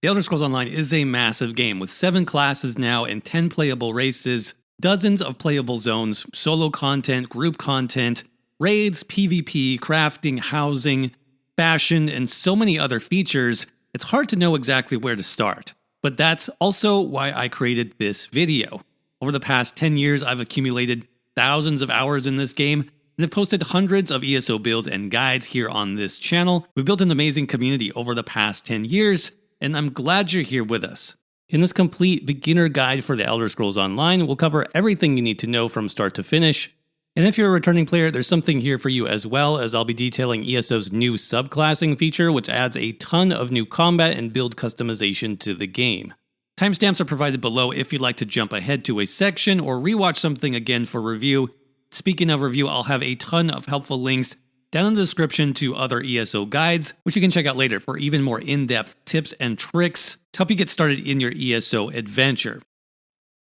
The Elder Scrolls Online is a massive game with 7 classes now and 10 playable races, dozens of playable zones, solo content, group content, raids, PvP, crafting, housing, fashion, and so many other features. It's hard to know exactly where to start. But that's also why I created this video. Over the past 10 years, I've accumulated thousands of hours in this game and have posted hundreds of ESO builds and guides here on this channel. We've built an amazing community over the past 10 years, and I'm glad you're here with us. In this complete beginner guide for the Elder Scrolls Online, we'll cover everything you need to know from start to finish. And if you're a returning player, there's something here for you as well, as I'll be detailing ESO's new subclassing feature, which adds a ton of new combat and build customization to the game. Timestamps are provided below if you'd like to jump ahead to a section or rewatch something again for review. Speaking of review, I'll have a ton of helpful links down in the description to other ESO guides, which you can check out later for even more in-depth tips and tricks to help you get started in your ESO adventure.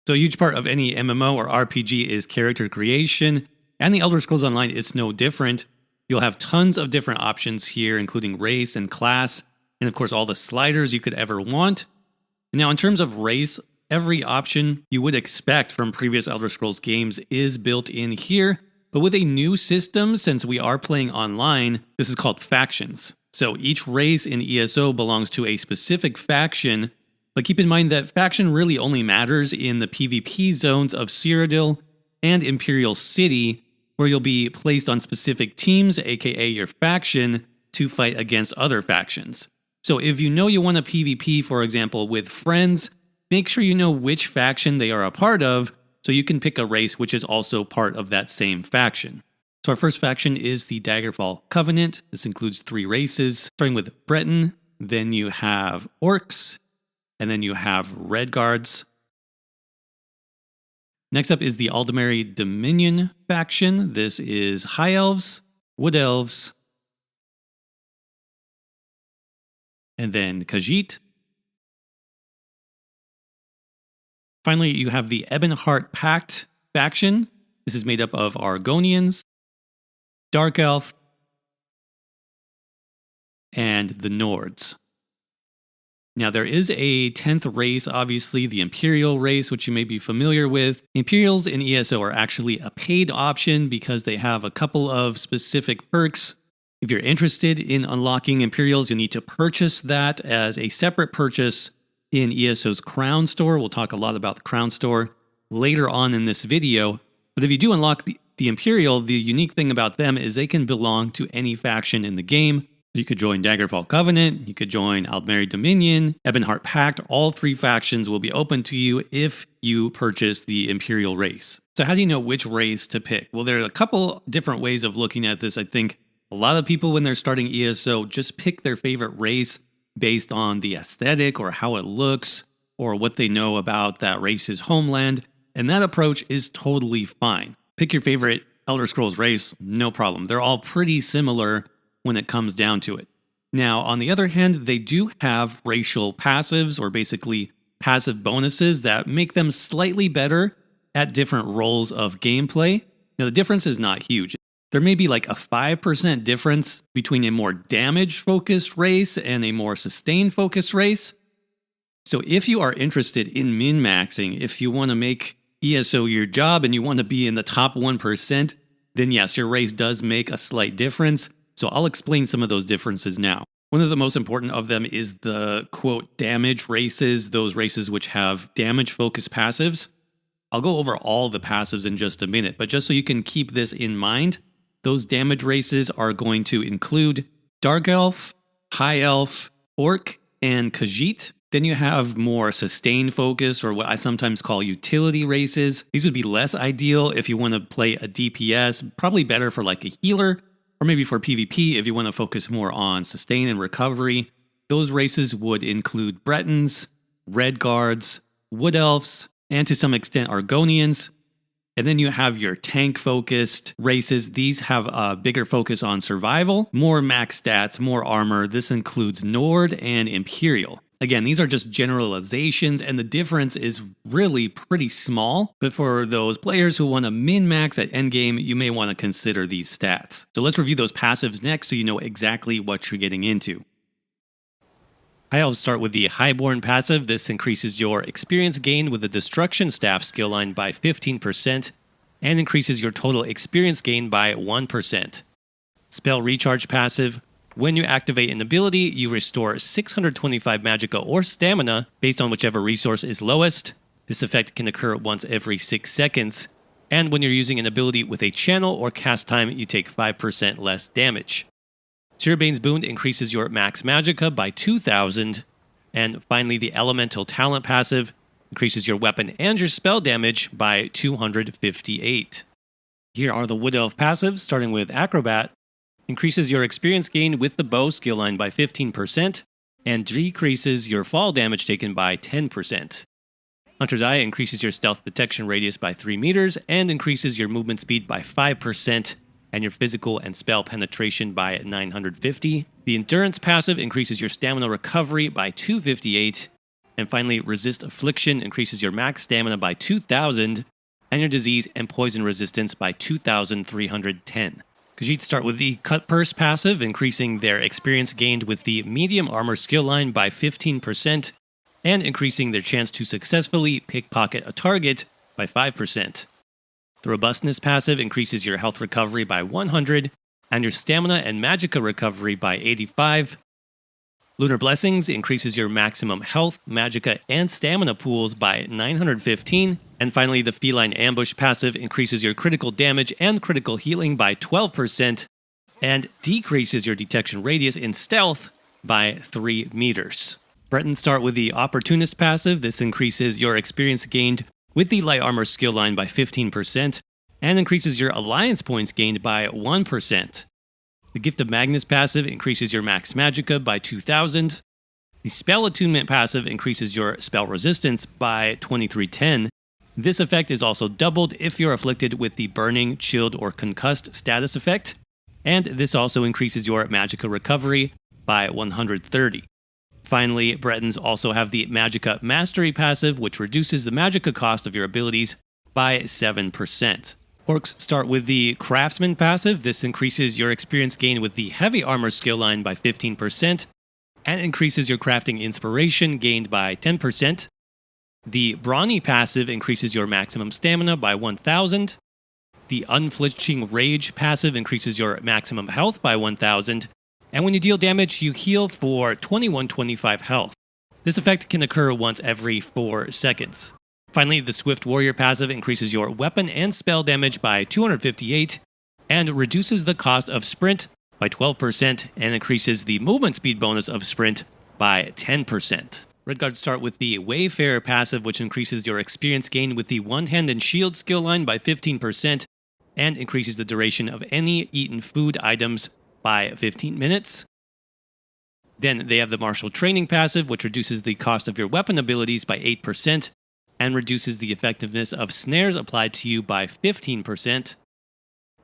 So a huge part of any MMO or RPG is character creation, and the Elder Scrolls Online is no different. You'll have tons of different options here, including race and class, and of course all the sliders you could ever want. Now in terms of race, every option you would expect from previous Elder Scrolls games is built in here. But with a new system, since we are playing online, this is called factions. So each race in ESO belongs to a specific faction, but keep in mind that faction really only matters in the PvP zones of Cyrodiil and Imperial City, where you'll be placed on specific teams, aka your faction, to fight against other factions. So if you know you want a PvP, for example, with friends, make sure you know which faction they are a part of, so you can pick a race which is also part of that same faction. So our first faction is the Daggerfall Covenant. This includes 3 races, starting with Breton, then you have Orcs, and then you have Redguards. Next up is the Aldmeri Dominion faction. This is High Elves, Wood Elves, and then Khajiit. Finally, you have the Ebonheart Pact faction. This is made up of Argonians, Dark Elf, and the Nords. Now, there is a 10th race, obviously, the Imperial race, which you may be familiar with. Imperials in ESO are actually a paid option because they have a couple of specific perks. If you're interested in unlocking Imperials, you'll need to purchase that as a separate purchase in ESO's Crown Store. We'll talk a lot about the Crown Store later on in this video. But if you do unlock the Imperial, the unique thing about them is they can belong to any faction in the game. You could join Daggerfall Covenant, you could join Aldmeri Dominion, Ebonheart Pact. All 3 factions will be open to you if you purchase the Imperial race. So how do you know which race to pick? Well, there are a couple different ways of looking at this. I think a lot of people, when they're starting ESO, just pick their favorite race based on the aesthetic or how it looks or what they know about that race's homeland. And that approach is totally fine. Pick your favorite Elder Scrolls race, no problem. They're all pretty similar when it comes down to it. Now, on the other hand, they do have racial passives, or basically passive bonuses that make them slightly better at different roles of gameplay. Now, the difference is not huge. There may be like a 5% difference between a more damage-focused race and a more sustain-focused race. So if you are interested in min-maxing, if you want to make ESO your job and you want to be in the top 1%, then yes, your race does make a slight difference. So I'll explain some of those differences now. One of the most important of them is the, quote, damage races, those races which have damage-focused passives. I'll go over all the passives in just a minute, but just so you can keep this in mind, those damage races are going to include Dark Elf, High Elf, Orc, and Khajiit. Then you have more sustain focus, or what I sometimes call utility races. These would be less ideal if you want to play a DPS, probably better for like a healer, or maybe for PvP if you want to focus more on sustain and recovery. Those races would include Bretons, Redguards, Wood Elves, and to some extent Argonians. And then you have your tank-focused races. These have a bigger focus on survival, more max stats, more armor. This includes Nord and Imperial. Again, these are just generalizations, and the difference is really pretty small. But for those players who want to min-max at endgame, you may want to consider these stats. So let's review those passives next so you know exactly what you're getting into. High Elves start with the Highborn passive. This increases your experience gained with the Destruction Staff skill line by 15% and increases your total experience gain by 1%. Spell Recharge passive. When you activate an ability, you restore 625 magicka or stamina based on whichever resource is lowest. This effect can occur once every 6 seconds. And when you're using an ability with a channel or cast time, you take 5% less damage. Sirbane's Boon increases your max magicka by 2,000. And finally, the Elemental Talent passive increases your weapon and your spell damage by 258. Here are the Wood Elf passives, starting with Acrobat. Increases your experience gain with the bow skill line by 15% and decreases your fall damage taken by 10%. Hunter's Eye increases your stealth detection radius by 3 meters and increases your movement speed by 5% and your physical and spell penetration by 950. The Endurance passive increases your stamina recovery by 258. And finally, Resist Affliction increases your max stamina by 2,000 and your disease and poison resistance by 2,310. Khajiits start with the Cut Purse passive, increasing their experience gained with the medium armor skill line by 15% and increasing their chance to successfully pickpocket a target by 5%. The Robustness passive increases your health recovery by 100 and your stamina and magicka recovery by 85. Lunar Blessings increases your maximum health, magicka, and stamina pools by 915. And finally, the Feline Ambush passive increases your critical damage and critical healing by 12% and decreases your detection radius in stealth by 3 meters. Bretons start with the Opportunist passive. This increases your experience gained with the light armor skill line by 15% and increases your alliance points gained by 1%. The Gift of Magnus passive increases your max magicka by 2,000. The Spell Attunement passive increases your spell resistance by 2310. This effect is also doubled if you're afflicted with the Burning, Chilled, or Concussed status effect, and this also increases your magicka recovery by 130. Finally, Bretons also have the Magicka Mastery passive, which reduces the magicka cost of your abilities by 7%. Orcs start with the Craftsman passive. This increases your experience gain with the Heavy Armor skill line by 15% and increases your crafting inspiration gained by 10%. The Brawny passive increases your maximum stamina by 1,000. The Unflinching Rage passive increases your maximum health by 1,000. And when you deal damage, you heal for 2125 health. This effect can occur once every 4 seconds. Finally, the Swift Warrior passive increases your weapon and spell damage by 258 and reduces the cost of sprint by 12% and increases the movement speed bonus of sprint by 10%. Redguards start with the Wayfarer passive, which increases your experience gain with the One Hand and Shield skill line by 15% and increases the duration of any eaten food items by 15 minutes. Then they have the Martial Training passive, which reduces the cost of your weapon abilities by 8% and reduces the effectiveness of snares applied to you by 15%.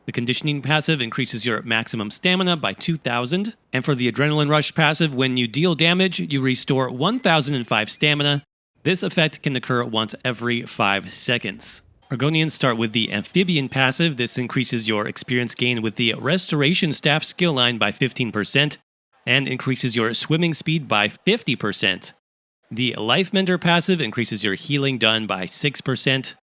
The Conditioning passive increases your maximum stamina by 2,000. And for the Adrenaline Rush passive, when you deal damage, you restore 1,005 stamina. This effect can occur once every 5 seconds. Argonians start with the Amphibian passive. This increases your experience gain with the Restoration Staff skill line by 15% and increases your swimming speed by 50%. The Life Mender passive increases your healing done by 6%.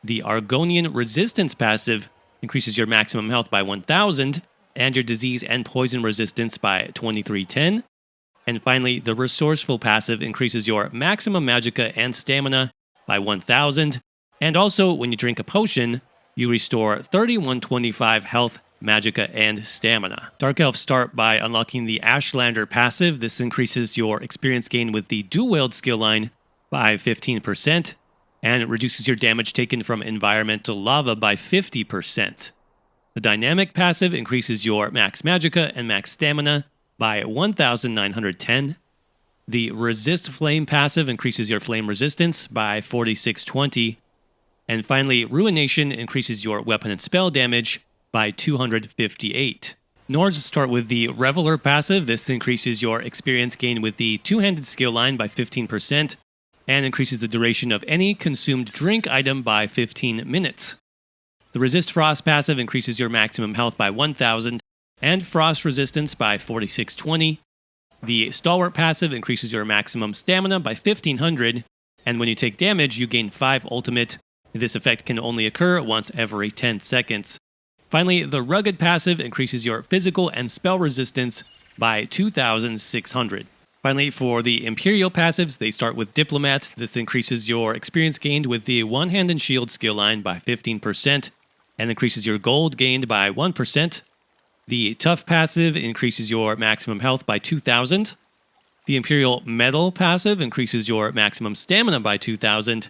The Argonian Resistance passive increases your maximum health by 1,000 and your disease and poison resistance by 2310. And finally, the Resourceful passive increases your maximum magicka and stamina by 1,000. And also, when you drink a potion, you restore 3125 health, magicka, and stamina. Dark Elves start by unlocking the Ashlander passive. This increases your experience gain with the Dual Wield skill line by 15% and reduces your damage taken from environmental lava by 50%. The Dynamic passive increases your max magicka and max stamina by 1,910. The Resist Flame passive increases your flame resistance by 4620. And finally, Ruination increases your weapon and spell damage by 258. Nords start with the Reveler passive. This increases your experience gain with the Two-Handed skill line by 15% and increases the duration of any consumed drink item by 15 minutes. The Resist Frost passive increases your maximum health by 1,000 and frost resistance by 4620. The Stalwart passive increases your maximum stamina by 1500, and when you take damage, you gain 5 ultimate. This effect can only occur once every 10 seconds. Finally, the Rugged passive increases your physical and spell resistance by 2600. Finally, for the Imperial passives, they start with Diplomat. This increases your experience gained with the One Hand and Shield skill line by 15% and increases your gold gained by 1%. The Tough passive increases your maximum health by 2000. The Imperial Metal passive increases your maximum stamina by 2000.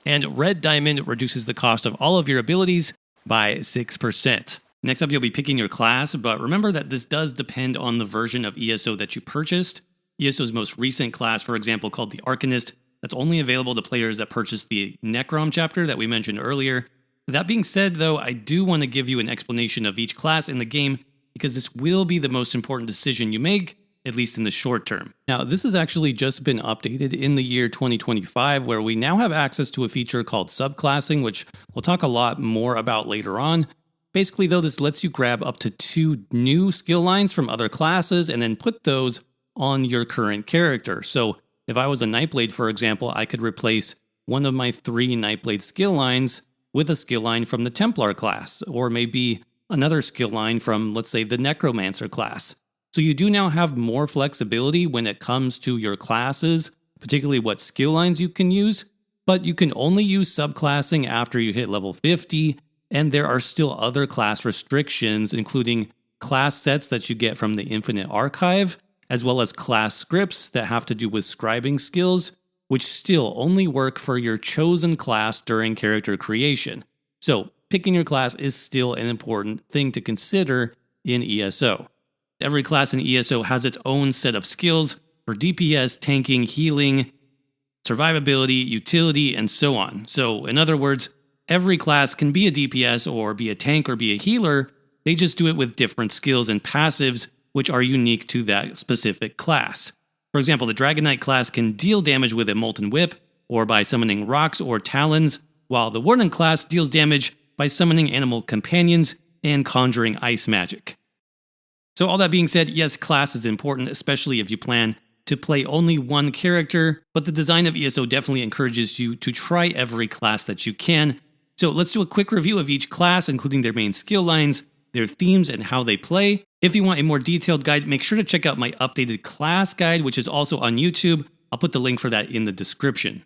And Red Diamond reduces the cost of all of your abilities by 6%. Next up, you'll be picking your class, but remember that this does depend on the version of ESO that you purchased. ESO's most recent class, for example, called the Arcanist, that's only available to players that purchased the Necrom chapter that we mentioned earlier. That being said, though, I do want to give you an explanation of each class in the game, because this will be the most important decision you make, at least in the short term. Now, this has actually just been updated in the year 2025, where we now have access to a feature called Subclassing, which we'll talk a lot more about later on. Basically, though, this lets you grab up to 2 new skill lines from other classes and then put those on your current character. So if I was a Nightblade, for example, I could replace one of my 3 Nightblade skill lines with a skill line from the Templar class, or maybe another skill line from, let's say, the Necromancer class. So you do now have more flexibility when it comes to your classes, particularly what skill lines you can use, but you can only use subclassing after you hit level 50, and there are still other class restrictions, including class sets that you get from the Infinite Archive, as well as class scripts that have to do with scribing skills, which still only work for your chosen class during character creation. So picking your class is still an important thing to consider in ESO. Every class in ESO has its own set of skills for DPS, tanking, healing, survivability, utility, and so on. So in other words, every class can be a DPS or be a tank or be a healer, they just do it with different skills and passives which are unique to that specific class. For example, the Dragonknight class can deal damage with a Molten Whip or by summoning rocks or talons, while the Warden class deals damage by summoning animal companions and conjuring ice magic. So all that being said, yes, class is important, especially if you plan to play only one character, but the design of ESO definitely encourages you to try every class that you can. So let's do a quick review of each class, including their main skill lines, their themes, and how they play. If you want a more detailed guide, make sure to check out my updated class guide, which is also on YouTube. I'll put the link for that in the description.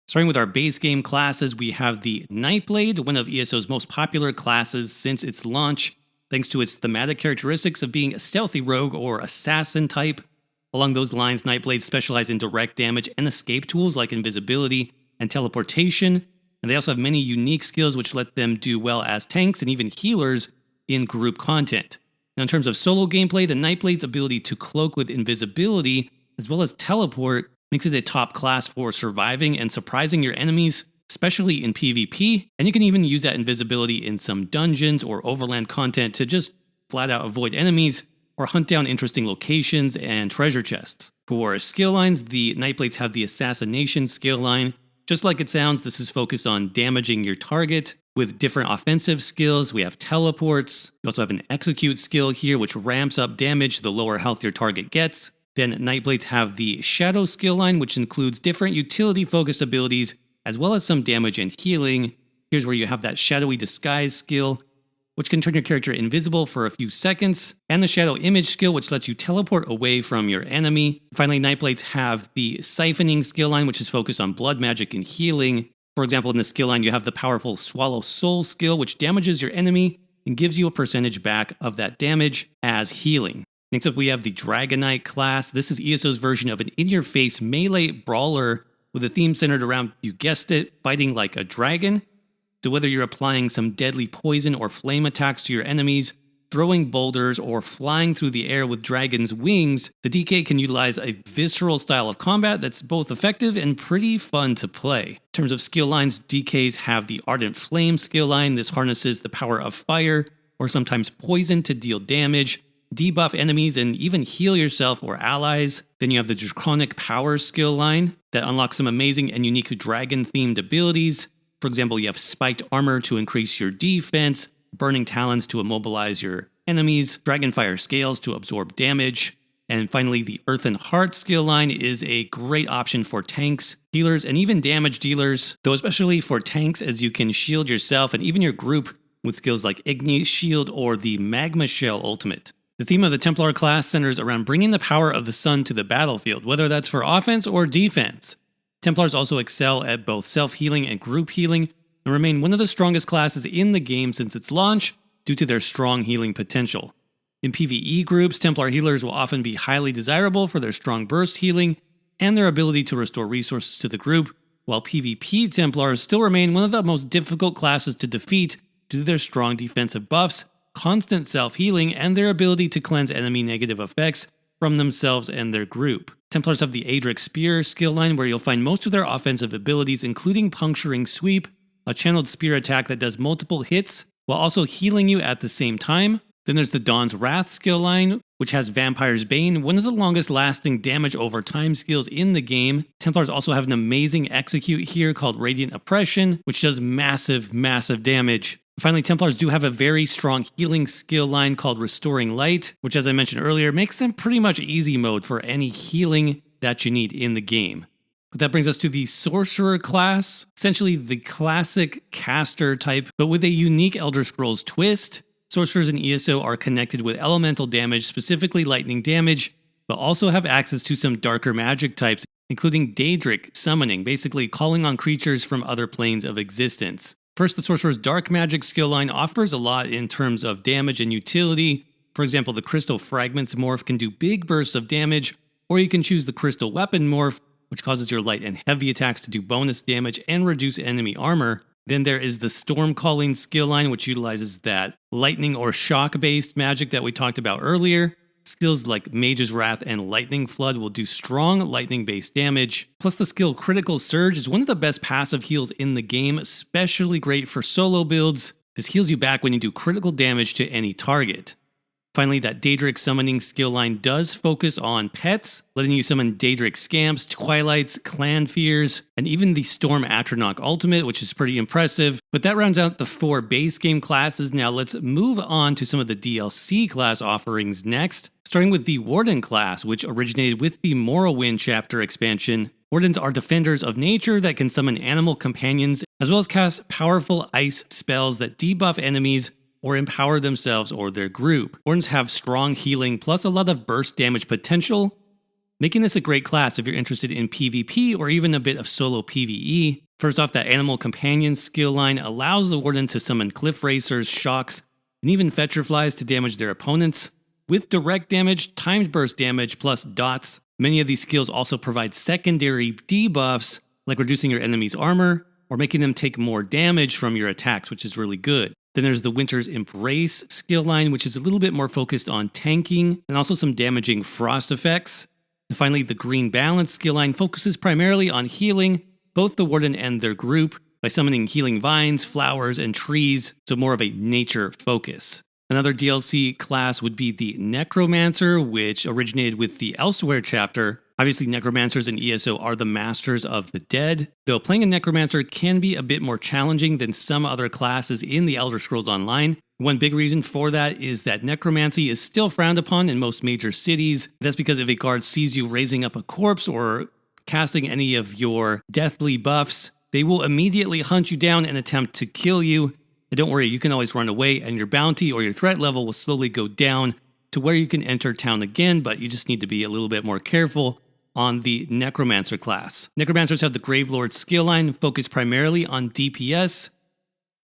Starting with our base game classes, we have the Nightblade, one of ESO's most popular classes since its launch, thanks to its thematic characteristics of being a stealthy rogue or assassin type. Along those lines, Nightblades specialize in direct damage and escape tools like invisibility and teleportation, and they also have many unique skills which let them do well as tanks and even healers in group content. Now, in terms of solo gameplay, the Nightblade's ability to cloak with invisibility as well as teleport makes it a top class for surviving and surprising your enemies, especially in PvP, and you can even use that invisibility in some dungeons or overland content to just flat out avoid enemies or hunt down interesting locations and treasure chests. For skill lines, the Nightblades have the Assassination skill line. Just like it sounds, this is focused on damaging your target. With different offensive skills, we have teleports. We also have an Execute skill here, which ramps up damage the lower health your target gets. Then Nightblades have the Shadow skill line, which includes different utility-focused abilities, as well as some damage and healing. Here's where you have that Shadowy Disguise skill, which can turn your character invisible for a few seconds, and the Shadow Image skill, which lets you teleport away from your enemy. Finally, Nightblades have the Siphoning skill line, which is focused on blood magic and healing. For example, in this skill line, you have the powerful Swallow Soul skill, which damages your enemy and gives you a percentage back of that damage as healing. Next up, we have the Dragonknight class. This is ESO's version of an in-your-face melee brawler with a theme centered around, you guessed it, fighting like a dragon. So whether you're applying some deadly poison or flame attacks to your enemies, throwing boulders, or flying through the air with dragon's wings, the DK can utilize a visceral style of combat that's both effective and pretty fun to play. In terms of skill lines, DKs have the Ardent Flame skill line. This harnesses the power of fire, or sometimes poison, to deal damage, debuff enemies, and even heal yourself or allies. Then you have the Draconic Power skill line that unlocks some amazing and unique dragon-themed abilities. For example, you have Spiked Armor to increase your defense, Burning Talons to immobilize your enemies, Dragonfire Scales to absorb damage, And finally, the Earthen Heart skill line is a great option for tanks, healers, and even damage dealers, though especially for tanks as you can shield yourself and even your group with skills like Igni Shield or the Magma Shell Ultimate. The theme of the Templar class centers around bringing the power of the sun to the battlefield, whether that's for offense or defense. Templars also excel at both self-healing and group healing, and remain one of the strongest classes in the game since its launch due to their strong healing potential. In PvE groups, Templar healers will often be highly desirable for their strong burst healing and their ability to restore resources to the group, while PvP Templars still remain one of the most difficult classes to defeat due to their strong defensive buffs, constant self-healing, and their ability to cleanse enemy negative effects from themselves and their group. Templars have the Adric Spear skill line where you'll find most of their offensive abilities, including Puncturing Sweep, a channeled spear attack that does multiple hits while also healing you at the same time. Then there's the Dawn's Wrath skill line, which has Vampire's Bane, one of the longest lasting damage over time skills in the game. Templars also have an amazing execute here called Radiant Oppression, which does massive damage. Finally, Templars do have a very strong healing skill line called Restoring Light, which, as I mentioned earlier, makes them pretty much easy mode for any healing that you need in the game. But that brings us to the Sorcerer class, essentially the classic caster type, but with a unique Elder Scrolls twist. Sorcerers in ESO are connected with elemental damage, specifically lightning damage, but also have access to some darker magic types, including Daedric summoning, basically calling on creatures from other planes of existence. First, the Sorcerer's Dark Magic skill line offers a lot in terms of damage and utility. For example, the Crystal Fragments morph can do big bursts of damage, or you can choose the Crystal Weapon morph, which causes your light and heavy attacks to do bonus damage and reduce enemy armor. Then there is the Storm Calling skill line, which utilizes that lightning or shock-based magic that we talked about earlier. Skills like Mage's Wrath and Lightning Flood will do strong lightning-based damage. Plus the skill Critical Surge is one of the best passive heals in the game, especially great for solo builds. This heals you back when you do critical damage to any target. Finally, that Daedric summoning skill line does focus on pets, letting you summon Daedric Scamps, Twilights, Clan Fears, and even the Storm Atronach Ultimate, which is pretty impressive. But that rounds out the 4 base game classes. Now let's move on to some of the DLC class offerings next, starting with the Warden class, which originated with the Morrowind chapter expansion. Wardens are defenders of nature that can summon animal companions, as well as cast powerful ice spells that debuff enemies or empower themselves or their group. Wardens have strong healing plus a lot of burst damage potential, making this a great class if you're interested in PvP or even a bit of solo PvE. First off, that Animal Companion skill line allows the Warden to summon Cliff Racers, Shocks, and even Fetcher Flies to damage their opponents. With direct damage, timed burst damage, plus dots, many of these skills also provide secondary debuffs, like reducing your enemy's armor, or making them take more damage from your attacks, which is really good. Then there's the Winter's Embrace skill line, which is a little bit more focused on tanking, and also some damaging frost effects. And finally, the Green Balance skill line focuses primarily on healing both the Warden and their group by summoning healing vines, flowers, and trees, so more of a nature focus. Another DLC class would be the Necromancer, which originated with the Elsewhere chapter. Obviously, Necromancers in ESO are the masters of the dead, though playing a Necromancer can be a bit more challenging than some other classes in the Elder Scrolls Online. One big reason for that is that necromancy is still frowned upon in most major cities. That's because if a guard sees you raising up a corpse or casting any of your deathly buffs, they will immediately hunt you down and attempt to kill you. And don't worry, you can always run away and your bounty or your threat level will slowly go down to where you can enter town again, but you just need to be a little bit more careful on the Necromancer class. Necromancers have the Gravelord skill line, focused primarily on DPS,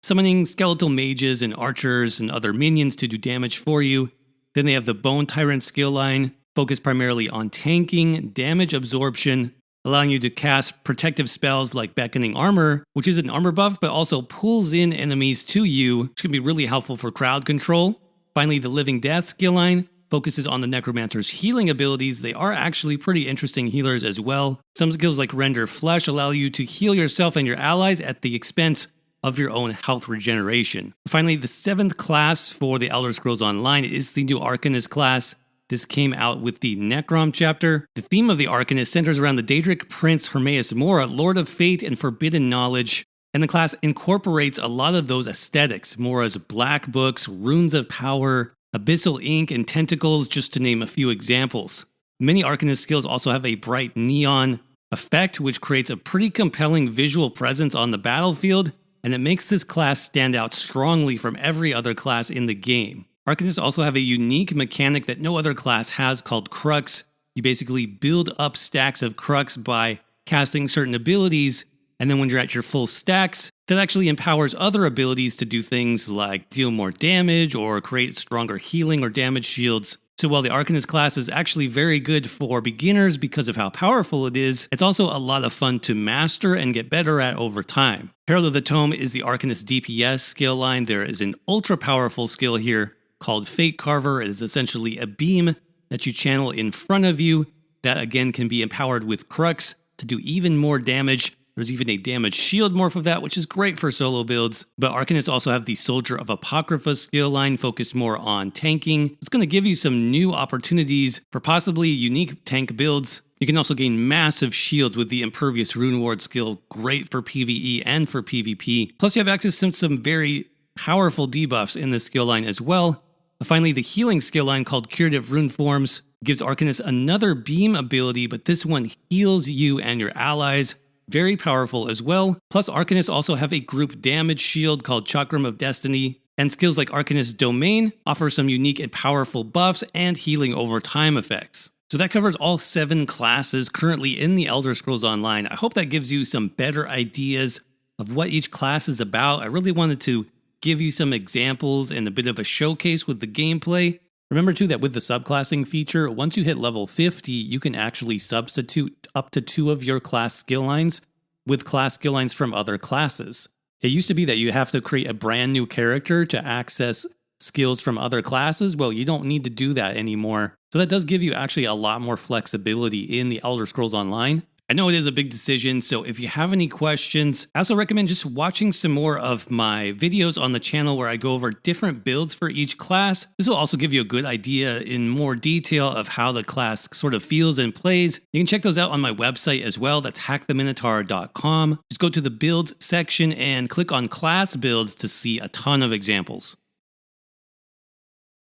summoning skeletal mages and archers and other minions to do damage for you. Then they have the Bone Tyrant skill line, focused primarily on tanking, damage absorption, allowing you to cast protective spells like Beckoning Armor, which is an armor buff but also pulls in enemies to you, which can be really helpful for crowd control. Finally, the Living Death skill line focuses on the Necromancer's healing abilities. They are actually pretty interesting healers as well. Some skills like Render Flesh allow you to heal yourself and your allies at the expense of your own health regeneration. Finally, the 7th class for the Elder Scrolls Online is the new Arcanist class. This came out with the Necrom chapter. The theme of the Arcanist centers around the Daedric Prince Hermaeus Mora, Lord of Fate and Forbidden Knowledge, and the class incorporates a lot of those aesthetics, Mora's black books, runes of power, abyssal ink, and tentacles, just to name a few examples. Many Arcanist skills also have a bright neon effect, which creates a pretty compelling visual presence on the battlefield, and it makes this class stand out strongly from every other class in the game. Arcanists also have a unique mechanic that no other class has called Crux. You basically build up stacks of Crux by casting certain abilities, and then when you're at your full stacks, that actually empowers other abilities to do things like deal more damage or create stronger healing or damage shields. So while the Arcanist class is actually very good for beginners because of how powerful it is, it's also a lot of fun to master and get better at over time. Herald of the Tome is the Arcanist DPS skill line. There is an ultra powerful skill here called Fate Carver. It is essentially a beam that you channel in front of you that again can be empowered with Crux to do even more damage. There's even a damage shield morph of that, which is great for solo builds. But Arcanists also have the Soldier of Apocrypha skill line focused more on tanking. It's going to give you some new opportunities for possibly unique tank builds. You can also gain massive shields with the Impervious Rune Ward skill, great for PvE and for PvP. Plus you have access to some very powerful debuffs in this skill line as well. Finally, the healing skill line called Curative Rune Forms gives Arcanists another beam ability, but this one heals you and your allies. Very powerful as well. Plus, Arcanists also have a group damage shield called Chakram of Destiny, and skills like Arcanist Domain offer some unique and powerful buffs and healing over time effects. So that covers all 7 classes currently in the Elder Scrolls Online. I hope that gives you some better ideas of what each class is about. I really wanted to give you some examples and a bit of a showcase with the gameplay. Remember too that with the subclassing feature, once you hit level 50, you can actually substitute up to 2 of your class skill lines with class skill lines from other classes. It used to be that you have to create a brand new character to access skills from other classes. Well, you don't need to do that anymore. So that does give you actually a lot more flexibility in the Elder Scrolls Online. I know it is a big decision, so if you have any questions, I also recommend just watching some more of my videos on the channel where I go over different builds for each class. This will also give you a good idea in more detail of how the class sort of feels and plays. You can check those out on my website as well. That's hacktheminotaur.com. Just go to the builds section and click on class builds to see a ton of examples.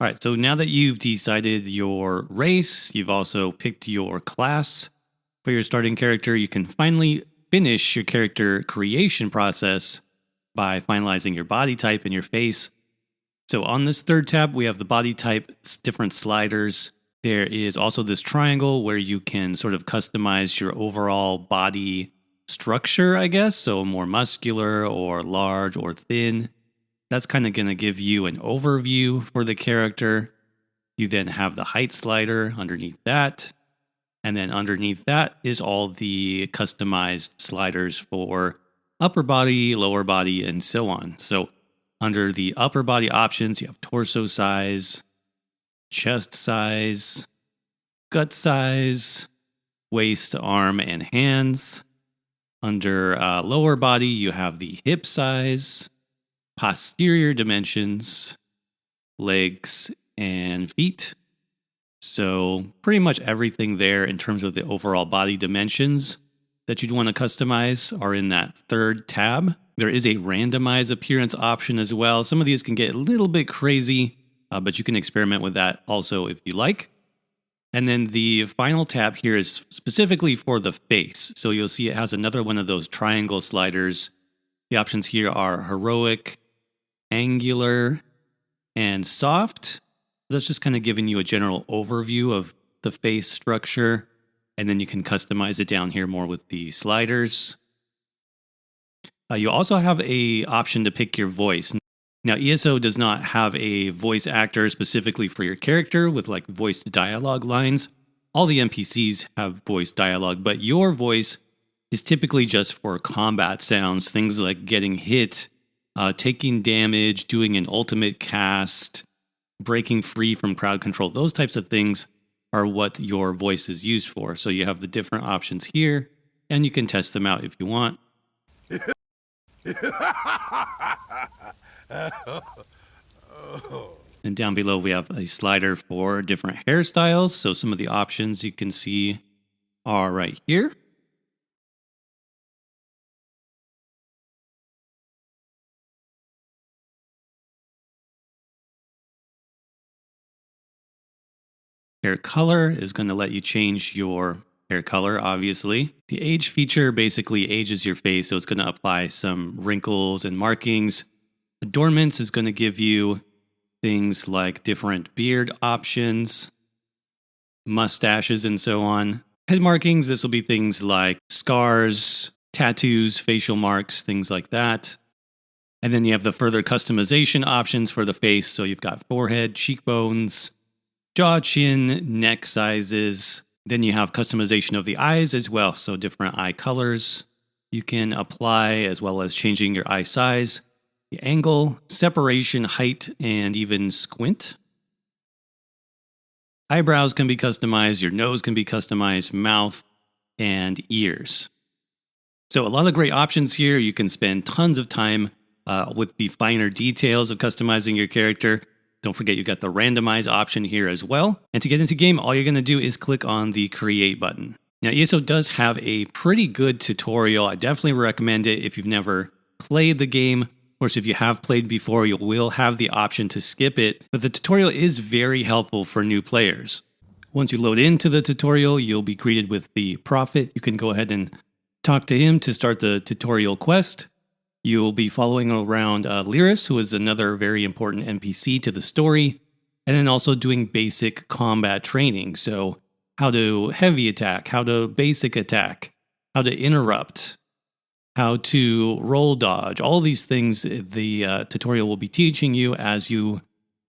All right, so now that you've decided your race, you've also picked your class for your starting character, you can finally finish your character creation process by finalizing your body type and your face. So on this third tab, we have the body type, different sliders. There is also this triangle where you can sort of customize your overall body structure, I guess. So more muscular or large or thin. That's kind of going to give you an overview for the character. You then have the height slider underneath that. And then underneath that is all the customized sliders for upper body, lower body, and so on. So under the upper body options, you have torso size, chest size, gut size, waist, arm, and hands. Under lower body, you have the hip size, posterior dimensions, legs, and feet. So pretty much everything there in terms of the overall body dimensions that you'd want to customize are in that third tab. There is a randomize appearance option as well. Some of these can get a little bit crazy, but you can experiment with that also if you like. And then the final tab here is specifically for the face. So you'll see it has another one of those triangle sliders. The options here are heroic, angular, and soft. That's just kind of giving you a general overview of the face structure, and then you can customize it down here more with the sliders. You also have an option to pick your voice. Now, ESO does not have a voice actor specifically for your character with like voiced dialogue lines. All the NPCs have voice dialogue, but your voice is typically just for combat sounds, things like getting hit, taking damage, doing an ultimate cast, breaking free from crowd control. Those types of things are what your voice is used for. So you have the different options here, and you can test them out if you want. And down below, we have a slider for different hairstyles. So some of the options you can see are right here. Hair color is going to let you change your hair color, obviously. The age feature basically ages your face, so it's going to apply some wrinkles and markings. Adornments is going to give you things like different beard options, mustaches, and so on. Head markings, this will be things like scars, tattoos, facial marks, things like that. And then you have the further customization options for the face. So you've got forehead, cheekbones, jaw, chin, neck sizes. Then you have customization of the eyes as well. So different eye colors you can apply, as well as changing your eye size, the angle, separation, height, and even squint. Eyebrows can be customized, your nose can be customized, mouth, and ears. So a lot of great options here. You can spend tons of time with the finer details of customizing your character. Don't forget you got the randomize option here as well. And to get into game, all you're going to do is click on the create button. Now ESO does have a pretty good tutorial. I definitely recommend it if you've never played the game. Of course, if you have played before, you will have the option to skip it. But the tutorial is very helpful for new players. Once you load into the tutorial, you'll be greeted with the prophet. You can go ahead and talk to him to start the tutorial quest. You'll be following around Lyris, who is another very important NPC to the story, and then also doing basic combat training. So how to heavy attack, how to basic attack, how to interrupt, how to roll dodge. All these things the tutorial will be teaching you as you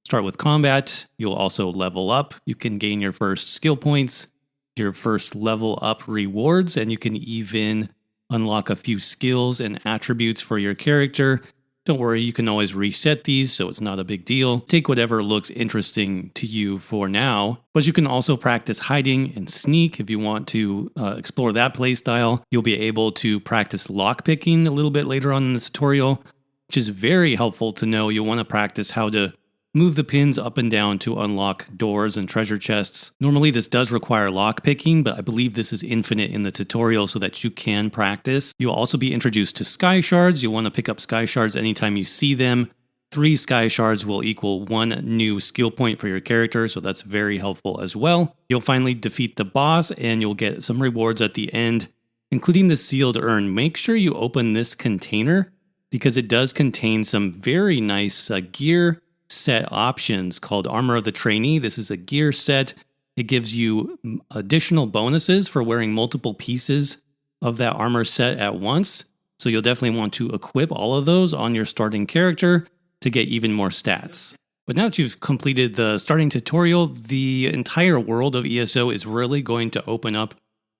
start with combat. You'll also level up. You can gain your first skill points, your first level up rewards, and you can even unlock a few skills and attributes for your character. Don't worry, you can always reset these, so it's not a big deal. Take whatever looks interesting to you for now, but you can also practice hiding and sneak if you want to explore that playstyle. You'll be able to practice lockpicking a little bit later on in the tutorial, which is very helpful to know. You'll want to practice how to move the pins up and down to unlock doors and treasure chests. Normally this does require lockpicking, but I believe this is infinite in the tutorial so that you can practice. You'll also be introduced to Skyshards. You'll want to pick up Skyshards anytime you see them. 3 Skyshards will equal 1 new skill point for your character, so that's very helpful as well. You'll finally defeat the boss and you'll get some rewards at the end, including the sealed urn. Make sure you open this container because it does contain some very nice gear set options called Armor of the Trainee. This is a gear set. It gives you additional bonuses for wearing multiple pieces of that armor set at once. So you'll definitely want to equip all of those on your starting character to get even more stats. But now that you've completed the starting tutorial, the entire world of ESO is really going to open up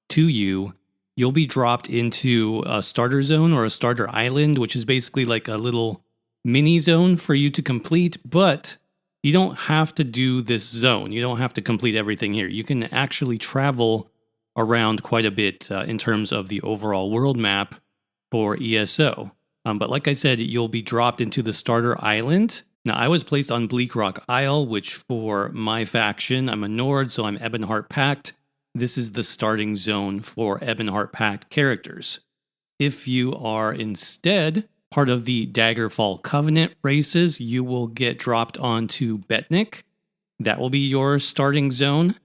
to you. You'll be dropped into a starter zone or a starter island, which is basically like a little mini zone for you to complete, but you don't have to do this zone. You don't have to complete everything here. You can actually travel around quite a bit in terms of the overall world map for ESO. But like I said, you'll be dropped into the starter island. Now, I was placed on Bleak Rock Isle, which for my faction, I'm a Nord, so I'm Ebonheart Pact. This is the starting zone for Ebonheart Pact characters. If you are instead part of the Daggerfall Covenant races, you will get dropped onto Betnik. That will be your starting zone.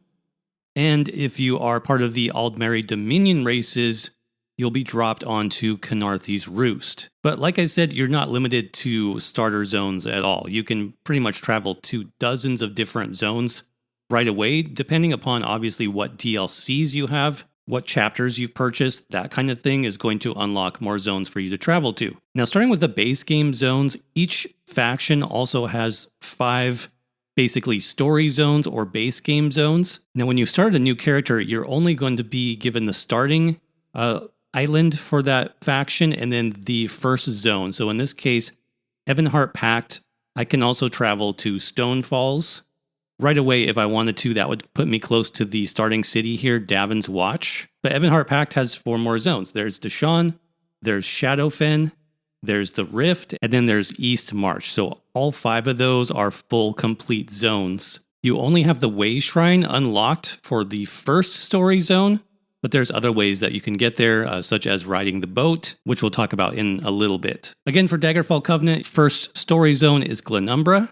And if you are part of the Aldmeri Dominion races, you'll be dropped onto Canarthy's Roost. But like I said, you're not limited to starter zones at all. You can pretty much travel to dozens of different zones right away, depending upon obviously what DLCs you have, what chapters you've purchased. That kind of thing is going to unlock more zones for you to travel to. Now, starting with the base game zones, each faction also has 5 basically story zones or base game zones. Now, when you start a new character, you're only going to be given the starting island for that faction and then the first zone. So in this case, Ebonheart Pact, I can also travel to Stone Falls. Right away, if I wanted to, that would put me close to the starting city here, Davin's Watch. But Ebonheart Pact has 4 more zones. There's Deshawn, there's Shadowfen, there's the Rift, and then there's East March. So all 5 of those are full, complete zones. You only have the Wayshrine unlocked for the first story zone, but there's other ways that you can get there, such as riding the boat, which we'll talk about in a little bit. Again, for Daggerfall Covenant, first story zone is Glenumbra.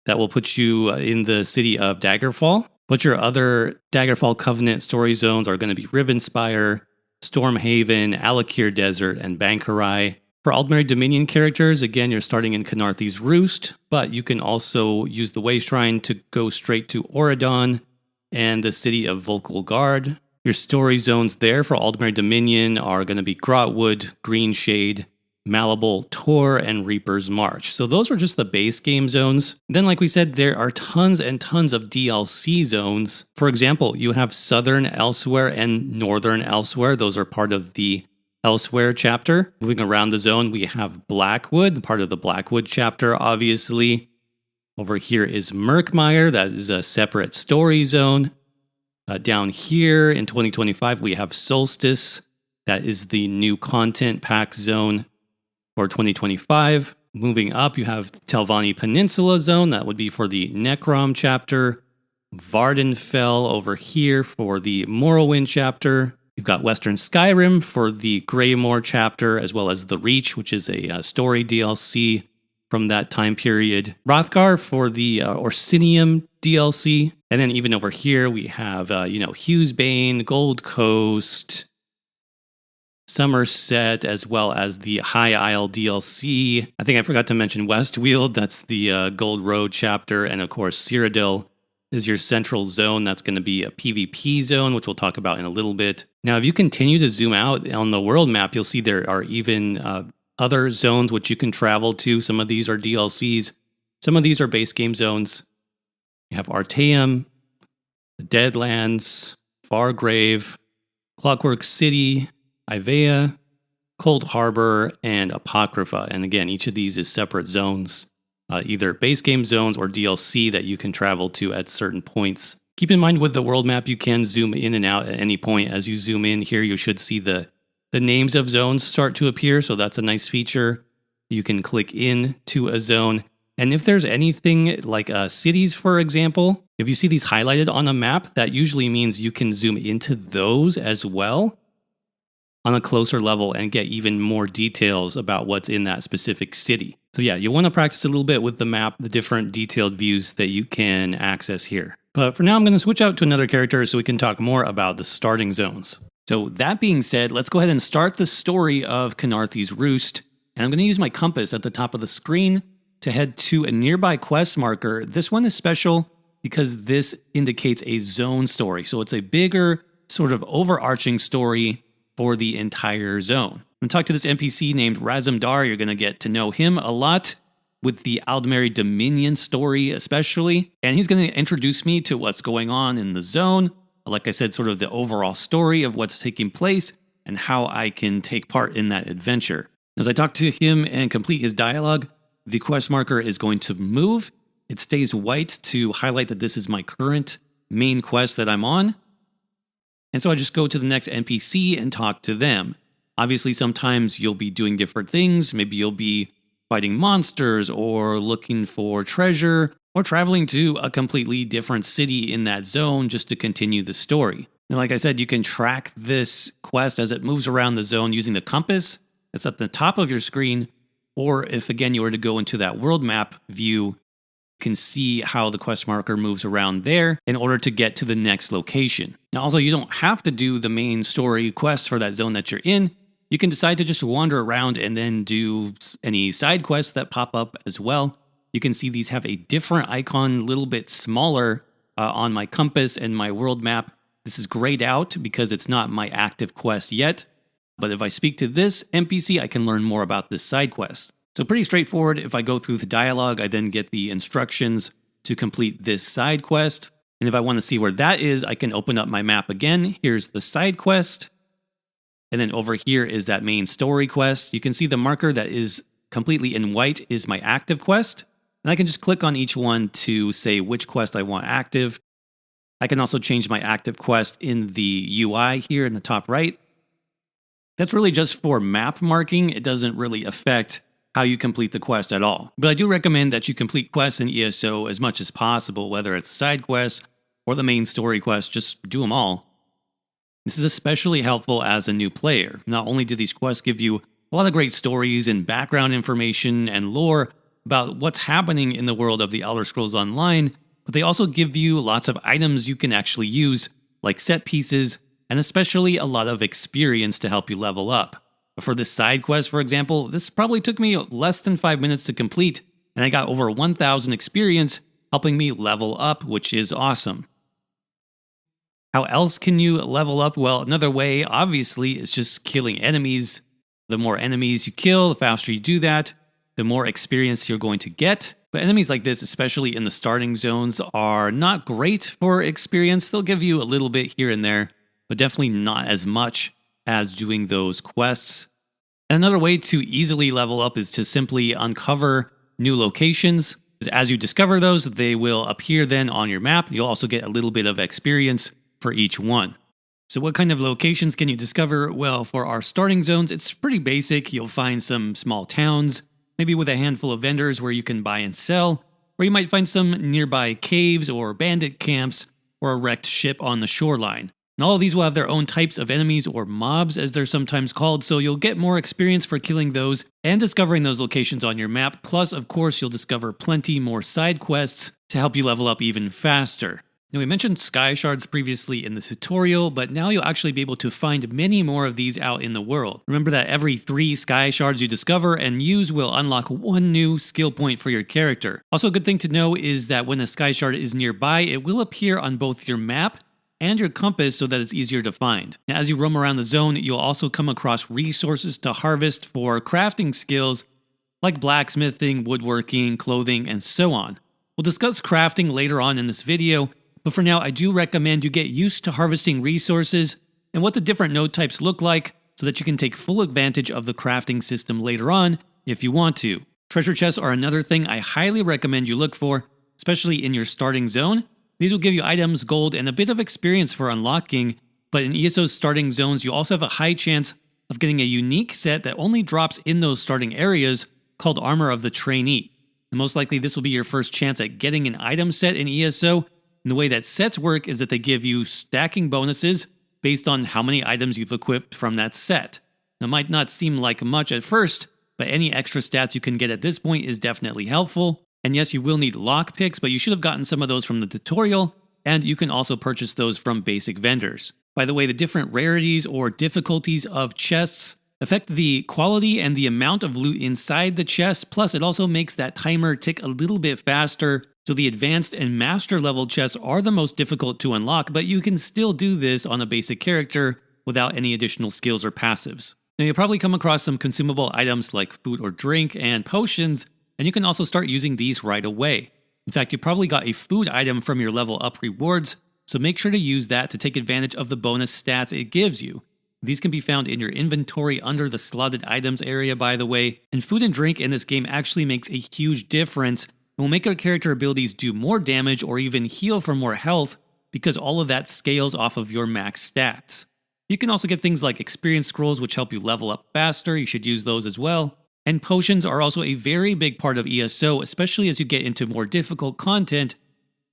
That will put you in the city of Daggerfall. But your other Daggerfall Covenant story zones are going to be Rivenspire, Stormhaven, Alakir Desert, and Bankarai. For Aldmeri Dominion characters, again, you're starting in Khenarthi's Roost, but you can also use the Wayshrine to go straight to Auradon and the city of Volkilgard. Your story zones there for Aldmeri Dominion are going to be Grotwood, Greenshade, Malleable, Tor, and Reaper's March. So those are just the base game zones. Then, like we said, there are tons and tons of DLC zones. For example, you have Southern Elsewhere and Northern Elsewhere. Those are part of the Elsewhere chapter. Moving around the zone, we have Blackwood, part of the Blackwood chapter, obviously. Over here is Murkmire. That is a separate story zone. Down here in 2025, we have Solstice. That is the new content pack zone for 2025. Moving up, you have Telvanni Peninsula zone. That would be for the Necrom chapter. Vardenfell over here for the Morrowind chapter. You've got Western Skyrim for the Greymoor chapter, as well as The Reach, which is a story DLC from that time period. Hrothgar for the Orsinium DLC. And then even over here, we have, Hughesbane, Gold Coast, Somerset, as well as the High Isle DLC. I think I forgot to mention Westweald. That's the Gold Road chapter. And of course, Cyrodiil is your central zone. That's going to be a PvP zone, which we'll talk about in a little bit. Now, if you continue to zoom out on the world map, you'll see there are even other zones which you can travel to. Some of these are DLCs. Some of these are base game zones. You have Artaeum, the Deadlands, Fargrave, Clockwork City, Ivea, Cold Harbor, and Apocrypha. And again, each of these is separate zones, either base game zones or DLC that you can travel to at certain points. Keep in mind with the world map, you can zoom in and out at any point. As you zoom in here, you should see the names of zones start to appear. So that's a nice feature. You can click into a zone. And if there's anything like cities, for example, if you see these highlighted on a map, that usually means you can zoom into those as well on a closer level and get even more details about what's in that specific city. So yeah, you'll want to practice a little bit with the map, the different detailed views that you can access here. But for now, I'm going to switch out to another character so we can talk more about the starting zones. So that being said, let's go ahead and start the story of Khenarthi's Roost. And I'm going to use my compass at the top of the screen to head to a nearby quest marker. This one is special because this indicates a zone story. So it's a bigger sort of overarching story for the entire zone. I'm going to talk to this NPC named Razumdar. You're going to get to know him a lot with the Aldmeri Dominion story especially. And he's going to introduce me to what's going on in the zone. Like I said, sort of the overall story of what's taking place and how I can take part in that adventure. As I talk to him and complete his dialogue, the quest marker is going to move. It stays white to highlight that this is my current main quest that I'm on. And so I just go to the next NPC and talk to them. Obviously, sometimes you'll be doing different things. Maybe you'll be fighting monsters or looking for treasure or traveling to a completely different city in that zone just to continue the story. And like I said, you can track this quest as it moves around the zone using the compass that's at the top of your screen. Or if, again, you were to go into that world map view, you can see how the quest marker moves around there in order to get to the next location. Now, also, you don't have to do the main story quest for that zone that you're in. You can decide to just wander around and then do any side quests that pop up as well. You can see these have a different icon, a little bit smaller on my compass and my world map. This is grayed out because it's not my active quest yet. But if I speak to this NPC, I can learn more about this side quest. So pretty straightforward. If I go through the dialogue, I then get the instructions to complete this side quest. And if I want to see where that is, I can open up my map again. Here's the side quest. And then over here is that main story quest. You can see the marker that is completely in white is my active quest. And I can just click on each one to say which quest I want active. I can also change my active quest in the UI here in the top right. That's really just for map marking. It doesn't really affect how you complete the quest at all. But I do recommend that you complete quests in ESO as much as possible, whether it's side quests or the main story quest, just do them all. This is especially helpful as a new player. Not only do these quests give you a lot of great stories and background information and lore about what's happening in the world of the Elder Scrolls Online, but they also give you lots of items you can actually use, like set pieces, and especially a lot of experience to help you level up. But for this side quest, for example, this probably took me less than 5 minutes to complete, and I got over 1,000 experience, helping me level up, which is awesome. How else can you level up? Well, another way, obviously, is just killing enemies. The more enemies you kill, the faster you do that, the more experience you're going to get. But enemies like this, especially in the starting zones, are not great for experience. They'll give you a little bit here and there, but definitely not as much as doing those quests. Another way to easily level up is to simply uncover new locations. As you discover those, they will appear then on your map. You'll also get a little bit of experience for each one. So what kind of locations can you discover? Well, for our starting zones, it's pretty basic. You'll find some small towns, maybe with a handful of vendors where you can buy and sell, or you might find some nearby caves or bandit camps or a wrecked ship on the shoreline. And all of these will have their own types of enemies, or mobs as they're sometimes called, so you'll get more experience for killing those and discovering those locations on your map. Plus, of course, you'll discover plenty more side quests to help you level up even faster. Now, we mentioned Skyshards previously in the tutorial, but now you'll actually be able to find many more of these out in the world. Remember that every 3 Skyshards you discover and use will unlock 1 new skill point for your character. Also, a good thing to know is that when a Skyshard is nearby, it will appear on both your map and your compass so that it's easier to find. Now, as you roam around the zone, you'll also come across resources to harvest for crafting skills like blacksmithing, woodworking, clothing, and so on. We'll discuss crafting later on in this video, but for now, I do recommend you get used to harvesting resources and what the different node types look like so that you can take full advantage of the crafting system later on if you want to. Treasure chests are another thing I highly recommend you look for, especially in your starting zone. These will give you items, gold, and a bit of experience for unlocking, but in ESO's starting zones, you also have a high chance of getting a unique set that only drops in those starting areas called Armor of the Trainee. And most likely this will be your first chance at getting an item set in ESO. And the way that sets work is that they give you stacking bonuses based on how many items you've equipped from that set. Now, it might not seem like much at first, but any extra stats you can get at this point is definitely helpful. And yes, you will need lockpicks, but you should have gotten some of those from the tutorial, and you can also purchase those from basic vendors. By the way, the different rarities or difficulties of chests affect the quality and the amount of loot inside the chest, plus it also makes that timer tick a little bit faster. So the advanced and master level chests are the most difficult to unlock, but you can still do this on a basic character without any additional skills or passives. Now, you'll probably come across some consumable items like food or drink and potions, and you can also start using these right away. In fact, you probably got a food item from your level up rewards, so make sure to use that to take advantage of the bonus stats it gives you. These can be found in your inventory under the slotted items area, by the way, and food and drink in this game actually makes a huge difference and will make our character abilities do more damage or even heal for more health because all of that scales off of your max stats. You can also get things like experience scrolls which help you level up faster. You should use those as well. And potions are also a very big part of ESO, especially as you get into more difficult content,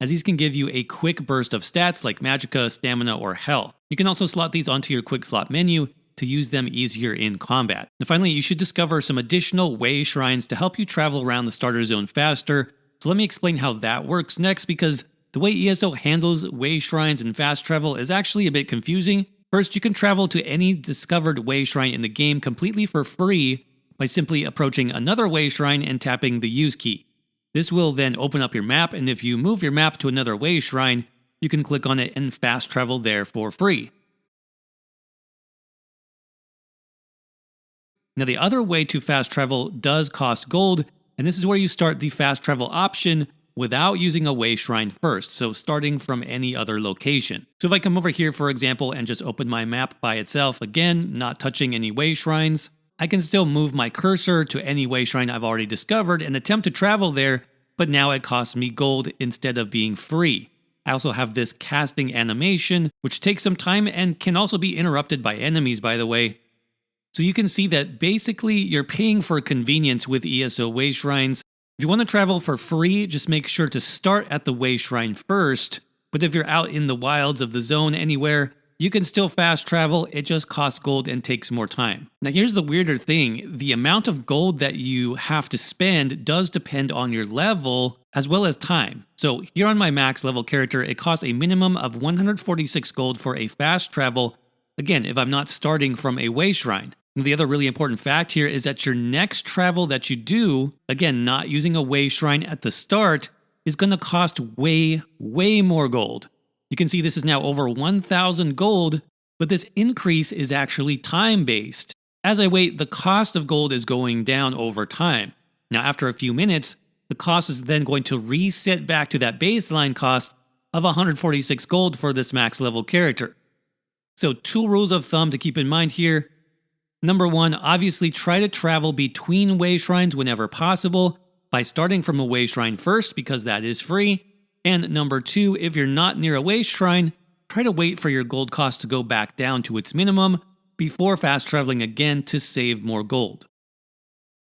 as these can give you a quick burst of stats like magicka, stamina, or health. You can also slot these onto your quick slot menu to use them easier in combat. And finally, you should discover some additional Wayshrines to help you travel around the starter zone faster. So let me explain how that works next, because the way ESO handles Wayshrines and fast travel is actually a bit confusing. First, you can travel to any discovered Wayshrine in the game completely for free by simply approaching another Wayshrine and tapping the use key. This will then open up your map, and if you move your map to another Wayshrine, you can click on it and fast travel there for free. Now, the other way to fast travel does cost gold, and this is where you start the fast travel option without using a Wayshrine first, so starting from any other location. So if I come over here, for example, and just open my map by itself, again, not touching any Wayshrines, I can still move my cursor to any Wayshrine I've already discovered and attempt to travel there, but now it costs me gold instead of being free. I also have this casting animation, which takes some time and can also be interrupted by enemies, by the way. So you can see that basically you're paying for convenience with ESO Wayshrines. If you want to travel for free, just make sure to start at the Wayshrine first, but if you're out in the wilds of the zone anywhere, you can still fast travel, it just costs gold and takes more time. Now here's the weirder thing, the amount of gold that you have to spend does depend on your level as well as time. So here on my max level character, it costs a minimum of 146 gold for a fast travel, again, if I'm not starting from a Wayshrine. The other really important fact here is that your next travel that you do, again, not using a Wayshrine at the start, is going to cost way more gold. You can see this is now over 1,000 gold, but this increase is actually time-based. As I wait, the cost of gold is going down over time. Now, after a few minutes, the cost is then going to reset back to that baseline cost of 146 gold for this max level character. So 2 rules of thumb to keep in mind here. Number 1, obviously try to travel between Wayshrines whenever possible by starting from a Wayshrine first because that is free. And number 2, if you're not near a Wayshrine, try to wait for your gold cost to go back down to its minimum before fast traveling again to save more gold.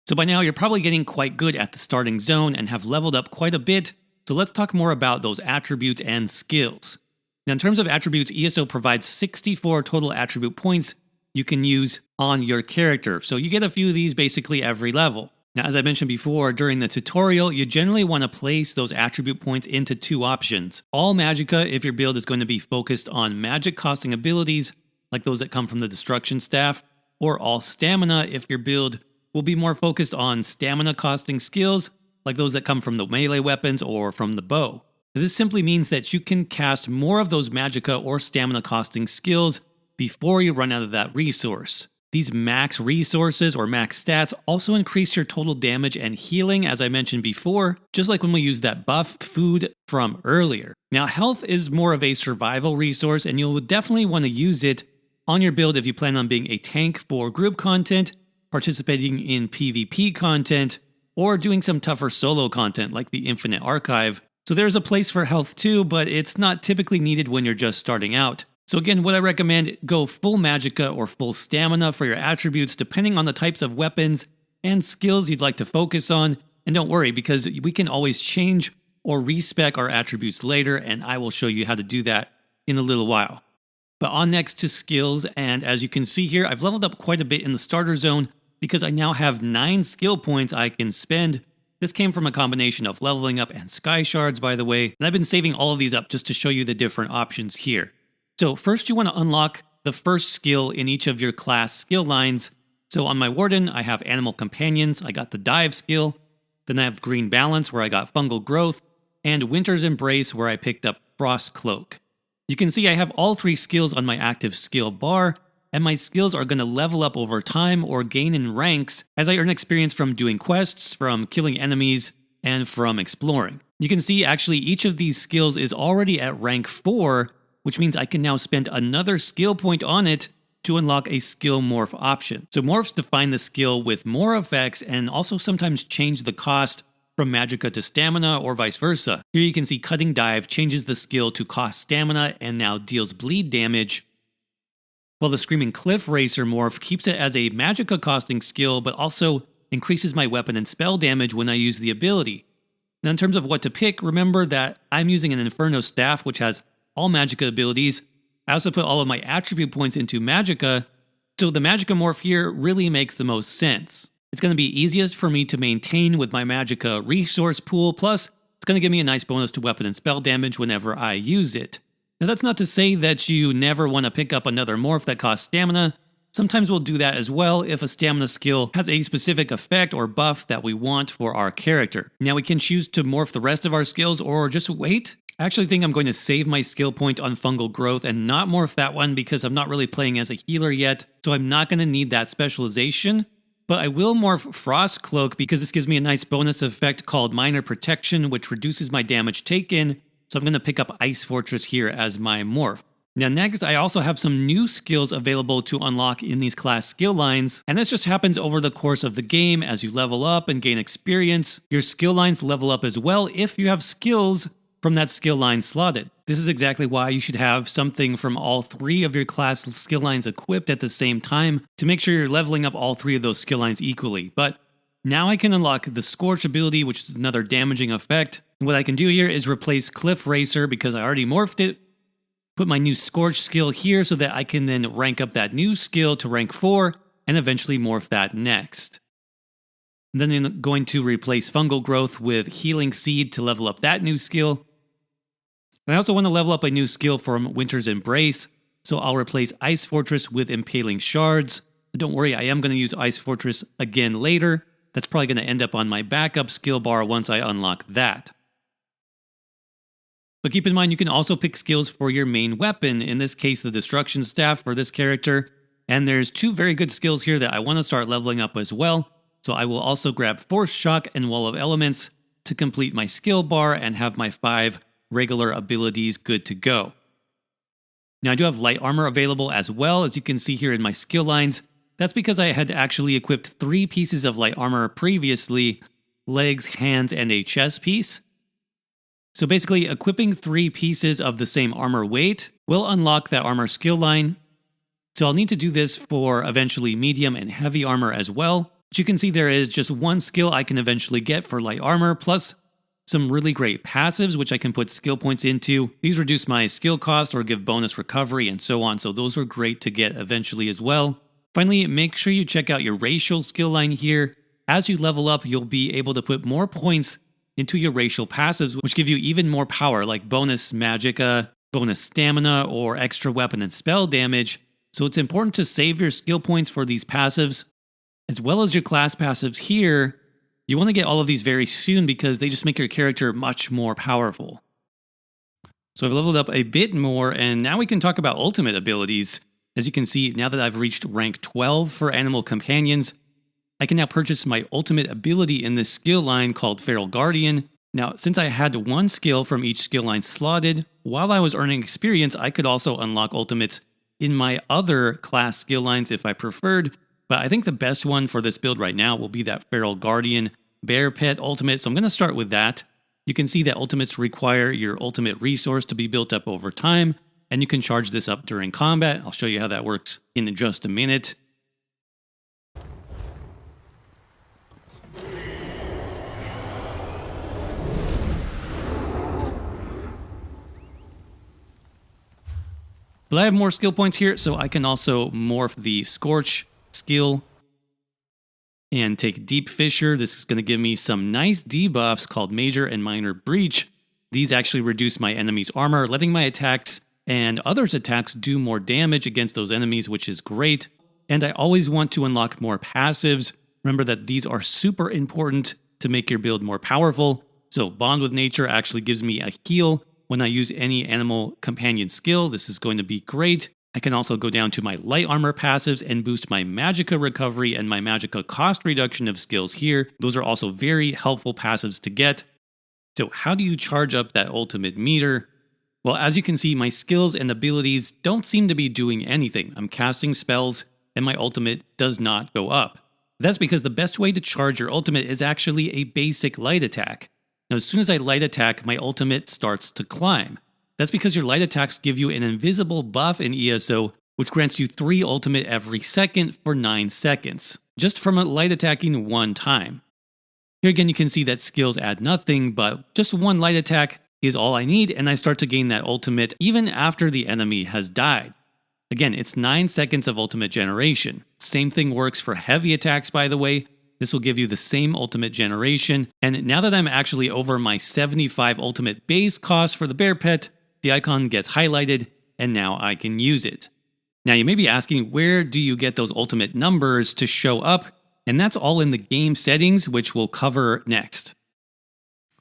So by now you're probably getting quite good at the starting zone and have leveled up quite a bit, so let's talk more about those attributes and skills. Now in terms of attributes, ESO provides 64 total attribute points you can use on your character, so you get a few of these basically every level. Now as I mentioned before, during the tutorial, you generally want to place those attribute points into 2 options. All Magicka if your build is going to be focused on magic costing abilities, like those that come from the Destruction Staff, or all Stamina if your build will be more focused on stamina costing skills, like those that come from the melee weapons or from the bow. This simply means that you can cast more of those Magicka or stamina costing skills before you run out of that resource. These max resources or max stats also increase your total damage and healing, as I mentioned before, just like when we used that buff food from earlier. Now, health is more of a survival resource, and you'll definitely want to use it on your build if you plan on being a tank for group content, participating in PvP content, or doing some tougher solo content like the Infinite Archive. So there's a place for health too, but it's not typically needed when you're just starting out. So again, what I recommend, go full Magicka or full Stamina for your attributes depending on the types of weapons and skills you'd like to focus on. And don't worry, because we can always change or respec our attributes later, and I will show you how to do that in a little while. But on next to skills, and as you can see here, I've leveled up quite a bit in the starter zone because I now have 9 skill points I can spend. This came from a combination of leveling up and Skyshards, by the way, and I've been saving all of these up just to show you the different options here. So first you want to unlock the first skill in each of your class skill lines. So on my Warden, I have Animal Companions, I got the Dive skill, then I have Green Balance where I got Fungal Growth, and Winter's Embrace where I picked up Frost Cloak. You can see I have all 3 skills on my active skill bar, and my skills are going to level up over time or gain in ranks as I earn experience from doing quests, from killing enemies, and from exploring. You can see actually each of these skills is already at rank 4, which means I can now spend another skill point on it to unlock a skill morph option. So morphs define the skill with more effects and also sometimes change the cost from Magicka to stamina or vice versa. Here you can see Cutting Dive changes the skill to cost stamina and now deals bleed damage, while the Screaming Cliff Racer morph keeps it as a Magicka costing skill but also increases my weapon and spell damage when I use the ability. Now in terms of what to pick, remember that I'm using an Inferno Staff which has all Magicka abilities. I also put all of my attribute points into Magicka, so the Magicka morph here really makes the most sense. It's going to be easiest for me to maintain with my Magicka resource pool, plus it's going to give me a nice bonus to weapon and spell damage whenever I use it. Now that's not to say that you never want to pick up another morph that costs stamina. Sometimes we'll do that as well if a stamina skill has a specific effect or buff that we want for our character. Now we can choose to morph the rest of our skills or just wait. I actually think I'm going to save my skill point on Fungal Growth and not morph that one because I'm not really playing as a healer yet, so I'm not going to need that specialization. But I will morph Frost Cloak because this gives me a nice bonus effect called Minor Protection, which reduces my damage taken, so I'm going to pick up Ice Fortress here as my morph. Now next, I also have some new skills available to unlock in these class skill lines, and this just happens over the course of the game as you level up and gain experience. Your skill lines level up as well if you have skills from that skill line slotted. This is exactly why you should have something from all 3 of your class skill lines equipped at the same time to make sure you're leveling up all 3 of those skill lines equally. But now I can unlock the Scorch ability, which is another damaging effect. And what I can do here is replace Cliff Racer because I already morphed it Put my new Scorch skill here so that I can then rank up that new skill to rank 4 and eventually morph that next. And then I'm going to replace Fungal Growth with Healing Seed to level up that new skill. I also want to level up a new skill from Winter's Embrace, so I'll replace Ice Fortress with Impaling Shards. But don't worry, I am going to use Ice Fortress again later. That's probably going to end up on my backup skill bar once I unlock that. But keep in mind, you can also pick skills for your main weapon, in this case the Destruction Staff for this character. And there's 2 very good skills here that I want to start leveling up as well. So I will also grab Force Shock and Wall of Elements to complete my skill bar and have my 5 regular abilities good to go. Now I do have Light Armor available as well, as you can see here in my skill lines. That's because I had actually equipped 3 pieces of Light Armor previously, legs, hands, and a chest piece. So basically, equipping 3 pieces of the same armor weight will unlock that armor skill line. So I'll need to do this for eventually medium and heavy armor as well. But you can see there is just 1 skill I can eventually get for light armor, plus some really great passives which I can put skill points into. These reduce my skill cost or give bonus recovery and so on, so those are great to get eventually as well. Finally, make sure you check out your racial skill line here. As you level up, you'll be able to put more points into your racial passives, which give you even more power, like bonus magicka, bonus stamina, or extra weapon and spell damage. So it's important to save your skill points for these passives, as well as your class passives here. You want to get all of these very soon because they just make your character much more powerful. So I've leveled up a bit more, and now we can talk about ultimate abilities. As you can see, now that I've reached rank 12 for Animal Companions, I can now purchase my ultimate ability in this skill line called Feral Guardian. Now, since I had 1 skill from each skill line slotted, while I was earning experience, I could also unlock ultimates in my other class skill lines if I preferred, but I think the best one for this build right now will be that Feral Guardian Bear Pet ultimate, so I'm going to start with that. You can see that ultimates require your ultimate resource to be built up over time, and you can charge this up during combat. I'll show you how that works in just a minute. But I have more skill points here, so I can also morph the Scorch skill and take Deep Fissure. This is going to give me some nice debuffs called Major and Minor Breach. These actually reduce my enemy's armor, letting my attacks and others' attacks do more damage against those enemies, which is great. And I always want to unlock more passives. Remember that these are super important to make your build more powerful. So Bond with Nature actually gives me a heal when I use any animal companion skill. This is going to be great. I can also go down to my light armor passives and boost my magicka recovery and my magicka cost reduction of skills here. Those are also very helpful passives to get. So how do you charge up that ultimate meter? Well, as you can see, my skills and abilities don't seem to be doing anything. I'm casting spells and my ultimate does not go up. That's because the best way to charge your ultimate is actually a basic light attack. Now, as soon as I light attack, my ultimate starts to climb. That's because your light attacks give you an invisible buff in ESO, which grants you 3 ultimate every second for 9 seconds, just from light attacking 1 time. Here again, you can see that skills add nothing, but just 1 light attack is all I need, and I start to gain that ultimate even after the enemy has died. Again, it's 9 seconds of ultimate generation. Same thing works for heavy attacks, by the way. This will give you the same ultimate generation. And now that I'm actually over my 75 ultimate base cost for the bear pet, the icon gets highlighted, and now I can use it. Now you may be asking, where do you get those ultimate numbers to show up? And that's all in the game settings, which we'll cover next.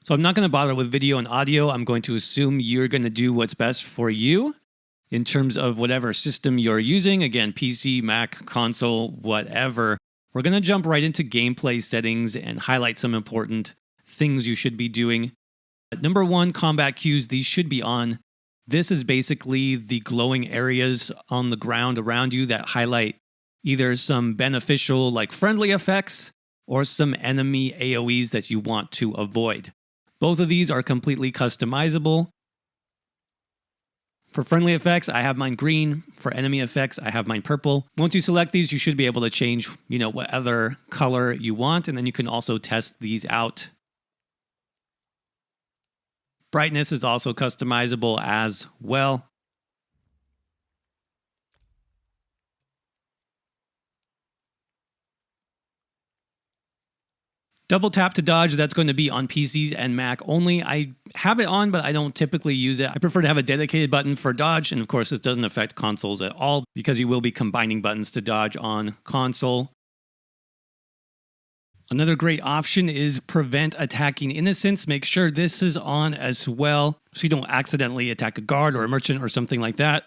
So I'm not going to bother with video and audio. I'm going to assume you're going to do what's best for you in terms of whatever system you're using. Again, PC, Mac, console, whatever. We're going to jump right into gameplay settings and highlight some important things you should be doing. Number 1, combat cues. These should be on. This is basically the glowing areas on the ground around you that highlight either some beneficial, like friendly effects, or some enemy AoEs that you want to avoid. Both of these are completely customizable. For friendly effects, I have mine green. For enemy effects, I have mine purple. Once you select these, you should be able to change, what other color you want, and then you can also test these out. Brightness is also customizable as well. Double tap to dodge, that's going to be on PCs and Mac only. I have it on, but I don't typically use it. I prefer to have a dedicated button for dodge, and of course this doesn't affect consoles at all because you will be combining buttons to dodge on console. Another great option is prevent attacking innocents. Make sure this is on as well so you don't accidentally attack a guard or a merchant or something like that.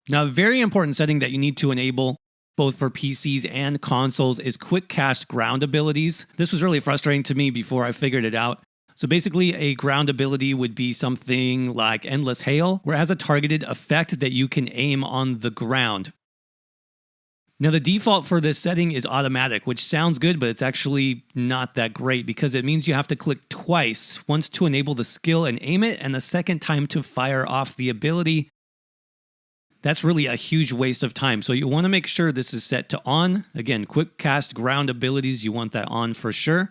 Now, a very important setting that you need to enable both for PCs and consoles is quick cast ground abilities. This was really frustrating to me before I figured it out. So basically a ground ability would be something like Endless Hail, where it has a targeted effect that you can aim on the ground. Now, the default for this setting is automatic, which sounds good, but it's actually not that great because it means you have to click twice, once to enable the skill and aim it, and the second time to fire off the ability. That's really a huge waste of time. So you want to make sure this is set to on. Again, quick cast ground abilities, you want that on for sure.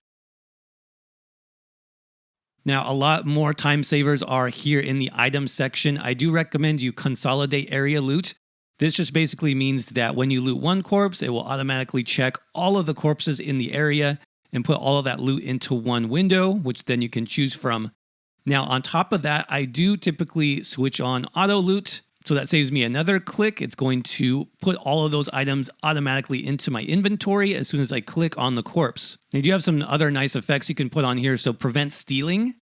Now, a lot more time savers are here in the item section. I do recommend you consolidate area loot. This just basically means that when you loot one corpse, it will automatically check all of the corpses in the area and put all of that loot into one window, which then you can choose from. Now, on top of that, I do typically switch on auto loot. So that saves me another click. It's going to put all of those items automatically into my inventory as soon as I click on the corpse. Now, you do have some other nice effects you can put on here. So prevent stealing.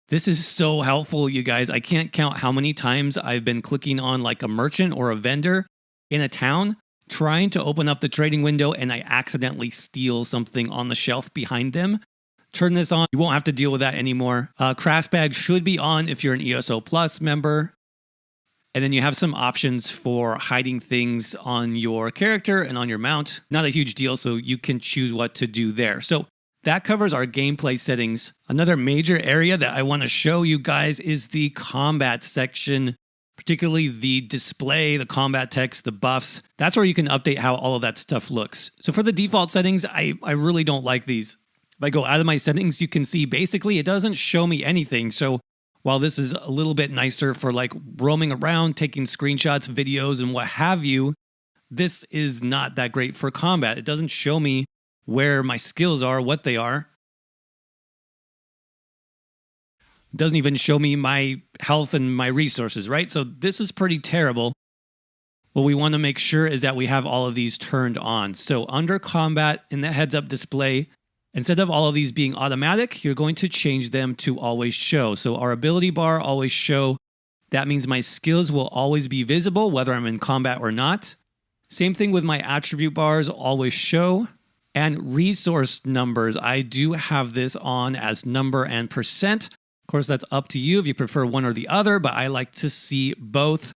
This is so helpful, you guys. I can't count how many times I've been clicking on like a merchant or a vendor in a town, trying to open up the trading window, and I accidentally steal something on the shelf behind them. Turn this on. You won't have to deal with that anymore. Craft bag should be on if you're an ESO Plus member. And then you have some options for hiding things on your character and on your mount. Not a huge deal, so you can choose what to do there. So that covers our gameplay settings. Another major area that I want to show you guys is the combat section, particularly the display, the combat text, the buffs. That's where you can update how all of that stuff looks. So for the default settings, I really don't like these. If I go out of my settings, you can see basically it doesn't show me anything. So while this is a little bit nicer for like roaming around, taking screenshots, videos, and what have you, this is not that great for combat. It doesn't show me where my skills are, what they are. It doesn't even show me my health and my resources, right? So this is pretty terrible. What we want to make sure is that we have all of these turned on. So under combat in the heads up display, instead of all of these being automatic, you're going to change them to always show. So our ability bar always show. That means my skills will always be visible, whether I'm in combat or not. Same thing with my attribute bars, always show. And resource numbers, I do have this on as number and percent. Of course, that's up to you if you prefer one or the other, but I like to see both.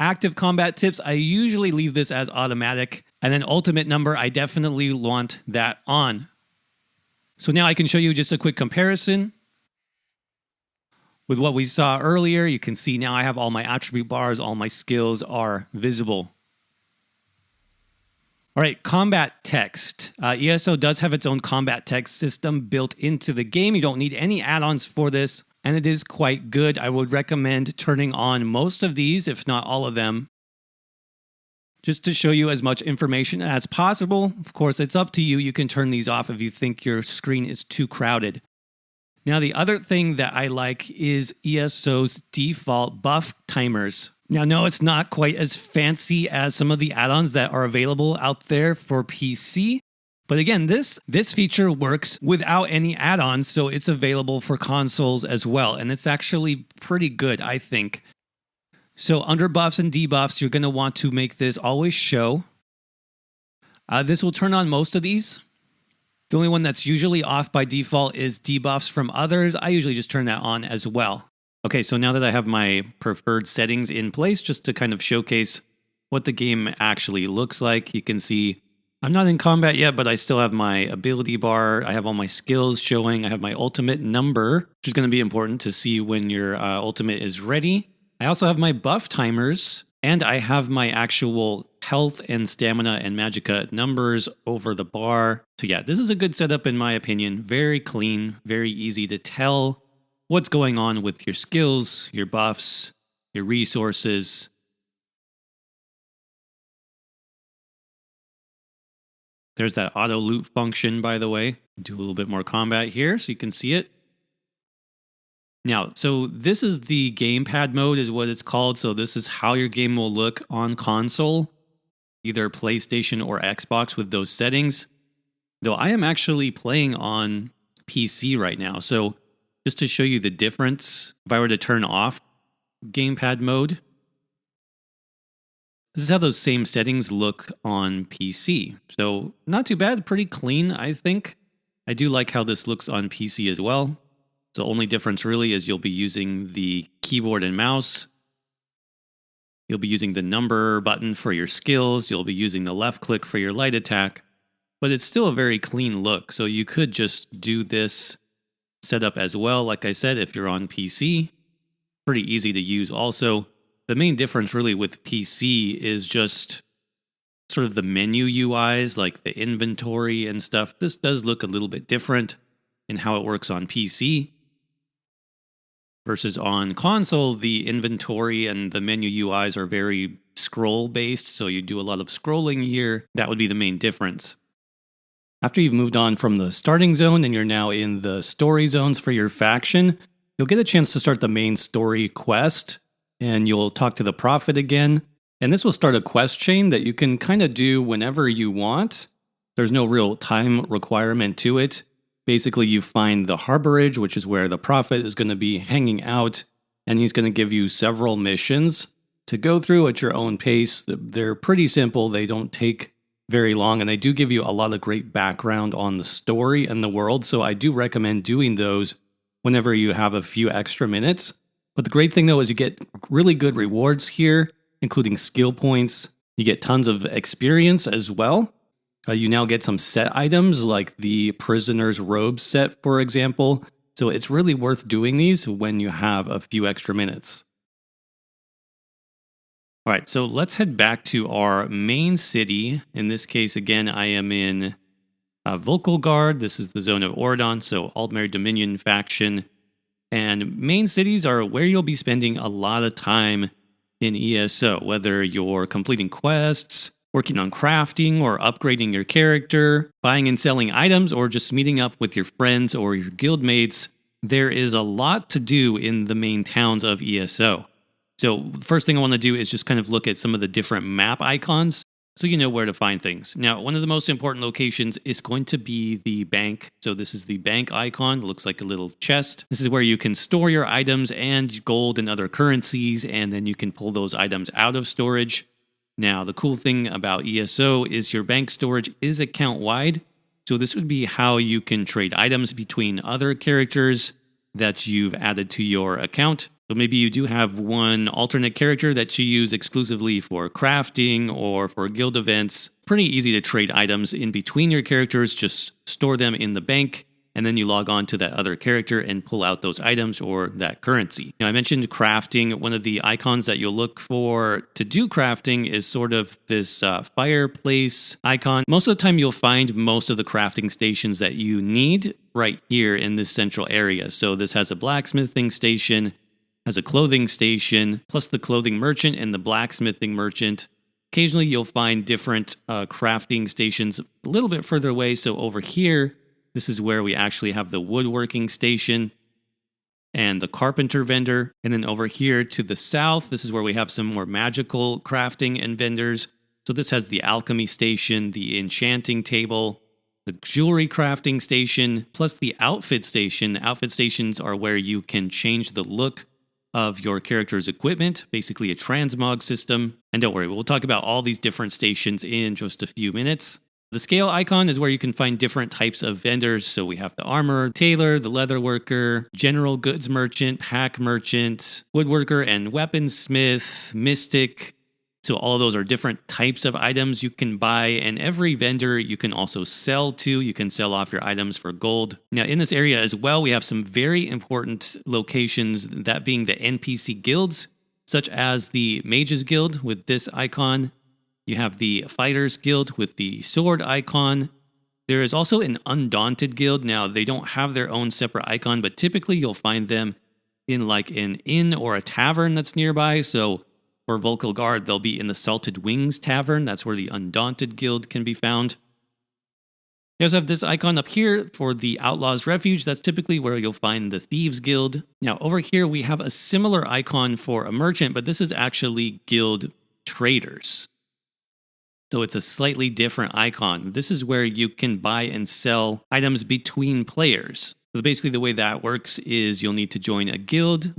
Active combat tips, I usually leave this as automatic. And then ultimate number, I definitely want that on. So now I can show you just a quick comparison. With what we saw earlier, you can see now I have all my attribute bars, all my skills are visible. All right, combat text. ESO does have its own combat text system built into the game. You don't need any add-ons for this, and it is quite good. I would recommend turning on most of these, if not all of them, just to show you as much information as possible. Of course, it's up to you. You can turn these off if you think your screen is too crowded. Now, the other thing that I like is ESO's default buff timers. Now, no, it's not quite as fancy as some of the add-ons that are available out there for PC. But again, this feature works without any add-ons, so it's available for consoles as well. And it's actually pretty good, I think. So under buffs and debuffs, you're going to want to make this always show. This will turn on most of these. The only one that's usually off by default is debuffs from others. I usually just turn that on as well. Okay, so now that I have my preferred settings in place, just to kind of showcase what the game actually looks like, you can see I'm not in combat yet, but I still have my ability bar. I have all my skills showing. I have my ultimate number, which is going to be important to see when your ultimate is ready. I also have my buff timers, and I have my actual health and stamina and magicka numbers over the bar. So yeah, this is a good setup in my opinion. Very clean, very easy to tell what's going on with your skills, your buffs, your resources. There's that auto loot function, by the way. Do a little bit more combat here so you can see it. Now, so this is the gamepad mode is what it's called. So this is how your game will look on console, either PlayStation or Xbox with those settings. Though I am actually playing on PC right now. So just to show you the difference, if I were to turn off gamepad mode, this is how those same settings look on PC. So not too bad, pretty clean, I think. I do like how this looks on PC as well. The only difference really is you'll be using the keyboard and mouse. You'll be using the number button for your skills. You'll be using the left click for your light attack. But it's still a very clean look. So you could just do this setup as well. Like I said, if you're on PC, pretty easy to use also. The main difference really with PC is just sort of the menu UIs, like the inventory and stuff. This does look a little bit different in how it works on PC. Versus on console, the inventory and the menu UIs are very scroll-based, so you do a lot of scrolling here. That would be the main difference. After you've moved on from the starting zone and you're now in the story zones for your faction, you'll get a chance to start the main story quest, and you'll talk to the prophet again. And this will start a quest chain that you can kind of do whenever you want. There's no real time requirement to it. Basically, you find the harborage, which is where the prophet is going to be hanging out, and he's going to give you several missions to go through at your own pace. They're pretty simple. They don't take very long, and they do give you a lot of great background on the story and the world, so I do recommend doing those whenever you have a few extra minutes. But the great thing, though, is you get really good rewards here, including skill points. You get tons of experience as well. You now get some set items like the prisoner's robe set, for example. So it's really worth doing these when you have a few extra minutes. All right, so let's head back to our main city. In this case, again, I am in Volkelgard. This is the zone of Ordon, so Altmere Dominion faction. And main cities are where you'll be spending a lot of time in ESO, whether you're completing quests, working on crafting or upgrading your character, buying and selling items, or just meeting up with your friends or your guildmates. There is a lot to do in the main towns of ESO. So the first thing I want to do is just kind of look at some of the different map icons so you know where to find things. Now, one of the most important locations is going to be the bank. So this is the bank icon. It looks like a little chest. This is where you can store your items and gold and other currencies, and then you can pull those items out of storage. Now, the cool thing about ESO is your bank storage is account-wide, so this would be how you can trade items between other characters that you've added to your account. So maybe you do have one alternate character that you use exclusively for crafting or for guild events. Pretty easy to trade items in between your characters, just store them in the bank, and then you log on to that other character and pull out those items or that currency. Now, I mentioned crafting. One of the icons that you'll look for to do crafting is sort of this fireplace icon. Most of the time, you'll find most of the crafting stations that you need right here in this central area. So this has a blacksmithing station, has a clothing station, plus the clothing merchant and the blacksmithing merchant. Occasionally, you'll find different crafting stations a little bit further away. So over here, this is where we actually have the woodworking station and the carpenter vendor. And then over here to the south, this is where we have some more magical crafting and vendors. So this has the alchemy station, the enchanting table, the jewelry crafting station, plus the outfit station. The outfit stations are where you can change the look of your character's equipment, basically a transmog system. And don't worry, we'll talk about all these different stations in just a few minutes. The scale icon is where you can find different types of vendors. So we have the armor, tailor, the leather worker, general goods merchant, pack merchant, woodworker, and weaponsmith, mystic. So all of those are different types of items you can buy, and every vendor you can also sell to. You can sell off your items for gold. Now in this area as well, we have some very important locations, that being the NPC Guilds, such as the Mages Guild with this icon. You have the Fighters Guild with the sword icon. There is also an Undaunted Guild. Now, they don't have their own separate icon, but typically you'll find them in like an inn or a tavern that's nearby. So for Volkelgard, they'll be in the Salted Wings Tavern. That's where the Undaunted Guild can be found. You also have this icon up here for the Outlaw's Refuge. That's typically where you'll find the Thieves Guild. Now over here we have a similar icon for a merchant, but this is actually guild traders. So it's a slightly different icon. This is where you can buy and sell items between players. So basically the way that works is you'll need to join a guild.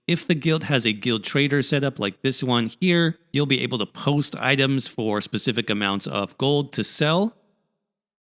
If the guild has a guild trader set up like this one here, you'll be able to post items for specific amounts of gold to sell.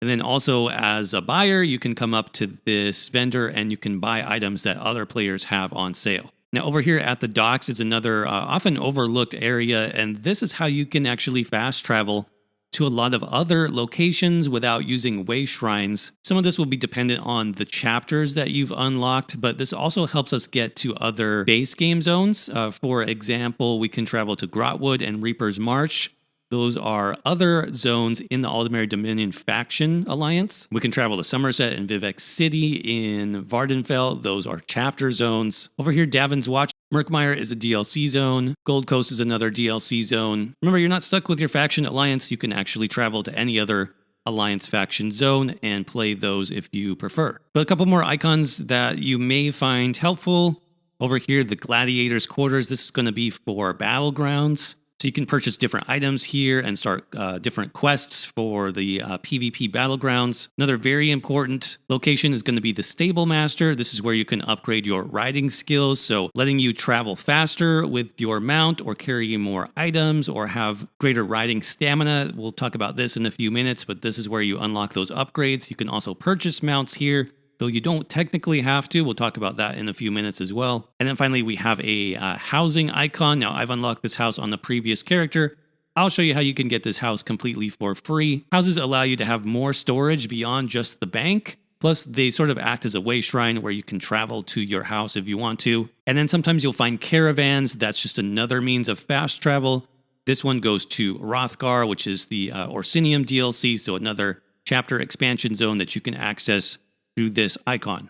And then also as a buyer, you can come up to this vendor and you can buy items that other players have on sale. Now over here at the docks is another often overlooked area, and this is how you can actually fast travel to a lot of other locations without using Wayshrines. Some of this will be dependent on the chapters that you've unlocked, but this also helps us get to other base game zones. For example, we can travel to Grotwood and Reaper's March. Those are other zones in the Aldemary Dominion faction alliance. We can travel to Somerset and Vivek City in Vardenfell. Those are chapter zones. Over here, Davin's Watch. Murkmire is a DLC zone. Gold Coast is another DLC zone. Remember, you're not stuck with your faction alliance. You can actually travel to any other alliance faction zone and play those if you prefer. But a couple more icons that you may find helpful. Over here, the Gladiator's Quarters. This is going to be for Battlegrounds. So you can purchase different items here and start different quests for the PvP Battlegrounds. Another very important location is going to be the Stable Master. This is where you can upgrade your riding skills, so letting you travel faster with your mount or carrying more items or have greater riding stamina. We'll talk about this in a few minutes, but this is where you unlock those upgrades. You can also purchase mounts here, though you don't technically have to. We'll talk about that in a few minutes as well. And then finally, we have a housing icon. Now, I've unlocked this house on the previous character. I'll show you how you can get this house completely for free. Houses allow you to have more storage beyond just the bank. Plus, they sort of act as a way shrine where you can travel to your house if you want to. And then sometimes you'll find caravans. That's just another means of fast travel. This one goes to Hrothgar, which is the Orsinium DLC, so another chapter expansion zone that you can access through this icon.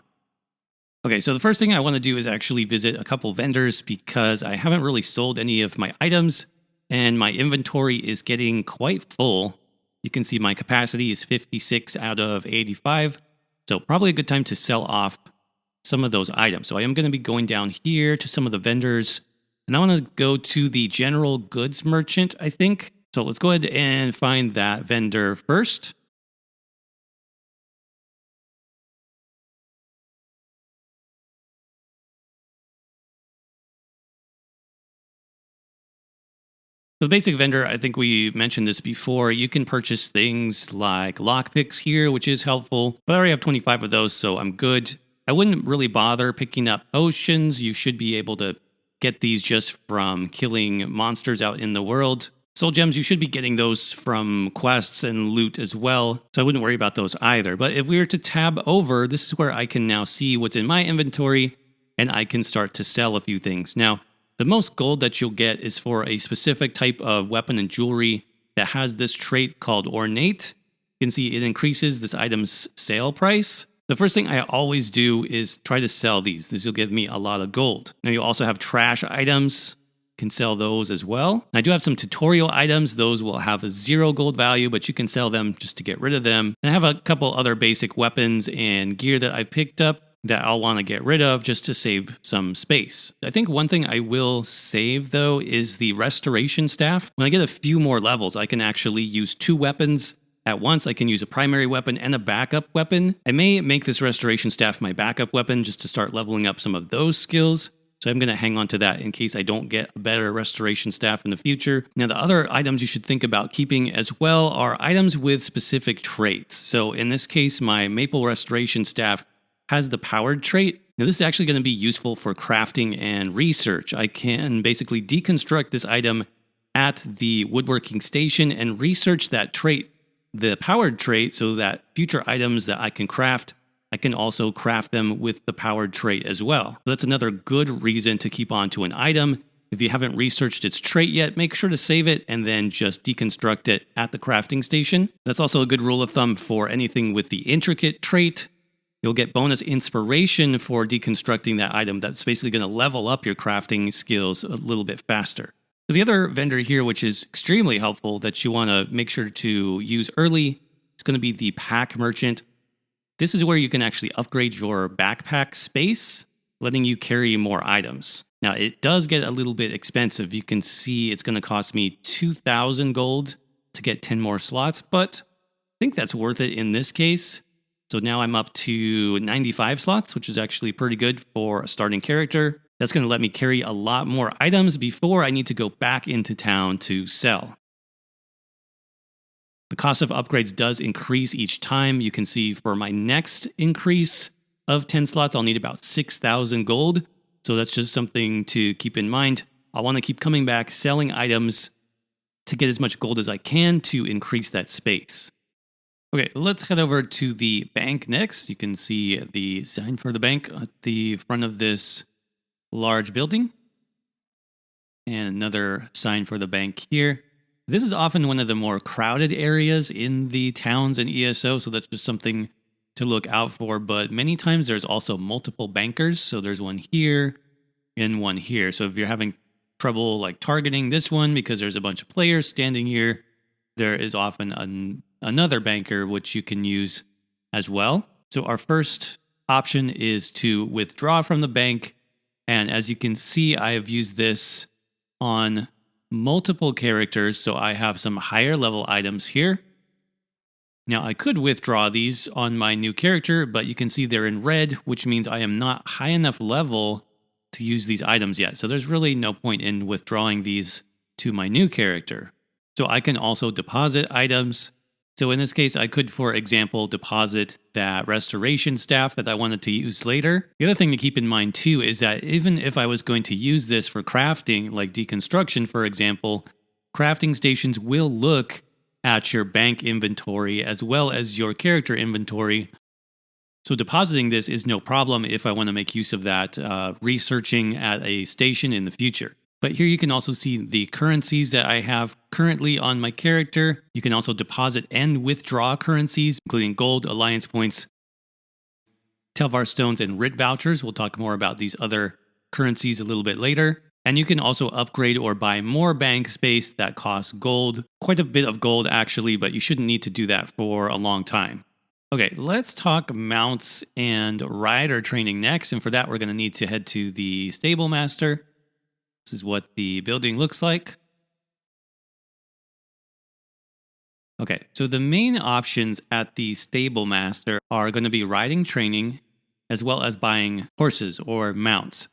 Okay, so the first thing I want to do is actually visit a couple vendors because I haven't really sold any of my items and my inventory is getting quite full. You can see my capacity is 56 out of 85, so probably a good time to sell off some of those items. So I am going to be going down here to some of the vendors, and I want to go to the general goods merchant, I think. So let's go ahead and find that vendor first. So the basic vendor, I think we mentioned this before, you can purchase things like lockpicks here, which is helpful, but I already have 25 of those, so I'm good. I wouldn't really bother picking up potions. You should be able to get these just from killing monsters out in the world. Soul gems, you should be getting those from quests and loot as well, so I wouldn't worry about those either. But if we were to tab over, this is where I can now see what's in my inventory, and I can start to sell a few things. Now, the most gold that you'll get is for a specific type of weapon and jewelry that has this trait called Ornate. You can see it increases this item's sale price. The first thing I always do is try to sell these. This will give me a lot of gold. Now you also have trash items. You can sell those as well. I do have some tutorial items. Those will have a 0 gold value, but you can sell them just to get rid of them. And I have a couple other basic weapons and gear that I've picked up that I'll want to get rid of just to save some space. I think one thing I will save, though, is the restoration staff. When I get a few more levels, I can actually use 2 weapons at once. I can use a primary weapon and a backup weapon. I may make this restoration staff my backup weapon just to start leveling up some of those skills. So I'm going to hang on to that in case I don't get a better restoration staff in the future. Now, the other items you should think about keeping as well are items with specific traits. So in this case, my maple restoration staff has the powered trait. Now this is actually going to be useful for crafting and research. I can basically deconstruct this item at the woodworking station and research that trait, the powered trait, so that future items that I can craft, I can also craft them with the powered trait as well. So that's another good reason to keep on to an item. If you haven't researched its trait yet, make sure to save it and then just deconstruct it at the crafting station. That's also a good rule of thumb for anything with the intricate trait. You'll get bonus inspiration for deconstructing that item. That's basically going to level up your crafting skills a little bit faster. So the other vendor here, which is extremely helpful that you want to make sure to use early, It's going to be the Pack Merchant. This is where you can actually upgrade your backpack space, letting you carry more items. Now, it does get a little bit expensive. You can see it's going to cost me 2,000 gold to get 10 more slots, but I think that's worth it in this case. So now I'm up to 95 slots, which is actually pretty good for a starting character. That's going to let me carry a lot more items before I need to go back into town to sell. The cost of upgrades does increase each time. You can see for my next increase of 10 slots, I'll need about 6,000 gold. So that's just something to keep in mind. I want to keep coming back, selling items to get as much gold as I can to increase that space. Okay, let's head over to the bank next. You can see the sign for the bank at the front of this large building. And another sign for the bank here. This is often one of the more crowded areas in the towns in ESO, so that's just something to look out for. But many times there's also multiple bankers. So there's one here and one here. So if you're having trouble like targeting this one because there's a bunch of players standing here, there is often another banker which you can use as well. So our first option is to withdraw from the bank. And as you can see, I have used this on multiple characters. So I have some higher level items here. Now I could withdraw these on my new character, but you can see they're in red, which means I am not high enough level to use these items yet. So there's really no point in withdrawing these to my new character. So I can also deposit items. So in this case, I could, for example, deposit that restoration staff that I wanted to use later. The other thing to keep in mind too is that even if I was going to use this for crafting, like deconstruction, for example, crafting stations will look at your bank inventory as well as your character inventory. So depositing this is no problem if I want to make use of that researching at a station in the future. But here you can also see the currencies that I have currently on my character. You can also deposit and withdraw currencies, including gold, alliance points, Telvar stones, and writ vouchers. We'll talk more about these other currencies a little bit later. And you can also upgrade or buy more bank space that costs gold. Quite a bit of gold actually, but you shouldn't need to do that for a long time. Okay, let's talk mounts and rider training next. And for that, we're going to need to head to the Stable Master. This is what the building looks like. Okay, so the main options at the Stable Master are going to be riding training as well as buying horses or mounts.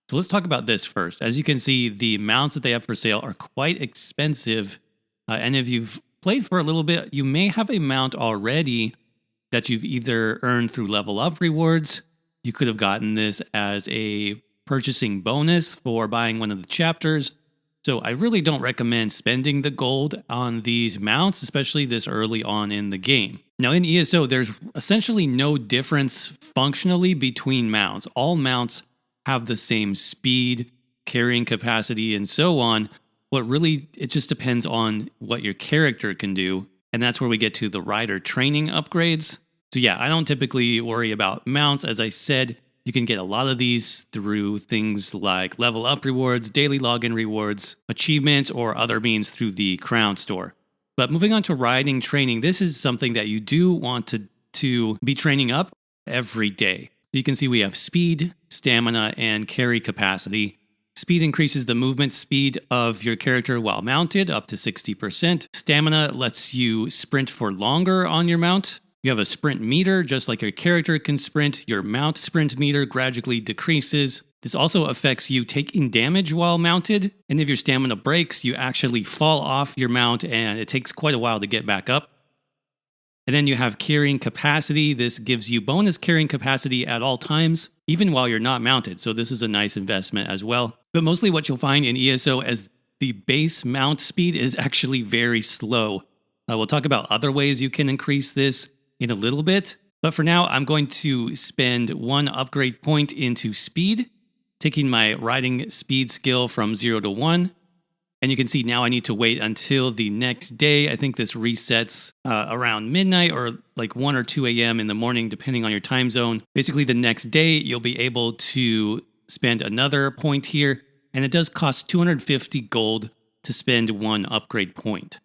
So let's talk about this first. As you can see, the mounts that they have for sale are quite expensive. And if you've played for a little bit, you may have a mount already that you've either earned through level up rewards. You could have gotten this as a purchasing bonus for buying one of the chapters. So I really don't recommend spending the gold on these mounts, especially this early on in the game. Now in ESO, there's essentially no difference functionally between mounts. All mounts have the same speed, carrying capacity, and so on. But really, it just depends on what your character can do. And that's where we get to the rider training upgrades. So yeah, I don't typically worry about mounts. As I said, you can get a lot of these through things like level up rewards, daily login rewards, achievements, or other means through the Crown Store. But moving on to riding training, this is something that you do want to be training up every day. You can see we have speed, stamina, and carry capacity. Speed increases the movement speed of your character while mounted up to 60%. Stamina lets you sprint for longer on your mount. You have a sprint meter, just like your character can sprint. Your mount sprint meter gradually decreases. This also affects you taking damage while mounted. And if your stamina breaks, you actually fall off your mount and it takes quite a while to get back up. And then you have carrying capacity. This gives you bonus carrying capacity at all times, even while you're not mounted. So this is a nice investment as well. But mostly what you'll find in ESO as the base mount speed is actually very slow. We'll talk about other ways you can increase this in a little bit. But for now, I'm going to spend one upgrade point into speed, taking my riding speed skill from 0 to 1. And you can see now I need to wait until the next day. I think this resets around midnight or like 1 or 2 a.m. in the morning, depending on your time zone. Basically, the next day, you'll be able to spend another point here. And it does cost 250 gold to spend one upgrade point.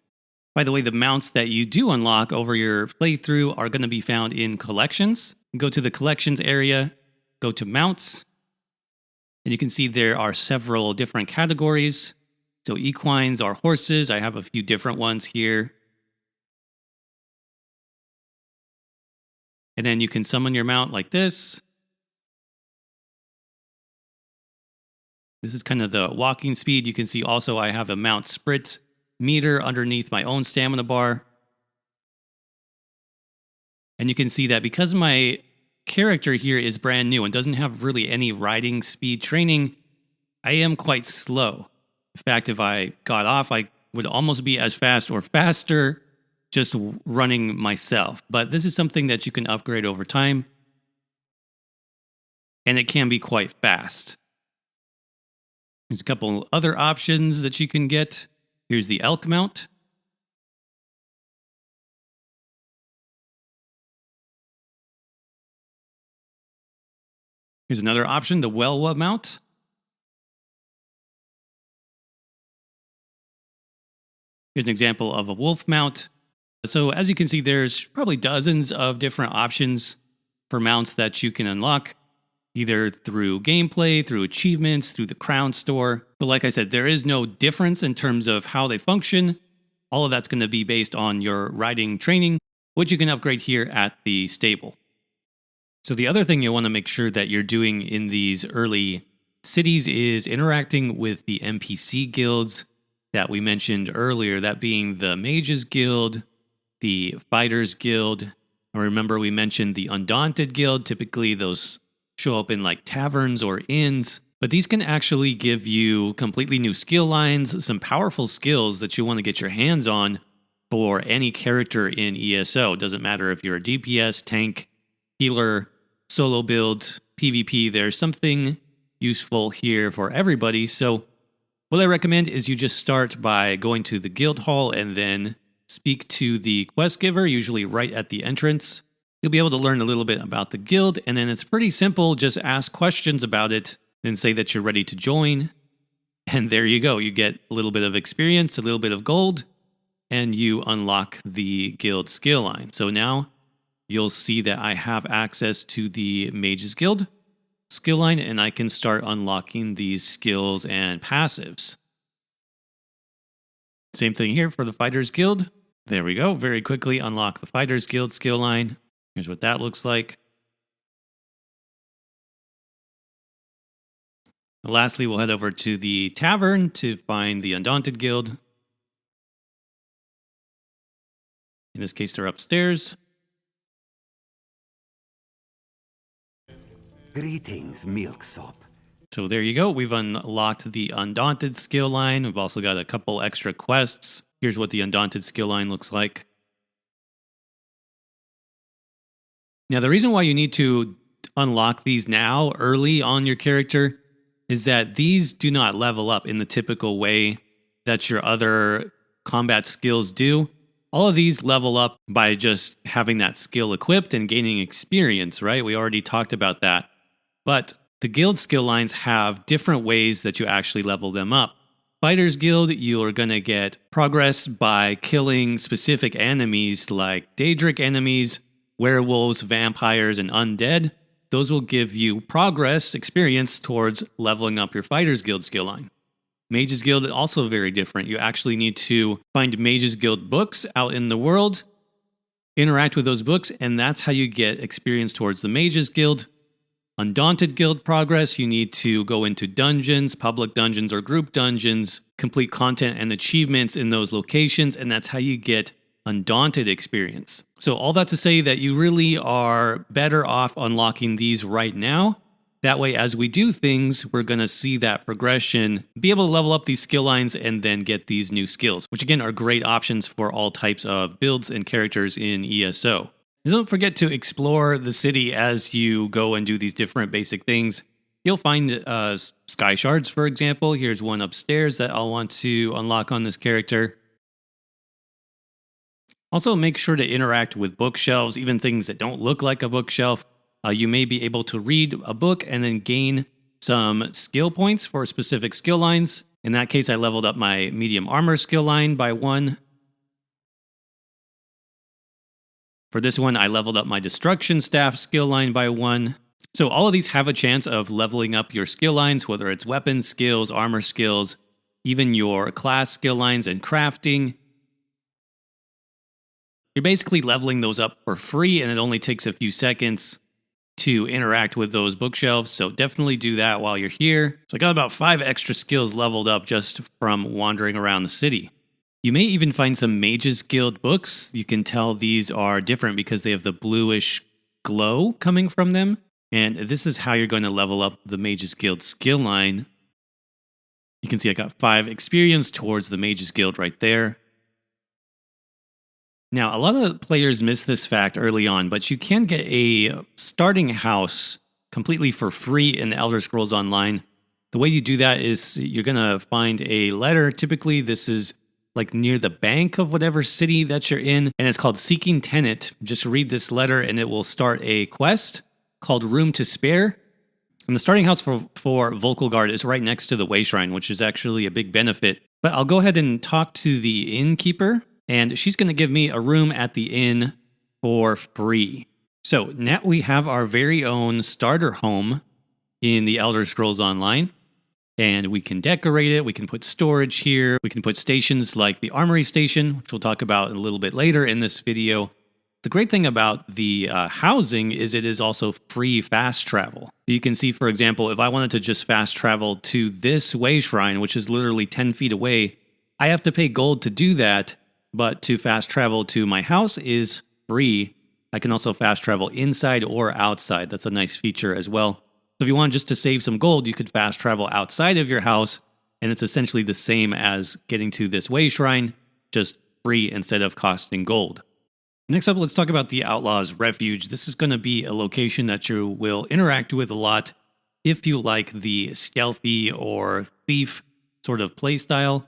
By the way, the mounts that you do unlock over your playthrough are going to be found in collections. Go to the collections area, go to mounts, and you can see there are several different categories. So equines are horses. I have a few different ones here. And then you can summon your mount like this. This is kind of the walking speed. You can see also I have a mount sprint meter underneath my own stamina bar. And you can see that because my character here is brand new and doesn't have really any riding speed training, I am quite slow. In fact, if I got off, I would almost be as fast or faster just running myself. But this is something that you can upgrade over time, and it can be quite fast. There's a couple other options that you can get. Here's the elk mount. Here's another option, the Welwa mount. Here's an example of a wolf mount. So as you can see, there's probably dozens of different options for mounts that you can unlock, either through gameplay, through achievements, through the crown store. But like I said, there is no difference in terms of how they function. All of that's going to be based on your riding training, which you can upgrade here at the stable. So the other thing you'll want to make sure that you're doing in these early cities is interacting with the NPC guilds that we mentioned earlier, that being the Mages Guild, the Fighters Guild. And remember, we mentioned the Undaunted Guild. Typically, those show up in like taverns or inns, but these can actually give you completely new skill lines, some powerful skills that you want to get your hands on for any character in ESO. Doesn't matter if you're a DPS, tank, healer, solo build, PvP, there's something useful here for everybody. So what I recommend is you just start by going to the guild hall and then speak to the quest giver, usually right at the entrance. You'll be able to learn a little bit about the guild, and then it's pretty simple. Just ask questions about it, then say that you're ready to join. And there you go. You get a little bit of experience, a little bit of gold, and you unlock the guild skill line. So now you'll see that I have access to the Mages Guild skill line, and I can start unlocking these skills and passives. Same thing here for the Fighters Guild. There we go. Very quickly unlock the Fighters Guild skill line. Here's what that looks like. And lastly, we'll head over to the tavern to find the Undaunted Guild. In this case, they're upstairs. Greetings, Milksop. So there you go. We've unlocked the Undaunted skill line. We've also got a couple extra quests. Here's what the Undaunted skill line looks like. Now, the reason why you need to unlock these now, early on your character, is that these do not level up in the typical way that your other combat skills do. All of these level up by just having that skill equipped and gaining experience, right? We already talked about that. But the guild skill lines have different ways that you actually level them up. Fighters Guild, you're going to get progress by killing specific enemies like Daedric enemies, werewolves, vampires, and undead. Those will give you progress, experience towards leveling up your Fighters Guild skill line. Mages Guild is also very different. You actually need to find Mages Guild books out in the world, interact with those books, and that's how you get experience towards the Mages Guild. Undaunted Guild progress, you need to go into dungeons, public dungeons or group dungeons, complete content and achievements in those locations, and that's how you get Undaunted experience. So all that to say that you really are better off unlocking these right now. That way, as we do things, we're going to see that progression, be able to level up these skill lines and then get these new skills, which again are great options for all types of builds and characters in ESO. And don't forget to explore the city as you go and do these different basic things. You'll find Skyshards, for example. Here's one upstairs that I'll want to unlock on this character. Also, make sure to interact with bookshelves, even things that don't look like a bookshelf. You may be able to read a book and then gain some skill points for specific skill lines. In that case, I leveled up my medium armor skill line by 1. For this one, I leveled up my Destruction Staff skill line by 1. So all of these have a chance of leveling up your skill lines, whether it's weapons skills, armor skills, even your class skill lines and crafting. You're basically leveling those up for free, and it only takes a few seconds to interact with those bookshelves, so definitely do that while you're here. So I got about 5 extra skills leveled up just from wandering around the city. You may even find some Mages Guild books. You can tell these are different because they have the bluish glow coming from them. And this is how you're going to level up the Mages Guild skill line. You can see I got 5 experience towards the Mages Guild right there. Now, a lot of players miss this fact early on, but you can get a starting house completely for free in the Elder Scrolls Online. The way you do that is you're going to find a letter. Typically, this is like near the bank of whatever city that you're in, and it's called Seeking Tenant. Just read this letter and it will start a quest called Room to Spare. And the starting house for Volkilgard is right next to the Wayshrine, which is actually a big benefit. But I'll go ahead and talk to the innkeeper, and she's going to give me a room at the inn for free. So now we have our very own starter home in the Elder Scrolls Online. And we can decorate it, we can put storage here, we can put stations like the Armory Station, which we'll talk about a little bit later in this video. The great thing about the housing is it is also free fast travel. You can see, for example, if I wanted to just fast travel to this Wayshrine, which is literally 10 feet away, I have to pay gold to do that, but to fast travel to my house is free. I can also fast travel inside or outside. That's a nice feature as well. So if you want just to save some gold, you could fast travel outside of your house, and it's essentially the same as getting to this Wayshrine, just free instead of costing gold. Next up, let's talk about the Outlaw's Refuge. This is going to be a location that you will interact with a lot if you like the stealthy or thief sort of playstyle.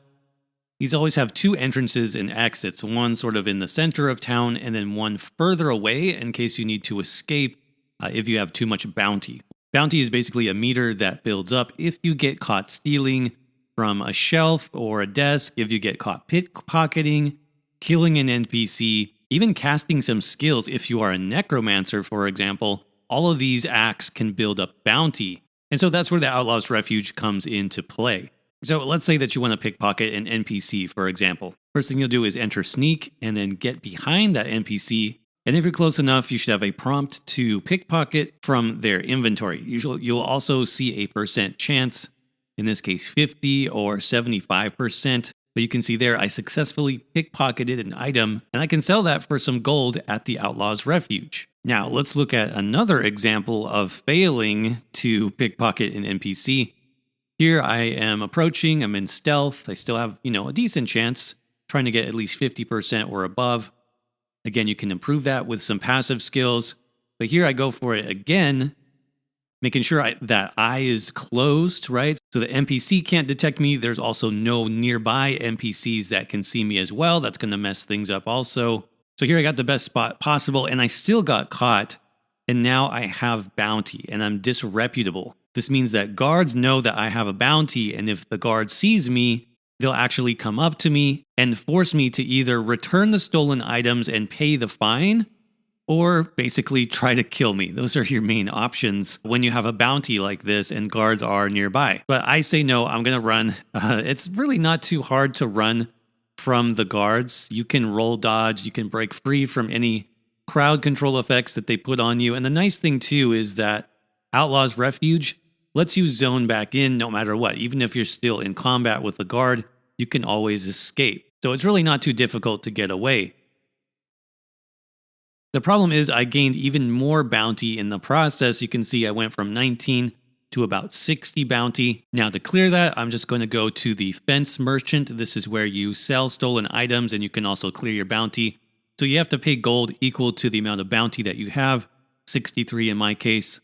These always have 2 entrances and exits, one sort of in the center of town and then one further away in case you need to escape if you have too much bounty. Bounty is basically a meter that builds up if you get caught stealing from a shelf or a desk, if you get caught pickpocketing, killing an NPC, even casting some skills if you are a Necromancer, for example. All of these acts can build up bounty. And so that's where the Outlaw's Refuge comes into play. So let's say that you want to pickpocket an NPC, for example. First thing you'll do is enter Sneak and then get behind that NPC. And if you're close enough, you should have a prompt to pickpocket from their inventory. You'll also see a percent chance, in this case 50 or 75%. But you can see there I successfully pickpocketed an item, and I can sell that for some gold at the Outlaw's Refuge. Now let's look at another example of failing to pickpocket an NPC. Here I am approaching, I'm in stealth, I still have, a decent chance, trying to get at least 50% or above. Again, you can improve that with some passive skills, but here I go for it again, making sure that eye is closed, right? So the NPC can't detect me. There's also no nearby NPCs that can see me as well. That's going to mess things up also. So here I got the best spot possible, and I still got caught, and now I have bounty, and I'm disreputable. This means that guards know that I have a bounty, and if the guard sees me, they'll actually come up to me and force me to either return the stolen items and pay the fine, or basically try to kill me. Those are your main options when you have a bounty like this and guards are nearby. But I say no, I'm going to run. It's really not too hard to run from the guards. You can roll dodge, you can break free from any crowd control effects that they put on you. And the nice thing too is that Outlaw's Refuge lets you zone back in no matter what. Even if you're still in combat with the guard, you can always escape. So it's really not too difficult to get away. The problem is I gained even more bounty in the process. You can see I went from 19 to about 60 bounty. Now to clear that, I'm just going to go to the Fence Merchant. This is where you sell stolen items and you can also clear your bounty. So you have to pay gold equal to the amount of bounty that you have, 63 in my case.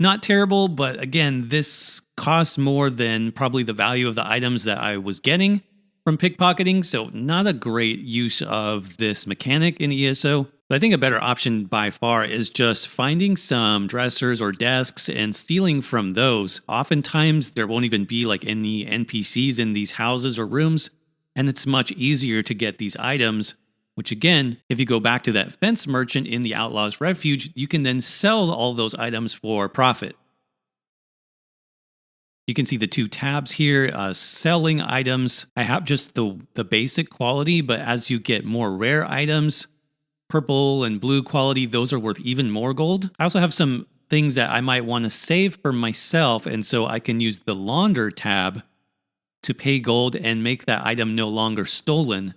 Not terrible, but again, this costs more than probably the value of the items that I was getting from pickpocketing, so not a great use of this mechanic in ESO. But I think a better option by far is just finding some dressers or desks and stealing from those. Oftentimes, there won't even be like any NPCs in these houses or rooms, and it's much easier to get these items which again, if you go back to that fence merchant in the Outlaw's Refuge, you can then sell all those items for profit. You can see the two tabs here, selling items. I have just the basic quality, but as you get more rare items, purple and blue quality, those are worth even more gold. I also have some things that I might want to save for myself, and so I can use the launder tab to pay gold and make that item no longer stolen.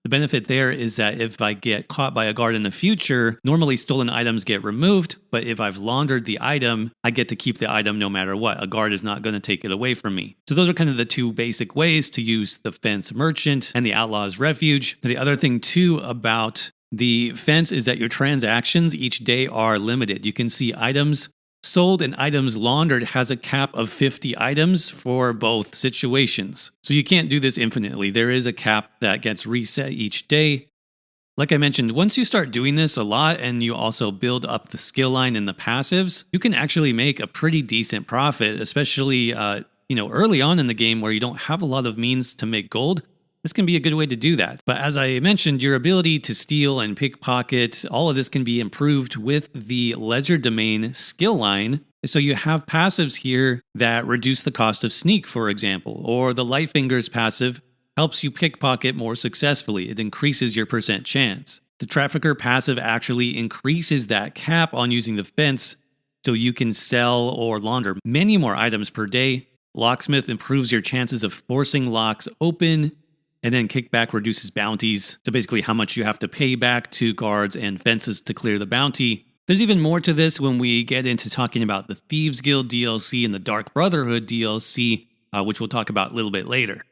The benefit there is that if I get caught by a guard in the future, normally stolen items get removed, but if I've laundered the item, I get to keep the item no matter what. A guard is not going to take it away from me. So those are kind of the two basic ways to use the Fence Merchant and the Outlaw's Refuge. The other thing too about the Fence is that your transactions each day are limited. You can see items sold and items laundered has a cap of 50 items for both situations. So you can't do this infinitely. There is a cap that gets reset each day. Like I mentioned, once you start doing this a lot and you also build up the skill line and the passives, you can actually make a pretty decent profit, especially early on in the game where you don't have a lot of means to make gold. This can be a good way to do that. But as I mentioned, your ability to steal and pickpocket, all of this can be improved with the Legerdemain skill line. So you have passives here that reduce the cost of sneak, for example, or the Light Fingers passive helps you pickpocket more successfully. It increases your percent chance. The Trafficker passive actually increases that cap on using the fence, so you can sell or launder many more items per day. Locksmith improves your chances of forcing locks open. And then Kickback reduces bounties, so basically how much you have to pay back to guards and fences to clear the bounty. There's even more to this when we get into talking about the Thieves Guild DLC and the Dark Brotherhood DLC, which we'll talk about a little bit later.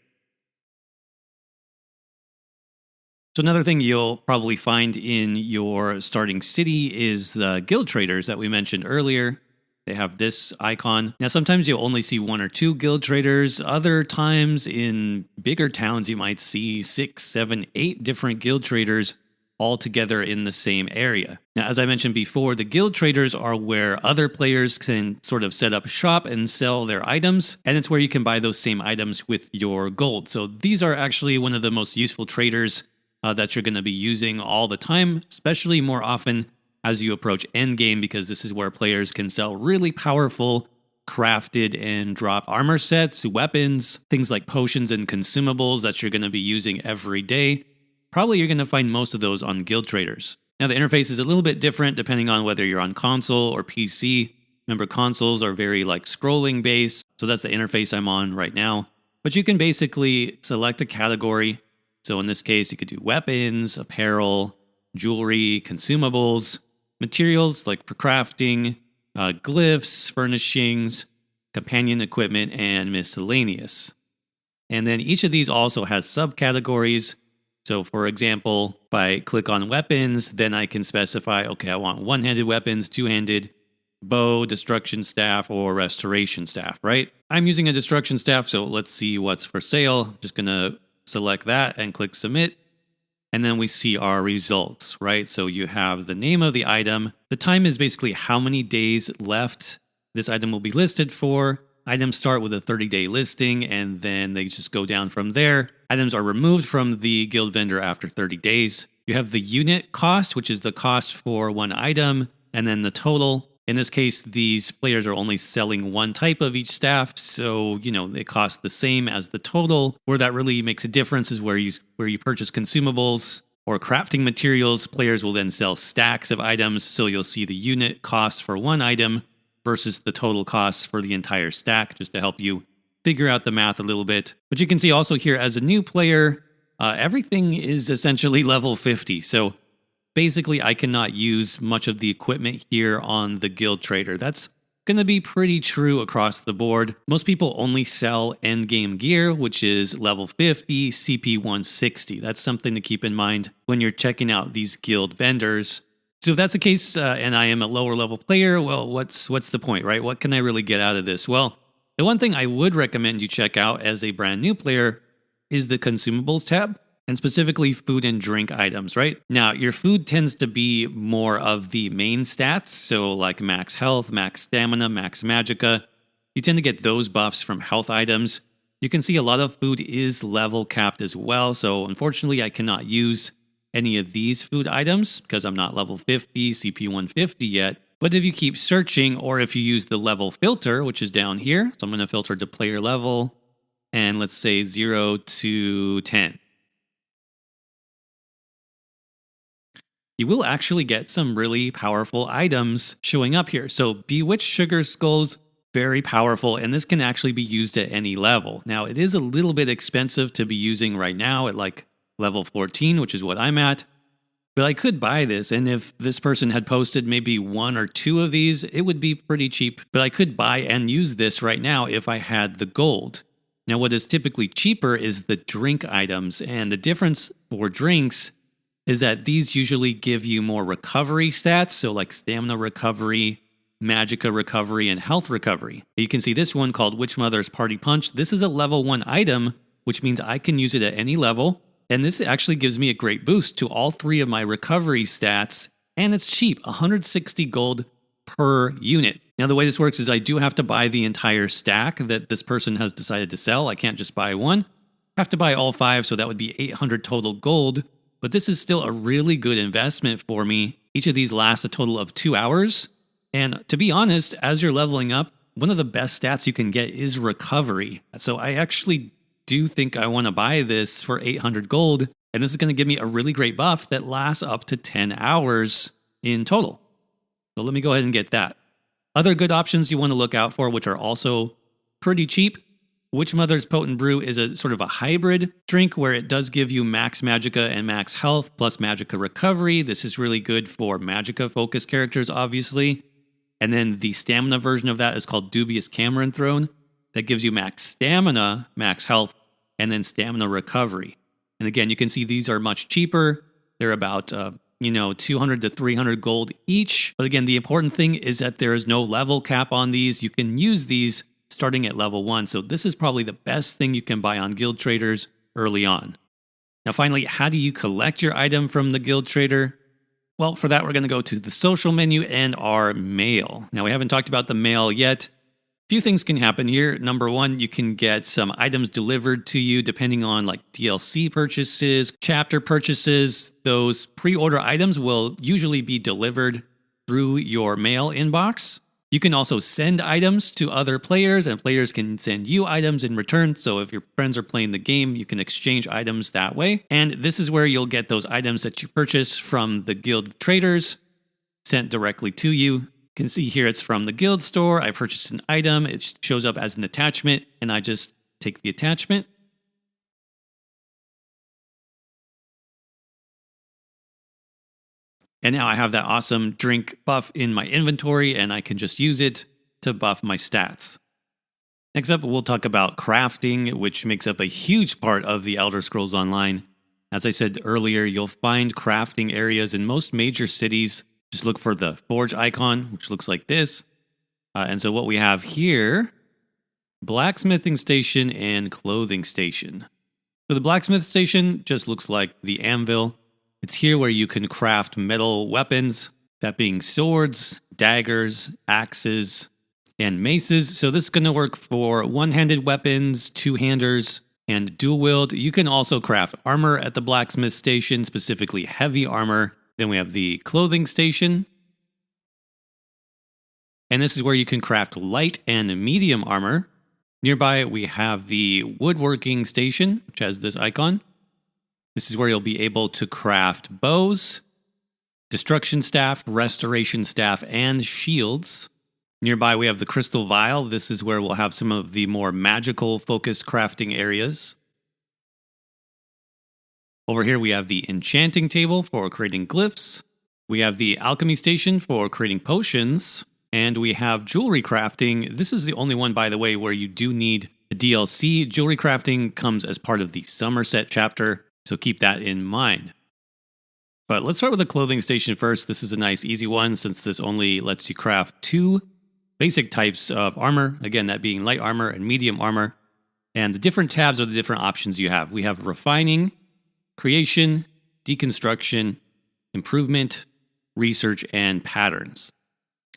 So another thing you'll probably find in your starting city is the guild traders that we mentioned earlier. They have this icon. Now, sometimes you'll only see 1 or 2 guild traders. Other times in bigger towns, you might see 6, 7, 8 different guild traders all together in the same area. Now, as I mentioned before, the guild traders are where other players can sort of set up shop and sell their items, and it's where you can buy those same items with your gold. So these are actually one of the most useful traders that you're going to be using all the time, especially more often as you approach endgame, because this is where players can sell really powerful crafted and drop armor sets, weapons, things like potions and consumables that you're going to be using every day. Probably you're going to find most of those on guild traders. Now the interface is a little bit different depending on whether you're on console or PC. Remember, consoles are very scrolling based, so that's the interface I'm on right now. But you can basically select a category. So in this case, you could do weapons, apparel, jewelry, consumables, materials like for crafting, glyphs, furnishings, companion equipment, and miscellaneous. And then each of these also has subcategories. So for example, if I click on weapons, then I can specify, okay, I want one-handed weapons, two-handed, bow, destruction staff, or restoration staff, right? I'm using a destruction staff, so let's see what's for sale. Just gonna select that and click submit. And then we see our results, right? So you have the name of the item. The time is basically how many days left this item will be listed for. Items start with a 30-day listing, and then they just go down from there. Items are removed from the guild vendor after 30 days. You have the unit cost, which is the cost for one item, and then the total. In this case, these players are only selling one type of each staff, so, it costs the same as the total. Where that really makes a difference is where you purchase consumables or crafting materials. Players will then sell stacks of items, so you'll see the unit cost for one item versus the total cost for the entire stack, just to help you figure out the math a little bit. But you can see also here, as a new player, everything is essentially level 50, so basically, I cannot use much of the equipment here on the guild trader. That's going to be pretty true across the board. Most people only sell endgame gear, which is level 50, CP 160. That's something to keep in mind when you're checking out these guild vendors. So if that's the case, and I am a lower level player, well, what's the point, right? What can I really get out of this? Well, the one thing I would recommend you check out as a brand new player is the consumables tab. And specifically food and drink items, right? Now, your food tends to be more of the main stats, so like max health, max stamina, max magicka. You tend to get those buffs from health items. You can see a lot of food is level capped as well, so unfortunately I cannot use any of these food items because I'm not level 50, CP 150 yet. But if you keep searching, or if you use the level filter, which is down here, so I'm going to filter to player level, and let's say 0 to 10. You will actually get some really powerful items showing up here. So Bewitched Sugar Skulls, very powerful, and this can actually be used at any level. Now, it is a little bit expensive to be using right now at like level 14, which is what I'm at. But I could buy this, and if this person had posted maybe 1 or 2 of these, it would be pretty cheap. But I could buy and use this right now if I had the gold. Now, what is typically cheaper is the drink items, and the difference for drinks is that these usually give you more recovery stats, so like stamina recovery, magicka recovery, and health recovery. You can see this one called Witchmother's Party Punch. This is a level 1 item, which means I can use it at any level. And this actually gives me a great boost to all 3 of my recovery stats, and it's cheap, 160 gold per unit. Now, the way this works is I do have to buy the entire stack that this person has decided to sell. I can't just buy one. I have to buy all 5, so that would be 800 total gold. But this is still a really good investment for me. Each of these lasts a total of 2 hours. And to be honest, as you're leveling up, one of the best stats you can get is recovery. So I actually do think I want to buy this for 800 gold, and this is going to give me a really great buff that lasts up to 10 hours in total. So let me go ahead and get that. Other good options you want to look out for, which are also pretty cheap. Witchmother's Potent Brew is a sort of a hybrid drink where it does give you max magicka and max health plus magicka recovery. This is really good for magicka focused characters, obviously. And then the stamina version of that is called Dubious Cameron Throne. That gives you max stamina, max health, and then stamina recovery. And again, you can see these are much cheaper. They're about 200 to 300 gold each. But again, the important thing is that there is no level cap on these. You can use these starting at level 1. So this is probably the best thing you can buy on Guild Traders early on. Now finally, how do you collect your item from the Guild Trader? Well, for that, we're going to go to the social menu and our mail. Now, we haven't talked about the mail yet. Few things can happen here. Number 1, you can get some items delivered to you depending on like DLC purchases, chapter purchases. Those pre-order items will usually be delivered through your mail inbox. You can also send items to other players, and players can send you items in return. So if your friends are playing the game, you can exchange items that way. And this is where you'll get those items that you purchase from the guild traders sent directly to you. You can see here it's from the guild store. I purchased an item. It shows up as an attachment, and I just take the attachment. And now I have that awesome drink buff in my inventory, and I can just use it to buff my stats. Next up, we'll talk about crafting, which makes up a huge part of the Elder Scrolls Online. As I said earlier, you'll find crafting areas in most major cities. Just look for the forge icon, which looks like this. And so what we have here, blacksmithing station and clothing station. So the blacksmith station just looks like the anvil. It's here where you can craft metal weapons, that being swords, daggers, axes, and maces. So this is going to work for one-handed weapons, two-handers, and dual-wield. You can also craft armor at the blacksmith station, specifically heavy armor. Then we have the clothing station. And this is where you can craft light and medium armor. Nearby, we have the woodworking station, which has this icon. This is where you'll be able to craft bows, destruction staff, restoration staff, and shields. Nearby, we have the crystal vial. This is where we'll have some of the more magical focused crafting areas. Over here, we have the enchanting table for creating glyphs. We have the alchemy station for creating potions. And we have jewelry crafting. This is the only one, by the way, where you do need a DLC. Jewelry crafting comes as part of the Somerset chapter, so keep that in mind. But let's start with the clothing station first. This is a nice, easy one, since this only lets you craft 2 basic types of armor. Again, that being light armor and medium armor. And the different tabs are the different options you have. We have refining, creation, deconstruction, improvement, research, and patterns.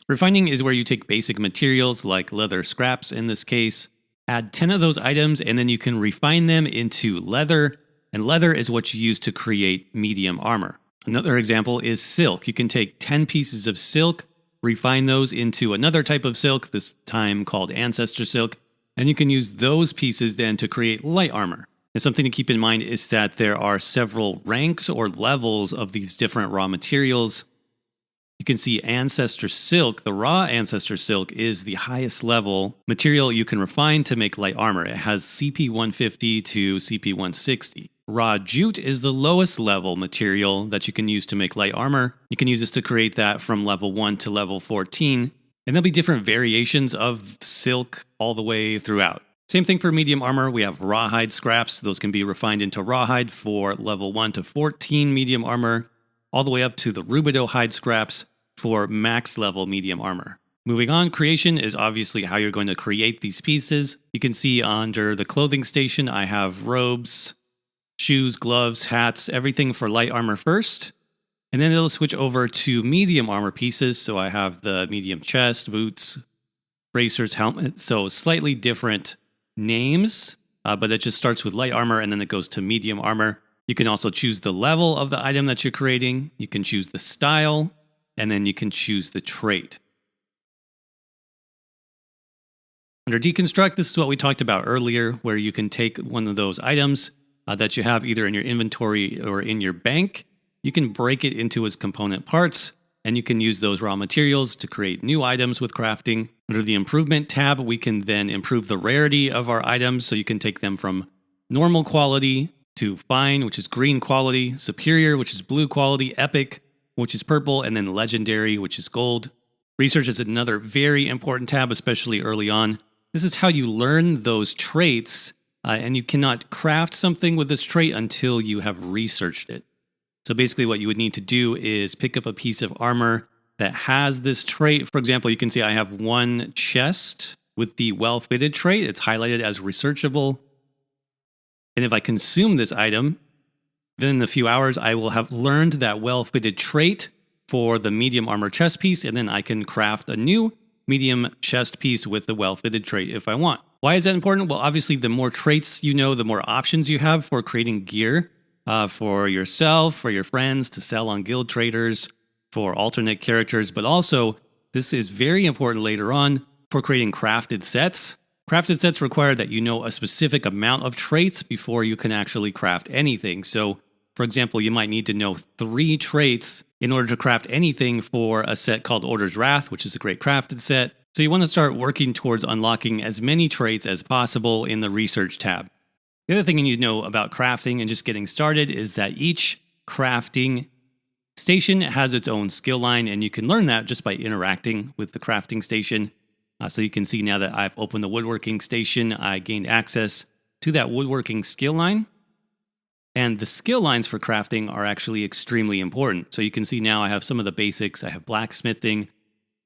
Refining is where you take basic materials like leather scraps in this case, add 10 of those items, and then you can refine them into leather, and leather is what you use to create medium armor. Another example is silk. You can take 10 pieces of silk, refine those into another type of silk, this time called ancestor silk, and you can use those pieces then to create light armor. And something to keep in mind is that there are several ranks or levels of these different raw materials. You can see ancestor silk, the raw ancestor silk, is the highest level material you can refine to make light armor. It has CP 150 to CP 160. Raw jute is the lowest level material that you can use to make light armor. You can use this to create that from level 1 to level 14. And there'll be different variations of silk all the way throughout. Same thing for medium armor. We have rawhide scraps. Those can be refined into rawhide for level 1 to 14 medium armor, all the way up to the rubido hide scraps for max level medium armor. Moving on, creation is obviously how you're going to create these pieces. You can see under the clothing station, I have robes, shoes, gloves, hats, everything for light armor first. And then it'll switch over to medium armor pieces. So I have the medium chest, boots, bracers, helmet. So slightly different names, but it just starts with light armor and then it goes to medium armor. You can also choose the level of the item that you're creating. You can choose the style, and then you can choose the trait. Under deconstruct, this is what we talked about earlier, where you can take one of those items that you have either in your inventory or in your bank. You can break it into its component parts, and you can use those raw materials to create new items with crafting. Under the improvement tab, we can then improve the rarity of our items, so you can take them from normal quality to fine, which is green quality, superior, which is blue quality, epic, which is purple, and then legendary, which is gold. Research is another very important tab, especially early on. This is how you learn those traits, and you cannot craft something with this trait until you have researched it. So basically what you would need to do is pick up a piece of armor that has this trait. For example, you can see I have one chest with the well-fitted trait. It's highlighted as researchable. And if I consume this item, then in a few hours I will have learned that well-fitted trait for the medium armor chest piece, and then I can craft a new medium chest piece with the well-fitted trait if I want. Why is that important? Well, obviously the more traits you know, the more options you have for creating gear. For yourself, for your friends, to sell on guild traders, for alternate characters, but also this is very important later on for creating crafted sets. Crafted sets require that you know a specific amount of traits before you can actually craft anything. So, for example, you might need to know 3 traits in order to craft anything for a set called Order's Wrath, which is a great crafted set. So you want to start working towards unlocking as many traits as possible in the research tab. The other thing you need to know about crafting and just getting started is that each crafting station has its own skill line, and you can learn that just by interacting with the crafting station. So you can see now that I've opened the woodworking station, I gained access to that woodworking skill line. And the skill lines for crafting are actually extremely important. So you can see now I have some of the basics. I have blacksmithing,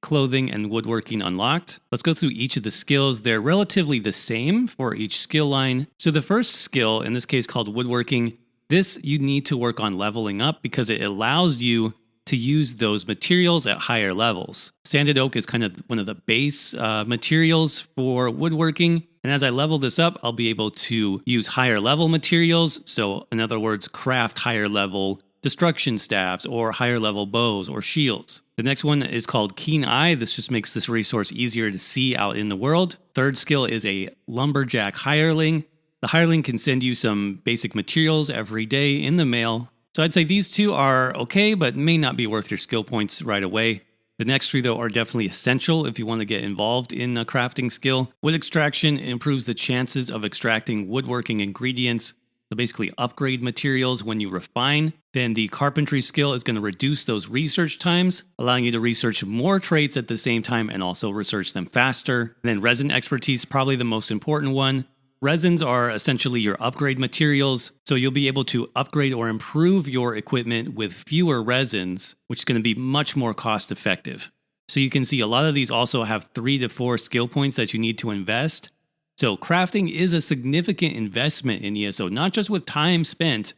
clothing, and woodworking unlocked. Let's go through each of the skills. They're relatively the same for each skill line. So the first skill, in this case called woodworking, this you need to work on leveling up because it allows you to use those materials at higher levels. Sanded oak is kind of one of the base materials for woodworking. And as I level this up, I'll be able to use higher level materials. So in other words, craft higher level destruction staffs or higher level bows or shields. The next one is called Keen Eye. This just makes this resource easier to see out in the world. Third skill is a lumberjack hireling. The hireling can send you some basic materials every day in the mail. So I'd say these two are okay, but may not be worth your skill points right away. The next 3, though, are definitely essential if you want to get involved in a crafting skill. Wood extraction improves the chances of extracting woodworking ingredients. So basically upgrade materials when you refine. Then the carpentry skill is going to reduce those research times, allowing you to research more traits at the same time and also research them faster. And then resin expertise, probably the most important one. Resins are essentially your upgrade materials, so you'll be able to upgrade or improve your equipment with fewer resins, which is going to be much more cost effective. So you can see a lot of these also have 3 to 4 skill points that you need to invest. So crafting is a significant investment in ESO, not just with time spent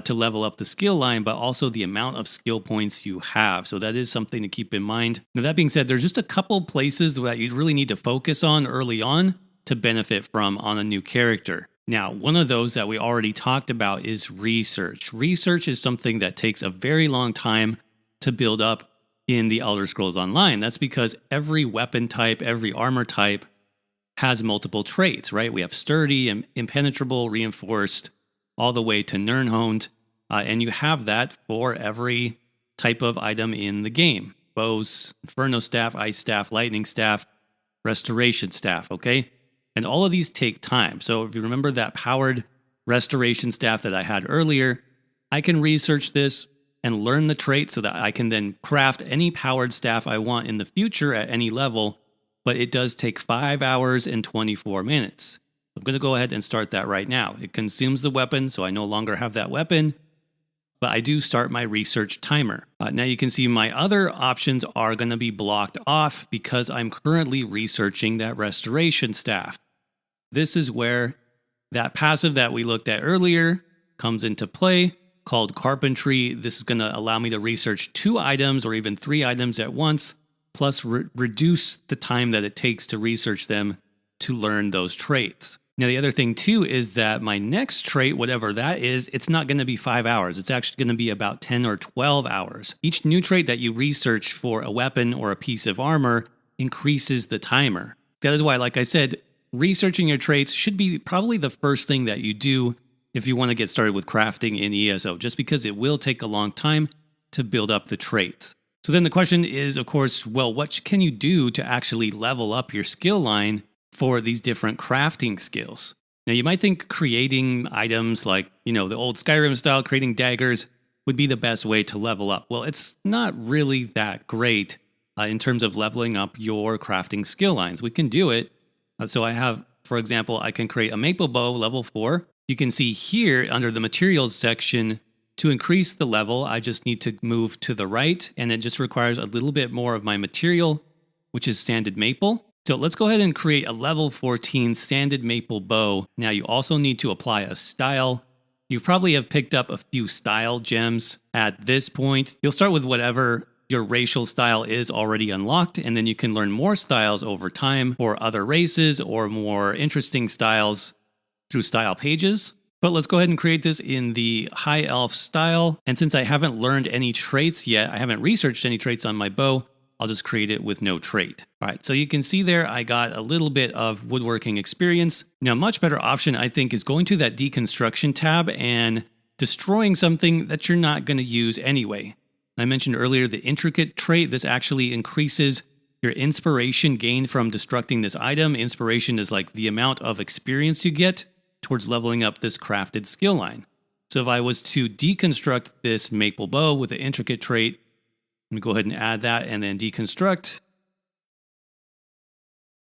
to level up the skill line, but also the amount of skill points you have. So that is something to keep in mind. Now, that being said, there's just a couple places that you really need to focus on early on to benefit from on a new character. Now, one of those that we already talked about is research. Research is something that takes a very long time to build up in the Elder Scrolls Online. That's because every weapon type, every armor type has multiple traits, right? We have sturdy, impenetrable, reinforced, all the way to Nirnhoned. And you have that for every type of item in the game. Bows, Inferno Staff, Ice Staff, Lightning Staff, Restoration Staff, okay? And all of these take time. So if you remember that powered Restoration Staff that I had earlier, I can research this and learn the trait so that I can then craft any powered staff I want in the future at any level, but it does take 5 hours and 24 minutes. I'm going to go ahead and start that right now. It consumes the weapon, so I no longer have that weapon, but I do start my research timer. Now you can see my other options are going to be blocked off because I'm currently researching that Restoration Staff. This is where that passive that we looked at earlier comes into play, called Carpentry. This is going to allow me to research 2 items or even 3 items at once, plus reduce the time that it takes to research them to learn those traits. Now, the other thing too is that my next trait, whatever that is, it's not going to be 5 hours. It's actually going to be about 10 or 12 hours. Each new trait that you research for a weapon or a piece of armor increases the timer. That is why, like I said, researching your traits should be probably the first thing that you do if you want to get started with crafting in ESO, just because it will take a long time to build up the traits. So then the question is, of course, well, what can you do to actually level up your skill line for these different crafting skills? Now, you might think creating items like, the old Skyrim style, creating daggers would be the best way to level up. Well, it's not really that great in terms of leveling up your crafting skill lines. We can do it. So I have, for example, I can create a maple bow level 4. You can see here under the materials section, to increase the level, I just need to move to the right, and it just requires a little bit more of my material, which is sanded maple. So let's go ahead and create a level 14 sanded maple bow. Now you also need to apply a style. You probably have picked up a few style gems at this point. You'll start with whatever your racial style is already unlocked, and then you can learn more styles over time for other races or more interesting styles through style pages. But let's go ahead and create this in the High Elf style. And since I haven't learned any traits yet, I haven't researched any traits on my bow, I'll just create it with no trait. All right, so you can see there I got a little bit of woodworking experience. Now, a much better option, I think, is going to that deconstruction tab and destroying something that you're not going to use anyway. I mentioned earlier the intricate trait. This actually increases your inspiration gained from destructing this item. Inspiration is like the amount of experience you get towards leveling up this crafted skill line. So if I was to deconstruct this maple bow with the intricate trait, let me go ahead and add that and then deconstruct.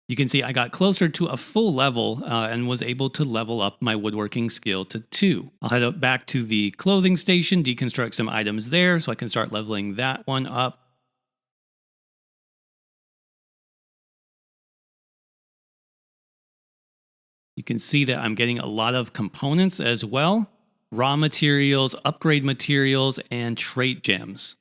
You can see I got closer to a full level and was able to level up my woodworking skill to 2. I'll head up back to the clothing station, deconstruct some items there so I can start leveling that one up. You can see that I'm getting a lot of components as well, raw materials, upgrade materials, and trait gems.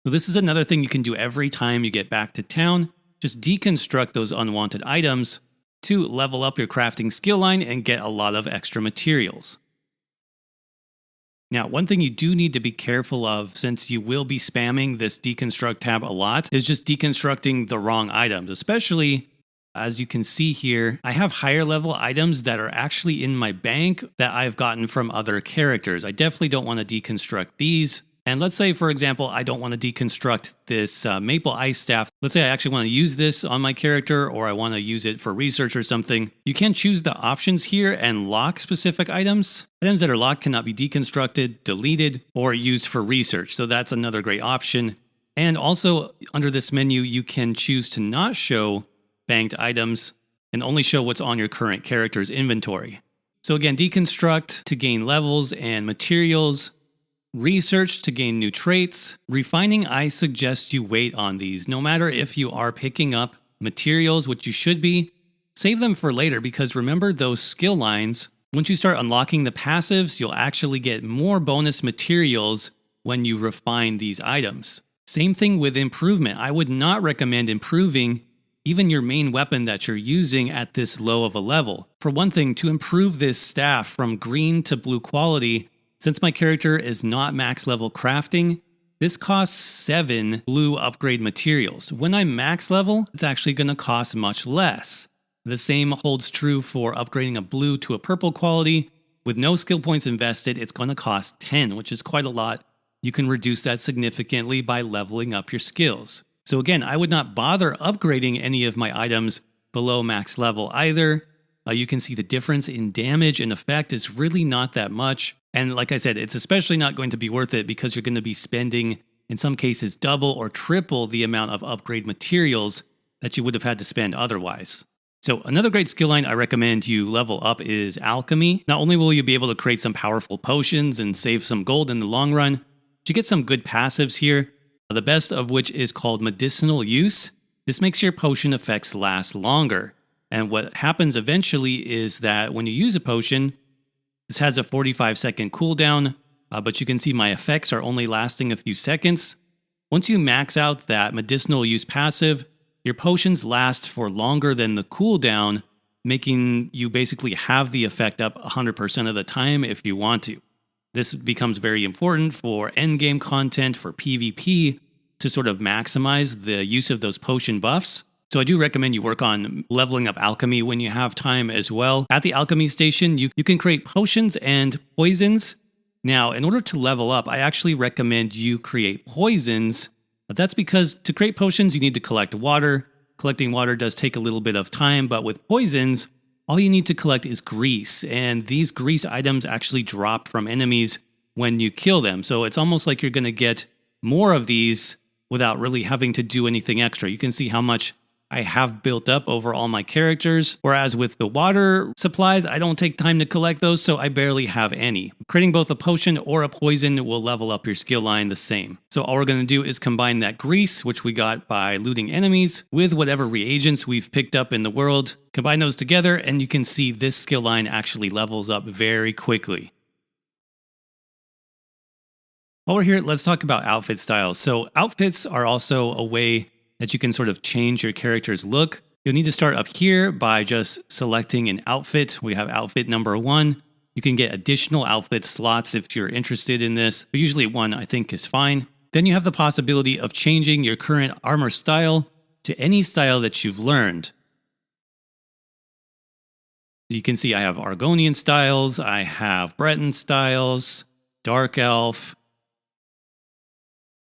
So this is another thing you can do every time you get back to town. Just deconstruct those unwanted items to level up your crafting skill line and get a lot of extra materials. Now, one thing you do need to be careful of, since you will be spamming this deconstruct tab a lot, is just deconstructing the wrong items, especially as you can see here, I have higher level items that are actually in my bank that I've gotten from other characters. I definitely don't want to deconstruct these. And let's say, for example, I don't want to deconstruct this maple ice staff. Let's say I actually want to use this on my character, or I want to use it for research or something. You can choose the options here and lock specific items. Items that are locked cannot be deconstructed, deleted, or used for research. So that's another great option. And also under this menu, you can choose to not show banked items and only show what's on your current character's inventory. So again, deconstruct to gain levels and materials, research to gain new traits. Refining, I suggest you wait on these. No matter if you are picking up materials, which you should be, save them for later, because remember those skill lines, once you start unlocking the passives, you'll actually get more bonus materials when you refine these items. Same thing with improvement. I would not recommend improving even your main weapon that you're using at this low of a level. For one thing, to improve this staff from green to blue quality, since my character is not max level crafting, this costs 7 blue upgrade materials. When I'm max level, it's actually going to cost much less. The same holds true for upgrading a blue to a purple quality. With no skill points invested, it's going to cost 10, which is quite a lot. You can reduce that significantly by leveling up your skills. So again, I would not bother upgrading any of my items below max level either. You can see the difference in damage and effect is really not that much. And like I said, it's especially not going to be worth it because you're going to be spending, in some cases, double or triple the amount of upgrade materials that you would have had to spend otherwise. So another great skill line I recommend you level up is Alchemy. Not only will you be able to create some powerful potions and save some gold in the long run, but you get some good passives here. The best of which is called Medicinal Use. This makes your potion effects last longer. And what happens eventually is that when you use a potion, this has a 45-second cooldown, but you can see my effects are only lasting a few seconds. Once you max out that Medicinal Use passive, your potions last for longer than the cooldown, making you basically have the effect up 100% of the time if you want to. This becomes very important for endgame content, for PvP, to sort of maximize the use of those potion buffs. So I do recommend you work on leveling up Alchemy when you have time as well. At the Alchemy station, you can create potions and poisons. Now, in order to level up, I actually recommend you create poisons. That's because to create potions, you need to collect water. Collecting water does take a little bit of time, but with poisons, all you need to collect is grease, and these grease items actually drop from enemies when you kill them. So it's almost like you're going to get more of these without really having to do anything extra. You can see how much I have built up over all my characters, whereas with the water supplies, I don't take time to collect those, so I barely have any. Creating both a potion or a poison will level up your skill line the same. So all we're going to do is combine that grease, which we got by looting enemies, with whatever reagents we've picked up in the world. Combine those together, and you can see this skill line actually levels up very quickly. While we're here, let's talk about outfit styles. So outfits are also a way that you can sort of change your character's look. You'll need to start up here by just selecting an outfit. We have outfit number 1. You can get additional outfit slots if you're interested in this, but usually 1 I think is fine. Then you have the possibility of changing your current armor style to any style that you've learned. You can see I have Argonian styles, I have Breton styles, Dark Elf,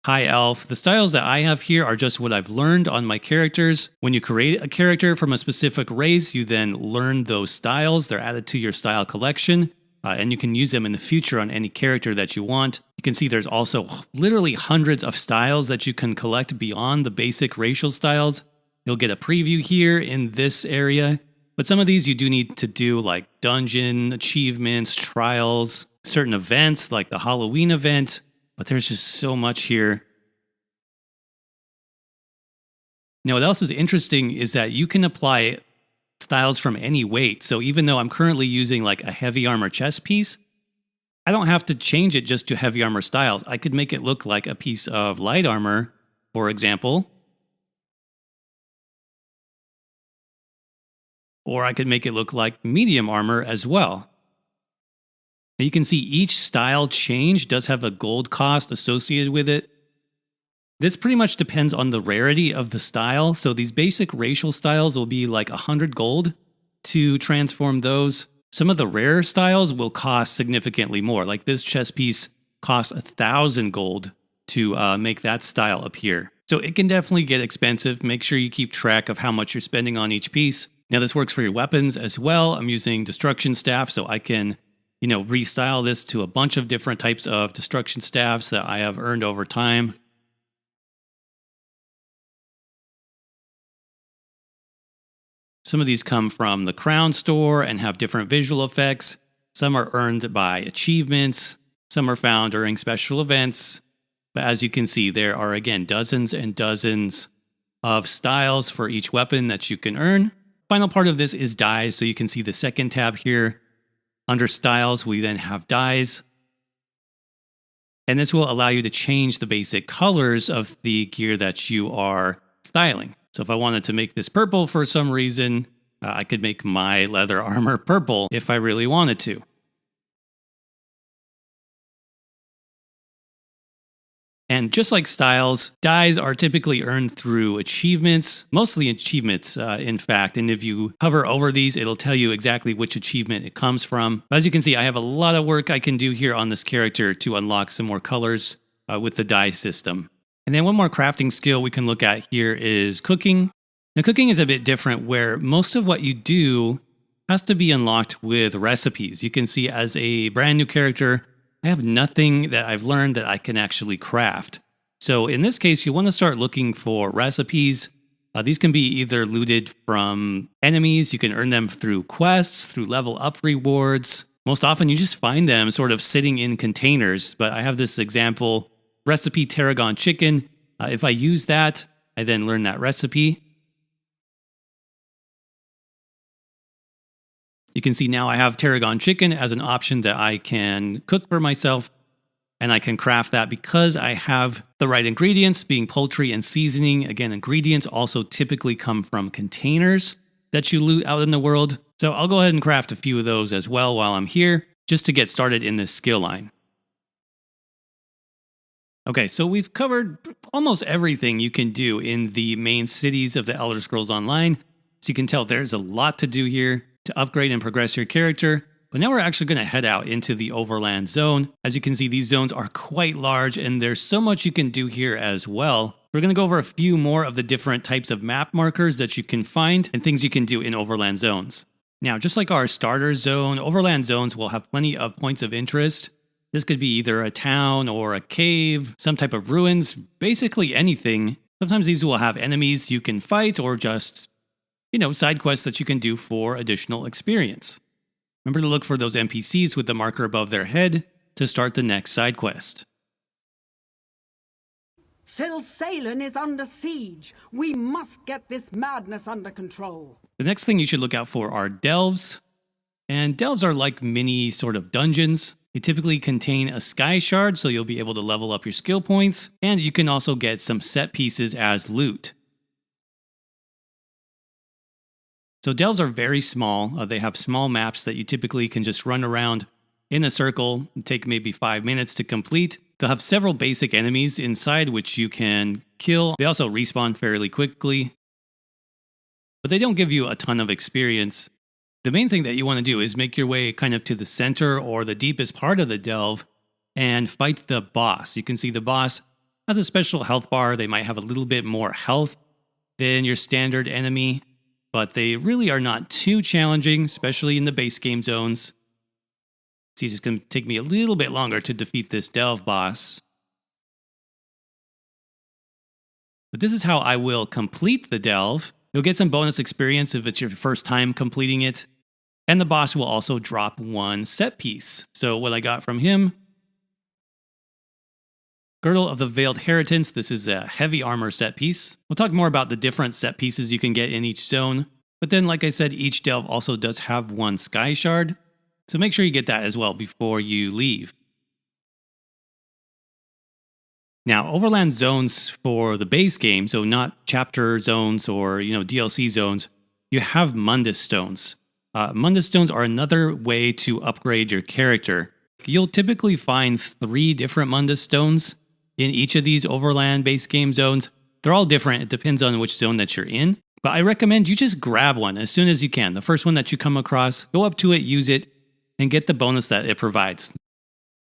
High Elf. The styles that I have here are just what I've learned on my characters. When you create a character from a specific race, you then learn those styles. They're added to your style collection, and you can use them in the future on any character that you want. You can see there's also literally hundreds of styles that you can collect beyond the basic racial styles. You'll get a preview here in this area, but some of these you do need to do, like dungeon achievements, trials, certain events like the Halloween event. But there's just so much here. Now, what else is interesting is that you can apply styles from any weight. So even though I'm currently using like a heavy armor chest piece, I don't have to change it just to heavy armor styles. I could make it look like a piece of light armor, for example. Or I could make it look like medium armor as well. You can see each style change does have a gold cost associated with it. This pretty much depends on the rarity of the style. So these basic racial styles will be like 100 gold to transform those. Some of the rarer styles will cost significantly more. Like this chest piece costs 1,000 gold to make that style appear. So it can definitely get expensive. Make sure you keep track of how much you're spending on each piece. Now this works for your weapons as well. I'm using destruction staff, so I can restyle this to a bunch of different types of destruction staffs that I have earned over time. Some of these come from the Crown store and have different visual effects. Some are earned by achievements. Some are found during special events. But as you can see, there are again dozens and dozens of styles for each weapon that you can earn. Final part of this is dyes, so you can see the second tab here. Under styles, we then have dyes. And this will allow you to change the basic colors of the gear that you are styling. So if I wanted to make this purple for some reason, I could make my leather armor purple if I really wanted to. And just like styles, dyes are typically earned through achievements, mostly achievements, in fact. And if you hover over these, it'll tell you exactly which achievement it comes from. As you can see, I have a lot of work I can do here on this character to unlock some more colors with the dye system. And then one more crafting skill we can look at here is cooking. Now, cooking is a bit different where most of what you do has to be unlocked with recipes. You can see as a brand new character, I have nothing that I've learned that I can actually craft. So in this case, you want to start looking for recipes. These can be either looted from enemies, you can earn them through quests, through level up rewards. Most often you just find them sort of sitting in containers, but I have this example, recipe tarragon chicken. If I use that, I then learn that recipe. You can see now I have tarragon chicken as an option that I can cook for myself, and I can craft that because I have the right ingredients, being poultry and seasoning. Again, ingredients also typically come from containers that you loot out in the world. So I'll go ahead and craft a few of those as well while I'm here, just to get started in this skill line. Okay, so we've covered almost everything you can do in the main cities of the Elder Scrolls Online. So you can tell there's a lot to do here to upgrade and progress your character. But now we're actually going to head out into the Overland zone. As you can see, these zones are quite large and there's so much you can do here as well. We're going to go over a few more of the different types of map markers that you can find and things you can do in Overland zones. Now, just like our starter zone, Overland zones will have plenty of points of interest. This could be either a town or a cave, some type of ruins, basically anything. Sometimes these will have enemies you can fight or just side quests that you can do for additional experience. Remember to look for those NPCs with the marker above their head to start the next side quest. Salem is under siege. We must get this madness under control. The next thing you should look out for are delves. And delves are like mini sort of dungeons. They typically contain a sky shard, so you'll be able to level up your skill points. And you can also get some set pieces as loot. So delves are very small. They have small maps that you typically can just run around in a circle and take maybe 5 minutes to complete. They'll have several basic enemies inside which you can kill. They also respawn fairly quickly, but they don't give you a ton of experience. The main thing that you want to do is make your way kind of to the center or the deepest part of the delve and fight the boss. You can see the boss has a special health bar. They might have a little bit more health than your standard enemy, but they really are not too challenging, especially in the base game zones. See, it's just going to take me a little bit longer to defeat this delve boss. But this is how I will complete the delve. You'll get some bonus experience if it's your first time completing it. And the boss will also drop one set piece. So what I got from him, Girdle of the Veiled Inheritance. This is a heavy armor set piece. We'll talk more about the different set pieces you can get in each zone. But then, like I said, each delve also does have one sky shard. So make sure you get that as well before you leave. Now, Overland zones for the base game, so not chapter zones or DLC zones, you have Mundus Stones. Mundus Stones are another way to upgrade your character. You'll typically find 3 different Mundus Stones in each of these Overland base game zones. They're all different. It depends on which zone that you're in. But I recommend you just grab one as soon as you can. The first one that you come across, go up to it, use it, and get the bonus that it provides.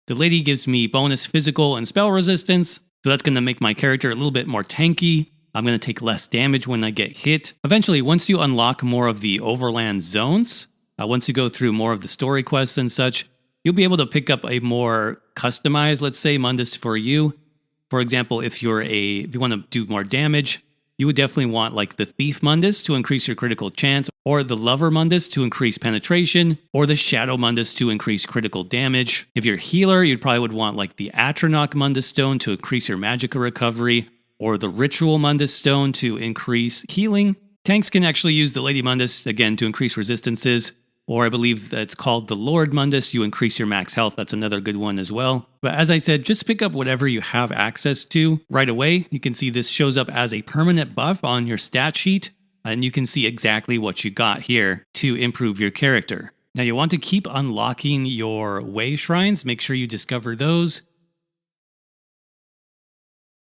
The lady gives me bonus physical and spell resistance, so that's going to make my character a little bit more tanky. I'm going to take less damage when I get hit. Eventually, once you unlock more of the Overland zones, once you go through more of the story quests and such, you'll be able to pick up a more customized, let's say, Mundus for you. For example, if you want to do more damage, you would definitely want like the Thief Mundus to increase your critical chance, or the Lover Mundus to increase penetration, or the Shadow Mundus to increase critical damage. If you're a healer, you probably would want like the Atronach Mundus Stone to increase your magicka recovery, or the Ritual Mundus Stone to increase healing. Tanks can actually use the Lady Mundus, again, to increase resistances. or I believe that's called the Lord Mundus. You increase your max health. That's another good one as well. But as I said, just pick up whatever you have access to right away. You can see this shows up as a permanent buff on your stat sheet, and you can see exactly what you got here to improve your character. Now you want to keep unlocking your Wayshrines. Make sure you discover those.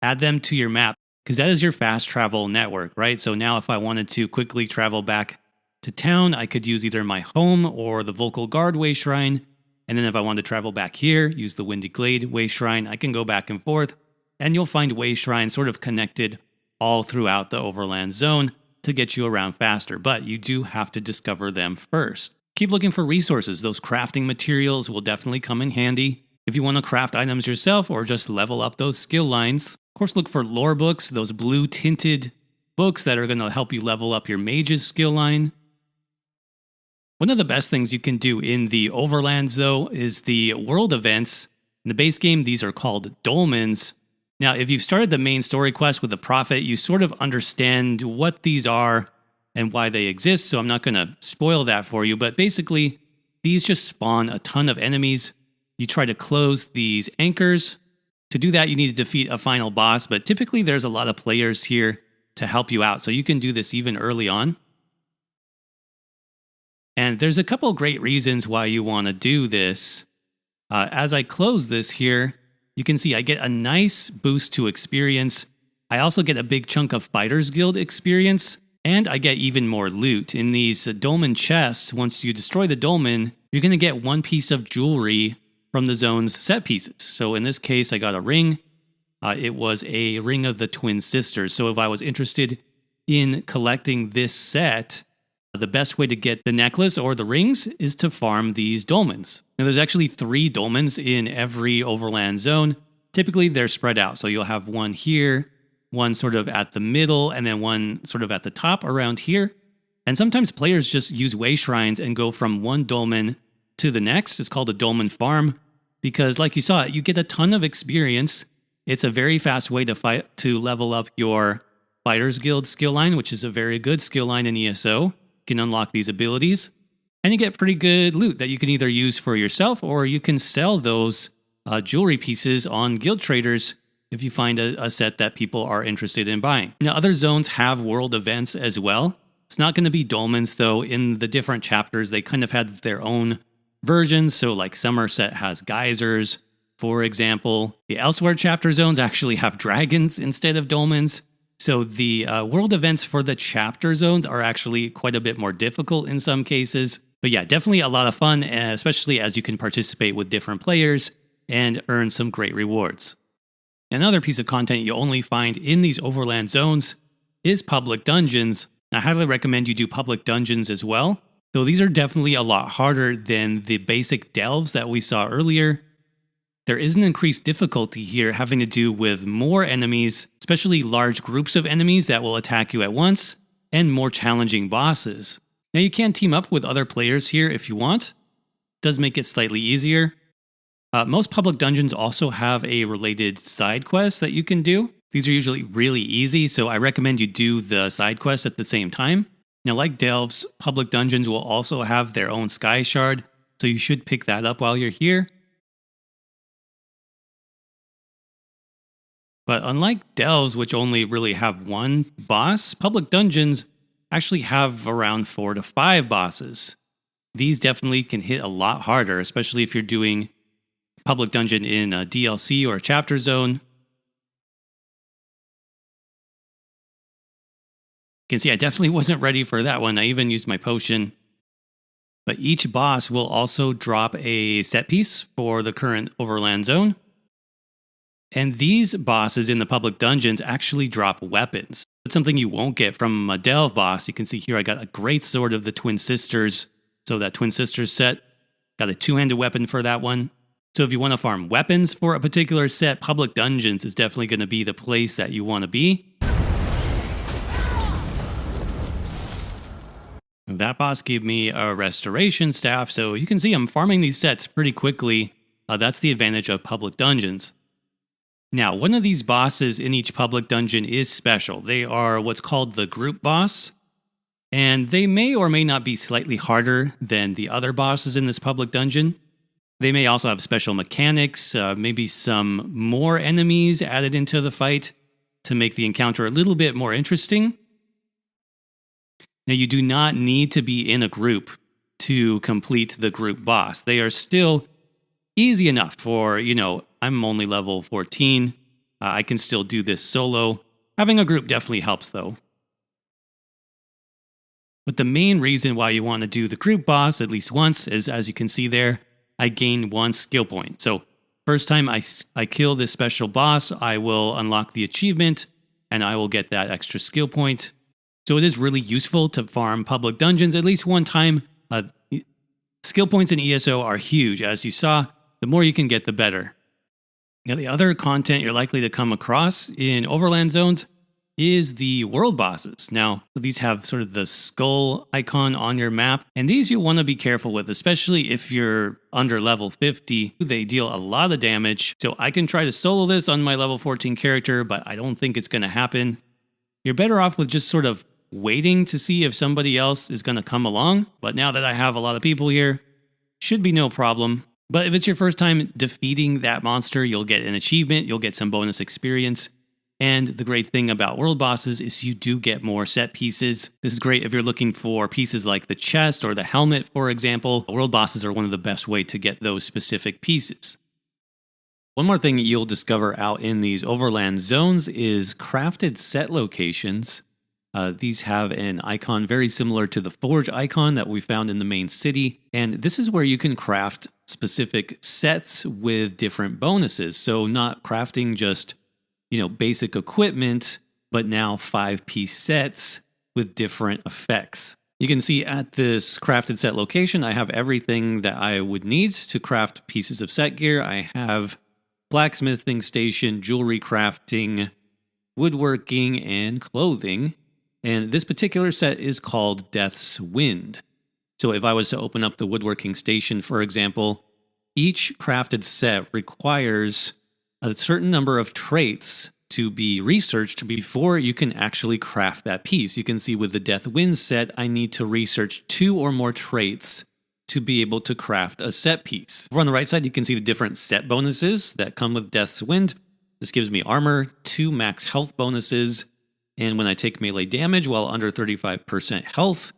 Add them to your map, because that is your fast travel network, right? So now if I wanted to quickly travel back to town, I could use either my home or the Vocal Guard Wayshrine. And then if I want to travel back here, use the Windy Glade Wayshrine, I can go back and forth. And you'll find Wayshrines sort of connected all throughout the Overland zone to get you around faster. But you do have to discover them first. Keep looking for resources. Those crafting materials will definitely come in handy if you want to craft items yourself or just level up those skill lines. Of course, look for lore books, those blue tinted books that are going to help you level up your mage's skill line. One of the best things you can do in the Overlands, though, is the world events. In the base game, these are called dolmens. Now, if you've started the main story quest with the Prophet, you sort of understand what these are and why they exist, so I'm not going to spoil that for you. But basically, these just spawn a ton of enemies. You try to close these anchors. To do that, you need to defeat a final boss, but typically there's a lot of players here to help you out, so you can do this even early on. And there's a couple great reasons why you want to do this. As I close this here, you can see I get a nice boost to experience. I also get a big chunk of Fighters Guild experience, and I get even more loot. In these dolmen chests, once you destroy the dolmen, you're going to get one piece of jewelry from the zone's set pieces. So in this case, I got a ring. It was a ring of the Twin Sisters. So if I was interested in collecting this set, the best way to get the necklace or the rings is to farm these dolmens. Now, there's actually 3 dolmens in every Overland zone. Typically, they're spread out. So you'll have one here, one sort of at the middle, and then one sort of at the top around here. And sometimes players just use Wayshrines and go from one dolmen to the next. It's called a dolmen farm because, like you saw, you get a ton of experience. It's a very fast way to level up your Fighters Guild skill line, which is a very good skill line in ESO. Can unlock these abilities, and you get pretty good loot that you can either use for yourself or you can sell those jewelry pieces on guild traders if you find a set that people are interested in buying. Now, other zones have world events as well. It's not going to be dolmens, though. In the different chapters, they kind of had their own versions. So like Somerset has geysers, for example. The Elsewhere chapter zones actually have dragons instead of dolmens. So the world events for the chapter zones are actually quite a bit more difficult in some cases. But yeah, definitely a lot of fun, especially as you can participate with different players and earn some great rewards. Another piece of content you only find in these Overland zones is public dungeons. I highly recommend you do public dungeons as well, though these are definitely a lot harder than the basic delves that we saw earlier. There is an increased difficulty here having to do with more enemies, especially large groups of enemies that will attack you at once, and more challenging bosses. Now you can team up with other players here if you want. It does make it slightly easier. Most public dungeons also have a related side quest that you can do. These are usually really easy, so I recommend you do the side quest at the same time. Now, like delves, public dungeons will also have their own Skyshard, so you should pick that up while you're here. But unlike delves, which only really have one boss, public dungeons actually have around 4 to 5 bosses. These definitely can hit a lot harder, especially if you're doing public dungeon in a DLC or a chapter zone. You can see I definitely wasn't ready for that one. I even used my potion. But each boss will also drop a set piece for the current Overland zone. And these bosses in the public dungeons actually drop weapons. It's something you won't get from a delve boss. You can see here I got a great sword of the Twin Sisters. So that Twin Sisters set, got a 2-handed weapon for that one. So if you want to farm weapons for a particular set, public dungeons is definitely going to be the place that you want to be. That boss gave me a restoration staff, so you can see I'm farming these sets pretty quickly. That's the advantage of public dungeons. Now, one of these bosses in each public dungeon is special. They are what's called the group boss. And they may or may not be slightly harder than the other bosses in this public dungeon. They may also have special mechanics, maybe some more enemies added into the fight to make the encounter a little bit more interesting. Now, you do not need to be in a group to complete the group boss. They are still easy enough for, I'm only level 14. I can still do this solo. Having a group definitely helps, though. But the main reason why you want to do the group boss at least once is, as you can see there, I gain 1 skill point. So first time I kill this special boss, I will unlock the achievement, and I will get that extra skill point. So it is really useful to farm public dungeons at least one time. Skill points in ESO are huge. As you saw, the more you can get, the better. Now, the other content you're likely to come across in Overland zones is the world bosses. Now, these have sort of the skull icon on your map, and these you want to be careful with, especially if you're under level 50. They deal a lot of damage, so I can try to solo this on my level 14 character, but I don't think it's going to happen. You're better off with just sort of waiting to see if somebody else is going to come along, but now that I have a lot of people here, should be no problem. But if it's your first time defeating that monster, you'll get an achievement, you'll get some bonus experience. And the great thing about world bosses is you do get more set pieces. This is great if you're looking for pieces like the chest or the helmet, for example. World bosses are one of the best ways to get those specific pieces. One more thing you'll discover out in these Overland zones is crafted set locations. These have an icon very similar to the Forge icon that we found in the main city. And this is where you can craft specific sets with different bonuses. So not crafting just basic equipment, but now 5-piece sets with different effects. You can see at this crafted set location, I have everything that I would need to craft pieces of set gear. I have blacksmithing station, jewelry crafting, woodworking, and clothing. And this particular set is called Death's Wind. So if I was to open up the woodworking station, for example, each crafted set requires a certain number of traits to be researched before you can actually craft that piece. You can see with the Death Wind set, I need to research 2 or more traits to be able to craft a set piece. Over on the right side, you can see the different set bonuses that come with Death's Wind. This gives me armor, 2 max health bonuses, and when I take melee damage while under 35% health,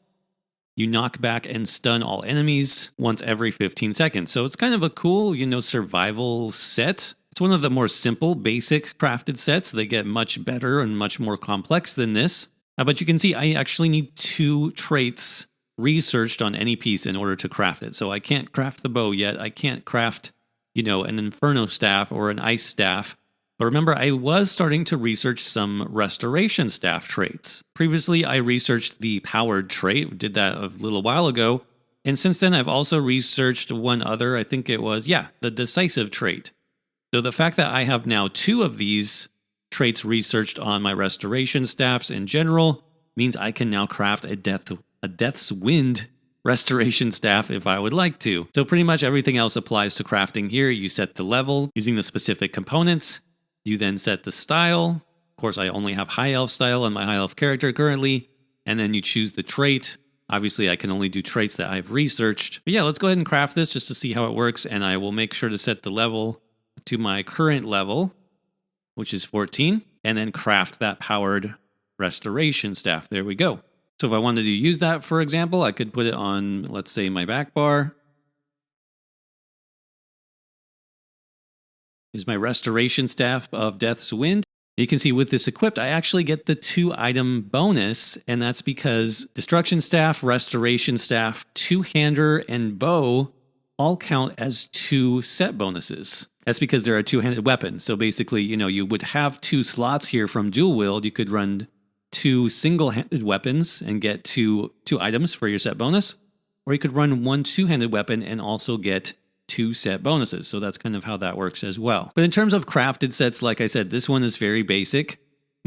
you knock back and stun all enemies once every 15 seconds. So it's kind of a cool, survival set. It's one of the more simple, basic crafted sets. They get much better and much more complex than this. But you can see I actually need 2 traits researched on any piece in order to craft it. So I can't craft the bow yet. I can't craft, an Inferno staff or an Ice staff. But remember, I was starting to research some Restoration staff traits. Previously, I researched the Powered trait. Did that a little while ago. And since then, I've also researched one other. I think it was, the Decisive trait. So the fact that I have now 2 of these traits researched on my Restoration staffs in general means I can now craft a Death's Wind Restoration staff if I would like to. So pretty much everything else applies to crafting here. You set the level using the specific components. You then set the style. Of course, I only have High Elf style on my High Elf character currently. And then you choose the trait. Obviously, I can only do traits that I've researched. But let's go ahead and craft this just to see how it works. And I will make sure to set the level to my current level, which is 14, and then craft that Powered Restoration staff. There we go. So if I wanted to use that, for example, I could put it on, let's say, my back bar. Here's my Restoration staff of Death's Wind. You can see with this equipped, I actually get the 2-item bonus, and that's because Destruction staff, Restoration staff, 2-hander, and bow all count as 2 set bonuses. That's because there are 2-handed weapons. So basically, you would have 2 slots here from dual wield. You could run 2 single-handed weapons and get two items for your set bonus. Or you could run 1 2-handed weapon and also get 2 set bonuses. So that's kind of how that works as well. But in terms of crafted sets, like I said, this one is very basic.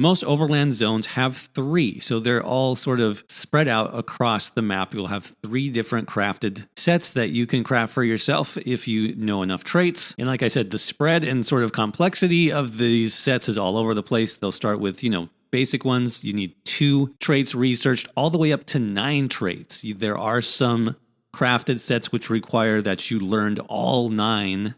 Most Overland zones have 3, so they're all sort of spread out across the map. You'll have 3 different crafted sets that you can craft for yourself if you know enough traits. And like I said, the spread and sort of complexity of these sets is all over the place. They'll start with, basic ones. You need 2 traits researched all the way up to 9 traits. There are some crafted sets which require that you learned all 9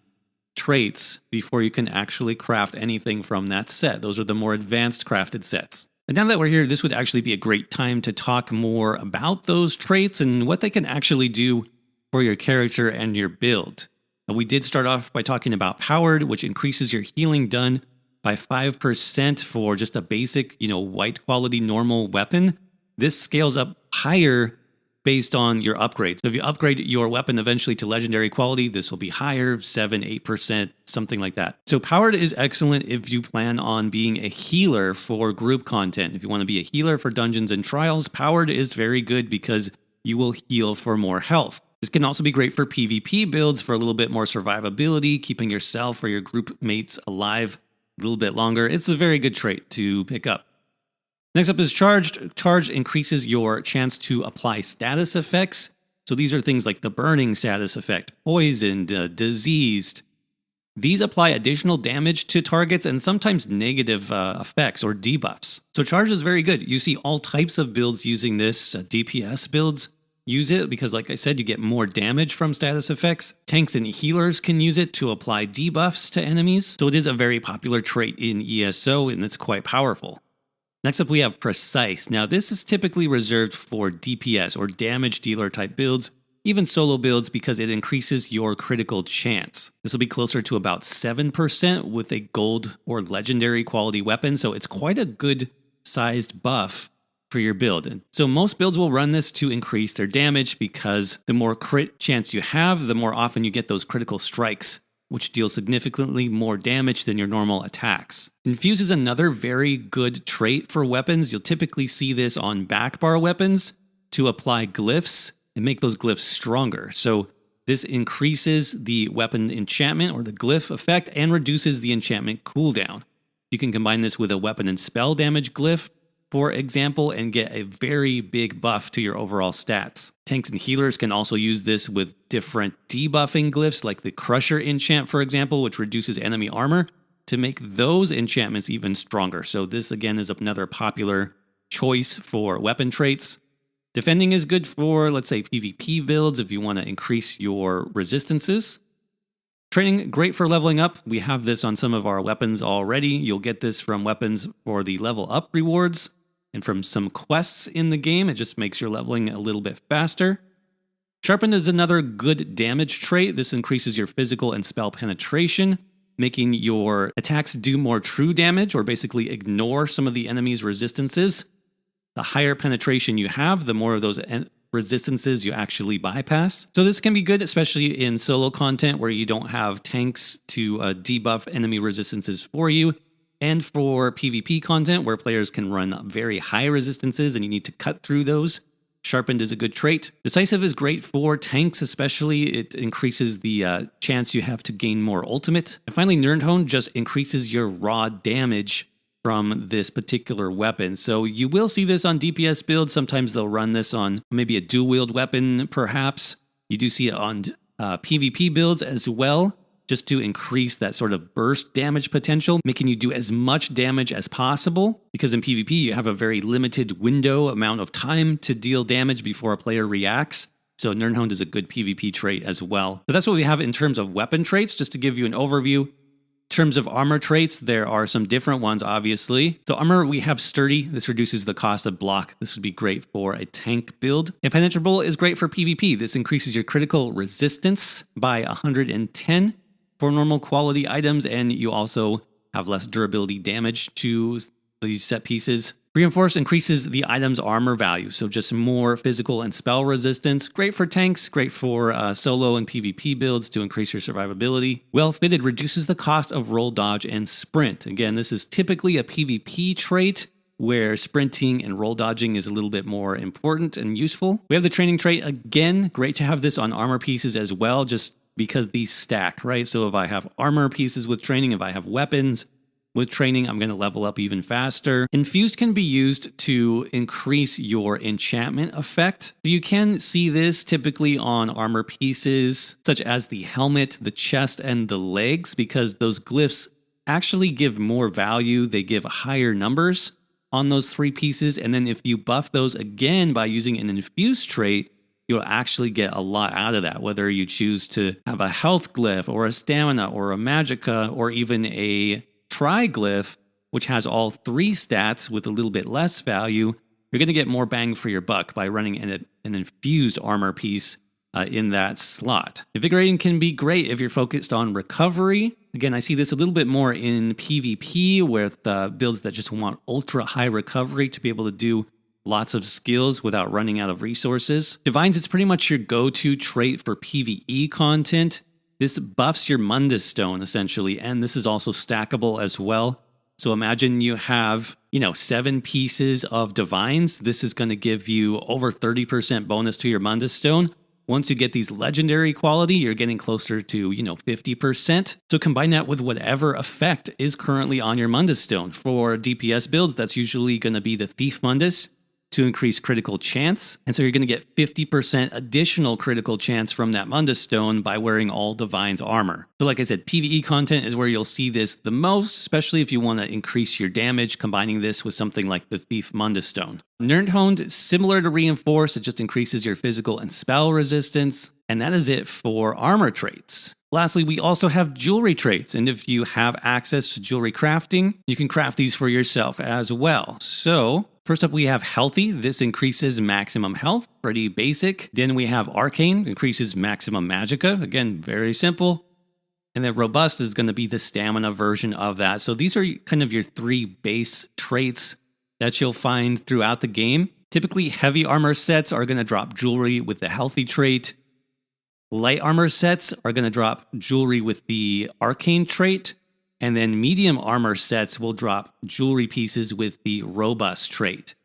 traits before you can actually craft anything from that set. Those are the more advanced crafted sets. And now that we're here, this would actually be a great time to talk more about those traits and what they can actually do for your character and your build. We did start off by talking about Powered, which increases your healing done by 5% for just a basic, white quality normal weapon. This scales up higher based on your upgrades. So if you upgrade your weapon eventually to legendary quality, this will be higher, 7, 8%, something like that. So Powered is excellent if you plan on being a healer for group content. If you want to be a healer for Dungeons and Trials, Powered is very good because you will heal for more health. This can also be great for PvP builds for a little bit more survivability, keeping yourself or your group mates alive a little bit longer. It's a very good trait to pick up. Next up is Charged. Charged increases your chance to apply status effects. So these are things like the Burning status effect, Poisoned, Diseased. These apply additional damage to targets and sometimes negative effects or debuffs. So Charged is very good. You see all types of builds using this. DPS builds use it because, like I said, you get more damage from status effects. Tanks and healers can use it to apply debuffs to enemies. So it is a very popular trait in ESO and it's quite powerful. Next up, we have Precise. Now, this is typically reserved for DPS or damage dealer type builds, even solo builds, because it increases your critical chance. This will be closer to about 7% with a gold or legendary quality weapon, so it's quite a good sized buff for your build. And so most builds will run this to increase their damage because the more crit chance you have, the more often you get those critical strikes, which deals significantly more damage than your normal attacks. Infuse is another very good trait for weapons. You'll typically see this on backbar weapons to apply glyphs and make those glyphs stronger. So this increases the weapon enchantment or the glyph effect and reduces the enchantment cooldown. You can combine this with a weapon and spell damage glyph, for example, and get a very big buff to your overall stats. Tanks and healers can also use this with different debuffing glyphs like the Crusher enchant, for example, which reduces enemy armor, to make those enchantments even stronger. So this again is another popular choice for weapon traits. Defending is good for, let's say, PvP builds if you want to increase your resistances. Training, great for leveling up. We have this on some of our weapons already. You'll get this from weapons for the level up rewards and from some quests in the game. It just makes your leveling a little bit faster. Sharpened is another good damage trait. This increases your physical and spell penetration, making your attacks do more true damage or basically ignore some of the enemy's resistances. The higher penetration you have, the more of those resistances you actually bypass. So this can be good, especially in solo content where you don't have tanks to debuff enemy resistances for you. And for PvP content where players can run very high resistances and you need to cut through those, Sharpened is a good trait. Decisive is great for tanks, especially. It increases the chance you have to gain more ultimate. And finally, Nerdhone just increases your raw damage from this particular weapon. So you will see this on DPS builds. Sometimes they'll run this on maybe a dual-wield weapon, perhaps. You do see it on PvP builds as well, just to increase that sort of burst damage potential, making you do as much damage as possible. Because in PvP, you have a very limited window amount of time to deal damage before a player reacts. So Nerdhone is a good PvP trait as well. So that's what we have in terms of weapon traits, just to give you an overview. In terms of armor traits, there are some different ones, obviously. So armor, we have Sturdy. This reduces the cost of block. This would be great for a tank build. Impenetrable is great for PvP. This increases your critical resistance by 110 for normal quality items, and you also have less durability damage to these set pieces. Reinforce increases the item's armor value, so just more physical and spell resistance. Great for tanks, great for solo and PvP builds to increase your survivability. Well Fitted reduces the cost of roll, dodge, and sprint. Again, this is typically a PvP trait where sprinting and roll dodging is a little bit more important and useful. We have the training trait again. Great to have this on armor pieces as well, just because these stack, right? So if I have armor pieces with training, if I have weapons with training, I'm going to level up even faster. Infused can be used to increase your enchantment effect. So you can see this typically on armor pieces, such as the helmet, the chest, and the legs, because those glyphs actually give more value. They give higher numbers. on those 3 pieces. And then if you buff those again by using an infused trait, you'll actually get a lot out of that, whether you choose to have a health glyph or a stamina or a magicka or even a triglyph, which has all 3 stats with a little bit less value. You're going to get more bang for your buck by running an infused armor piece in that slot. Invigorating can be great if you're focused on recovery. Again, I see this a little bit more in PvP with builds that just want ultra high recovery to be able to do lots of skills without running out of resources. Divines is pretty much your go-to trait for PvE content. This buffs your Mundus Stone essentially, and this is also stackable as well. So imagine you have, 7 pieces of Divines. This is going to give you over 30% bonus to your Mundus Stone. Once you get these legendary quality, you're getting closer to, 50%. So combine that with whatever effect is currently on your Mundus Stone. For DPS builds, that's usually going to be the Thief Mundus to increase critical chance. And so you're going to get 50% additional critical chance from that Mundus Stone by wearing all Divine's armor. So like I said, PvE content is where you'll see this the most, especially if you want to increase your damage, combining this with something like the Thief Mundus Stone. Nerdhoned, similar to Reinforce, it just increases your physical and spell resistance. And that is it for armor traits. Lastly, we also have jewelry traits, and if you have access to jewelry crafting, you can craft these for yourself as well. So, first up we have Healthy. This increases maximum health, pretty basic. Then we have Arcane, increases maximum magicka. Again, very simple. And then Robust is going to be the stamina version of that. So these are kind of your 3 base traits that you'll find throughout the game. Typically, heavy armor sets are going to drop jewelry with the Healthy trait. Light armor sets are going to drop jewelry with the Arcane trait, and then medium armor sets will drop jewelry pieces with the Robust trait.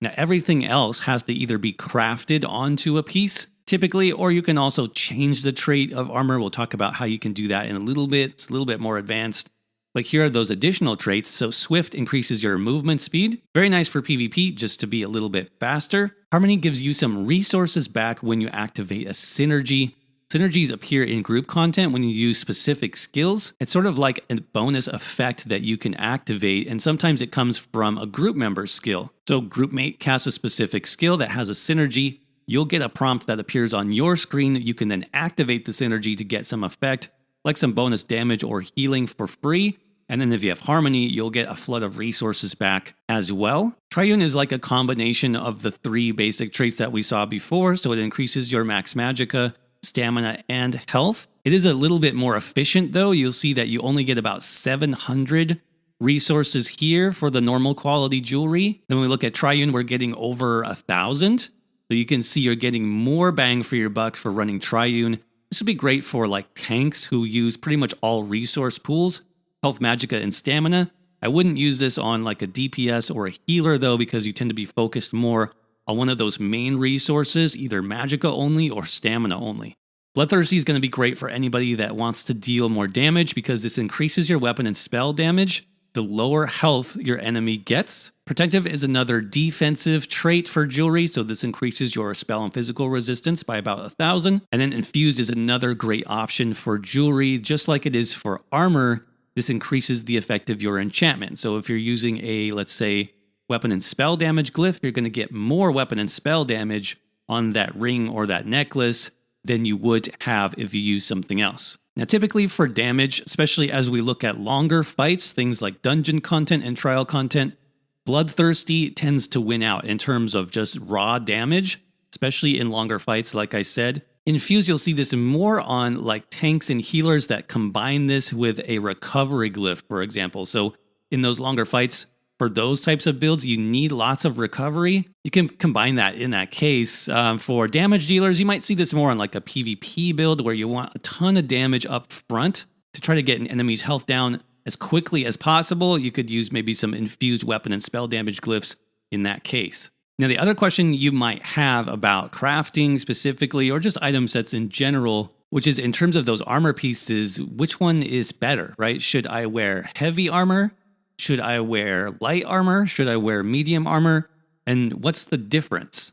Now, everything else has to either be crafted onto a piece, typically, or you can also change the trait of armor. We'll talk about how you can do that in a little bit. It's a little bit more advanced. But here are those additional traits. So Swift increases your movement speed. Very nice for PvP, just to be a little bit faster. Harmony gives you some resources back when you activate a synergy. Synergies appear in group content when you use specific skills. It's sort of like a bonus effect that you can activate, and sometimes it comes from a group member's skill. So groupmate casts a specific skill that has a synergy. You'll get a prompt that appears on your screen. You can then activate the synergy to get some effect, like some bonus damage or healing for free. And then if you have Harmony, you'll get a flood of resources back as well. Triune is like a combination of the 3 basic traits that we saw before, so it increases your max magicka, stamina, and health. It is a little bit more efficient though. You'll see that you only get about 700 resources here for the normal quality jewelry. Then when we look at Triune, we're getting over 1,000. So you can see you're getting more bang for your buck for running Triune. This would be great for like tanks who use pretty much all resource pools, health, magicka, and stamina. I wouldn't use this on like a DPS or a healer though, because you tend to be focused more on one of those main resources, either magicka only or stamina only. Bloodthirsty is going to be great for anybody that wants to deal more damage because this increases your weapon and spell damage the lower health your enemy gets. Protective is another defensive trait for jewelry, so this increases your spell and physical resistance by about 1,000. And then Infused is another great option for jewelry, just like it is for armor. This increases the effect of your enchantment. So if you're using a, let's say, weapon and spell damage glyph, you're going to get more weapon and spell damage on that ring or that necklace than you would have if you use something else. Now, typically for damage, especially as we look at longer fights, things like dungeon content and trial content, Bloodthirsty tends to win out in terms of just raw damage, especially in longer fights, like I said. Infused, you'll see this more on like tanks and healers that combine this with a recovery glyph, for example. So in those longer fights, for those types of builds, you need lots of recovery. You can combine that in that case. For damage dealers, you might see this more on like a PvP build where you want a ton of damage up front to try to get an enemy's health down as quickly as possible. You could use maybe some infused weapon and spell damage glyphs in that case. Now, the other question you might have about crafting specifically, or just item sets in general, which is in terms of those armor pieces, which one is better, right? Should I wear heavy armor? Should I wear light armor? Should I wear medium armor? And what's the difference?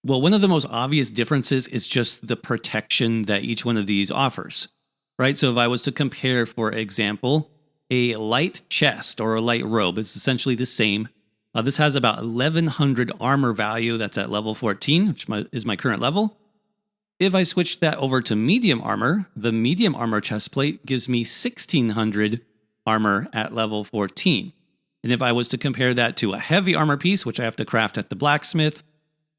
Well, one of the most obvious differences is just the protection that each one of these offers, right? So if I was to compare, for example, a light chest or a light robe is essentially the same, This has about 1100 armor value. That's at level 14, which is my current level. If I switch that over to medium armor, the medium armor chestplate gives me 1600 armor at level 14. And if I was to compare that to a heavy armor piece, which I have to craft at the blacksmith,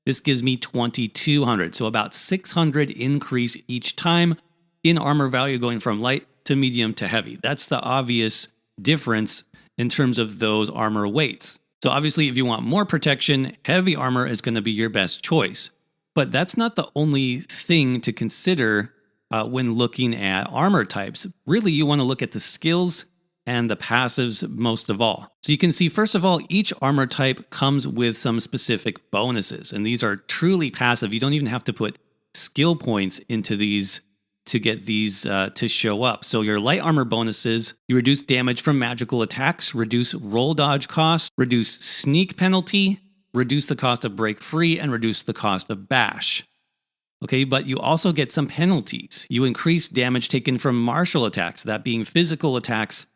this gives me 2200. So about 600 increase each time in armor value going from light to medium to heavy. That's the obvious difference in terms of those armor weights. So obviously, if you want more protection, heavy armor is going to be your best choice. But that's not the only thing to consider when looking at armor types. Really, you want to look at the skills and the passives most of all. So you can see, first of all, each armor type comes with some specific bonuses. And these are truly passive. You don't even have to put skill points into these to get these to show up. So your light armor bonuses, you reduce damage from magical attacks, reduce roll dodge cost, reduce sneak penalty, reduce the cost of break free, and reduce the cost of bash. Okay, but you also get some penalties. You increase damage taken from martial attacks, that being physical attacks.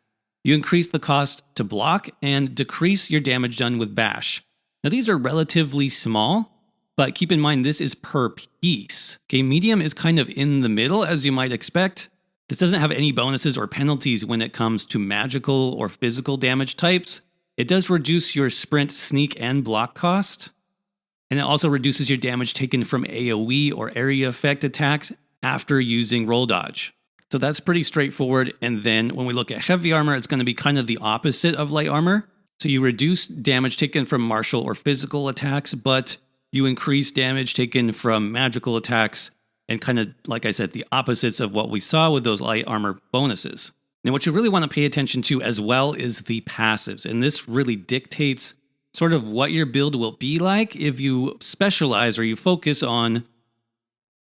You increase the cost to block and decrease your damage done with bash. Now these are relatively small, but keep in mind this is per piece. Okay, medium is kind of in the middle, as you might expect. This doesn't have any bonuses or penalties when it comes to magical or physical damage types. It does reduce your sprint, sneak, and block cost. And it also reduces your damage taken from AoE or area effect attacks after using roll dodge. So that's pretty straightforward. And then when we look at heavy armor, it's going to be kind of the opposite of light armor. So you reduce damage taken from martial or physical attacks, but you increase damage taken from magical attacks, and kind of, like I said, the opposites of what we saw with those light armor bonuses. Now, what you really want to pay attention to as well is the passives, and this really dictates sort of what your build will be like if you specialize or you focus on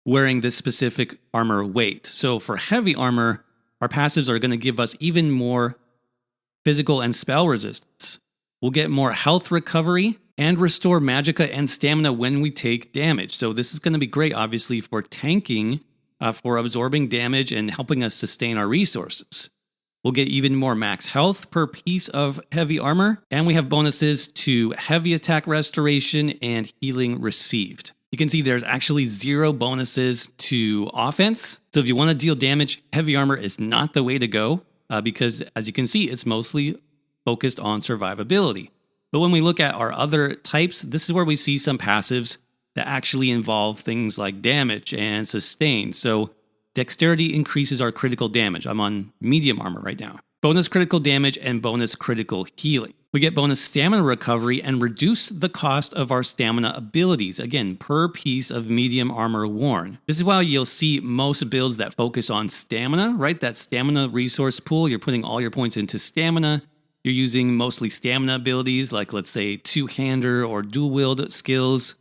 wearing this specific armor weight. So for heavy armor, our passives are going to give us even more physical and spell resistance. We'll get more health recovery and restore magicka and stamina when we take damage. So this is going to be great, obviously, for tanking, for absorbing damage and helping us sustain our resources. We'll get even more max health per piece of heavy armor, and we have bonuses to heavy attack restoration and healing received. You can see there's actually 0 bonuses to offense. So if you want to deal damage, heavy armor is not the way to go because, as you can see, it's mostly focused on survivability. But when we look at our other types, this is where we see some passives that actually involve things like damage and sustain. So dexterity increases our critical damage. I'm on medium armor right now. Bonus critical damage and bonus critical healing. We get bonus stamina recovery and reduce the cost of our stamina abilities, again, per piece of medium armor worn. This is why you'll see most builds that focus on stamina, right? That stamina resource pool, you're putting all your points into stamina. You're using mostly stamina abilities, like let's say two-hander or dual-wield skills.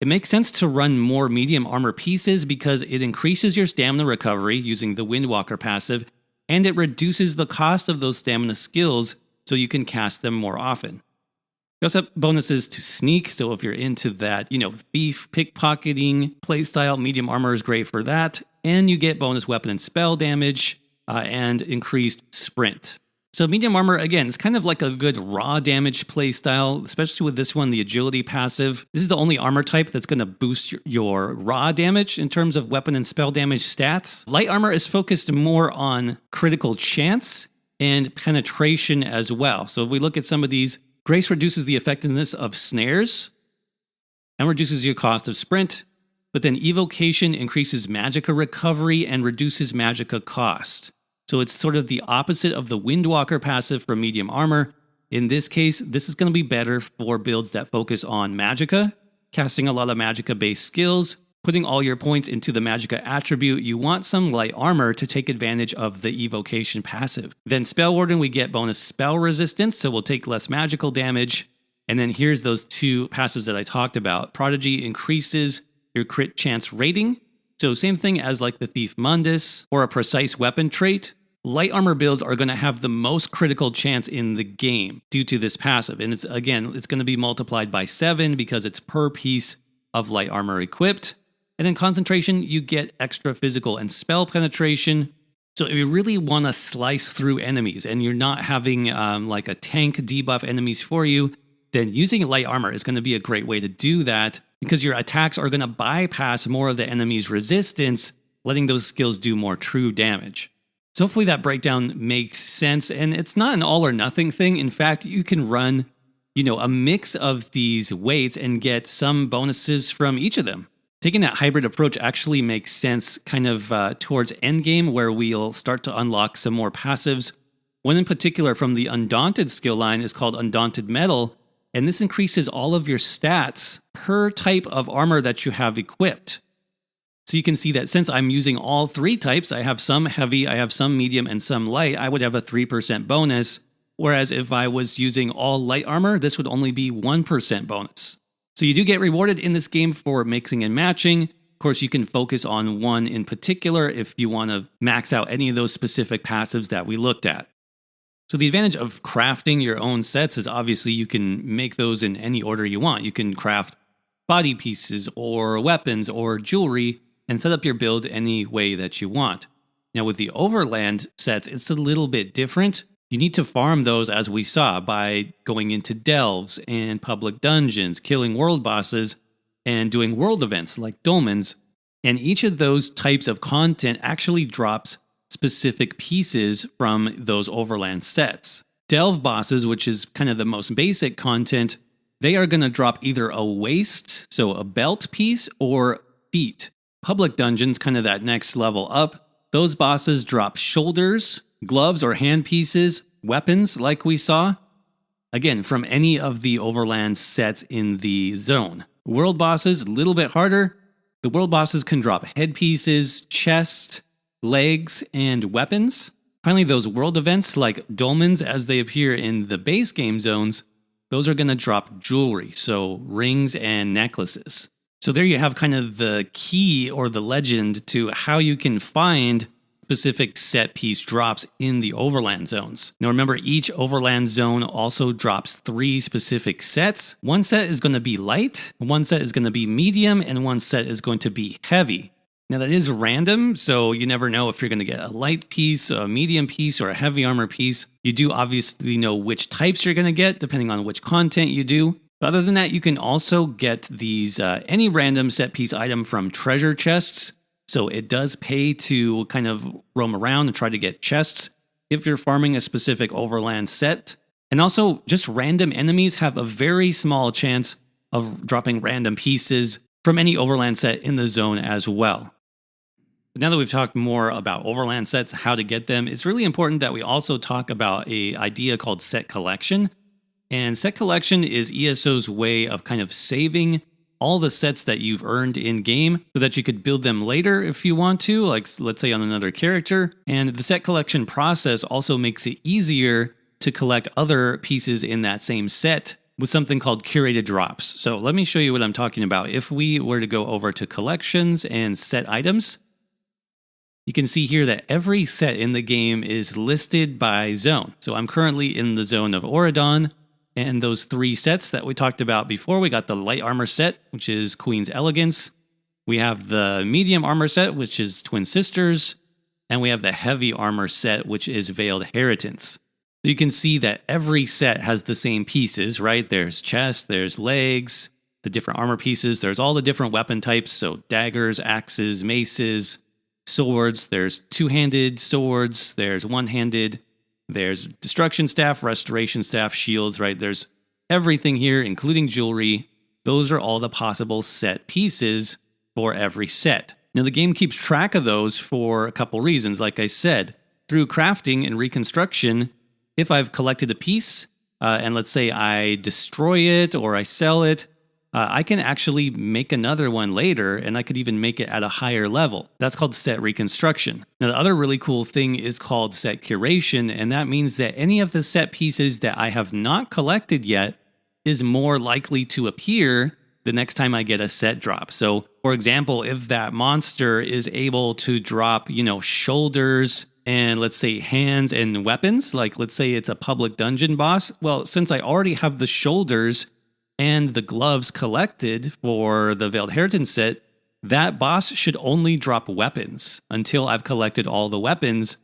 It makes sense to run more medium armor pieces because it increases your stamina recovery using the Windwalker passive, and it reduces the cost of those stamina skills so you can cast them more often. You also have bonuses to sneak, so if you're into that, thief, pickpocketing, playstyle, medium armor is great for that, and you get bonus weapon and spell damage and increased sprint. So medium armor, again, is kind of like a good raw damage playstyle, especially with this one, the agility passive. This is the only armor type that's going to boost your raw damage in terms of weapon and spell damage stats. Light armor is focused more on critical chance and penetration as well. So if we look at some of these, Grace reduces the effectiveness of snares and reduces your cost of sprint, but then Evocation increases magicka recovery and reduces magicka cost. So it's sort of the opposite of the Windwalker passive for medium armor. In this case, this is going to be better for builds that focus on magicka, casting a lot of magicka-based skills, putting all your points into the magicka attribute. You want some light armor to take advantage of the Evocation passive. Then Spell Warden, we get bonus spell resistance, so we'll take less magical damage. And then here's those 2 passives that I talked about. Prodigy increases your crit chance rating. So same thing as like the Thief Mundus or a precise weapon trait. Light armor builds are going to have the most critical chance in the game due to this passive. And it's going to be multiplied by 7 because it's per piece of light armor equipped. And in concentration, you get extra physical and spell penetration. So if you really want to slice through enemies and you're not having like a tank debuff enemies for you, then using light armor is going to be a great way to do that because your attacks are going to bypass more of the enemy's resistance, letting those skills do more true damage. So hopefully that breakdown makes sense, and it's not an all or nothing thing. In fact, you can run, a mix of these weights and get some bonuses from each of them. Taking that hybrid approach actually makes sense kind of towards endgame, where we'll start to unlock some more passives. One in particular from the Undaunted skill line is called Undaunted Metal, and this increases all of your stats per type of armor that you have equipped. So you can see that since I'm using all 3 types, I have some heavy, I have some medium, and some light, I would have a 3% bonus, whereas if I was using all light armor, this would only be 1% bonus. So you do get rewarded in this game for mixing and matching. Of course, you can focus on one in particular if you want to max out any of those specific passives that we looked at. So the advantage of crafting your own sets is obviously you can make those in any order you want. You can craft body pieces or weapons or jewelry and set up your build any way that you want. Now with the Overland sets, it's a little bit different. You need to farm those, as we saw, by going into delves and public dungeons, killing world bosses, and doing world events like dolmens. And each of those types of content actually drops specific pieces from those Overland sets. Delve bosses, which is kind of the most basic content, they are going to drop either a waist, so a belt piece, or feet. Public dungeons, kind of that next level up, those bosses drop shoulders, gloves or hand pieces, weapons like we saw, again, from any of the Overland sets in the zone. World bosses, a little bit harder. The world bosses can drop headpieces, chest, legs, and weapons. Finally, those world events like dolmens as they appear in the base game zones, those are going to drop jewelry, so rings and necklaces. So there you have kind of the key or the legend to how you can find specific set piece drops in the Overland zones. Now remember, each Overland zone also drops 3 specific sets. One set is going to be light, one set is going to be medium, and one set is going to be heavy. Now that is random, so you never know if you're going to get a light piece, a medium piece, or a heavy armor piece. You do obviously know which types you're going to get depending on which content you do. But other than that, you can also get these any random set piece item from treasure chests. So it does pay to kind of roam around and try to get chests if you're farming a specific Overland set. And also, just random enemies have a very small chance of dropping random pieces from any Overland set in the zone as well. But now that we've talked more about Overland sets, how to get them, it's really important that we also talk about an idea called set collection. And set collection is ESO's way of kind of saving all the sets that you've earned in-game so that you could build them later if you want to, like let's say on another character. And the set collection process also makes it easier to collect other pieces in that same set with something called curated drops. So let me show you what I'm talking about. If we were to go over to collections and set items, you can see here that every set in the game is listed by zone. So I'm currently in the zone of Auridon. And those 3 sets that we talked about before, we got the light armor set, which is Queen's Elegance. We have the medium armor set, which is Twin Sisters. And we have the heavy armor set, which is Veiled Inheritance. So you can see that every set has the same pieces, right? There's chest, there's legs, the different armor pieces. There's all the different weapon types. So daggers, axes, maces, swords. There's 2-handed swords. There's 1-handed. There's destruction staff, restoration staff, shields, right? There's everything here, including jewelry. Those are all the possible set pieces for every set. Now, the game keeps track of those for a couple reasons. Like I said, through crafting and reconstruction, if I've collected a piece, and let's say I destroy it or I sell it, I can actually make another one later, and I could even make it at a higher level. That's called set reconstruction. Now, the other really cool thing is called set curation, and that means that any of the set pieces that I have not collected yet is more likely to appear the next time I get a set drop. So, for example, if that monster is able to drop, shoulders and let's say hands and weapons, like let's say it's a public dungeon boss, well, since I already have the shoulders and the gloves collected for the Veiled Inheritance set, that boss should only drop weapons until I've collected all the weapons.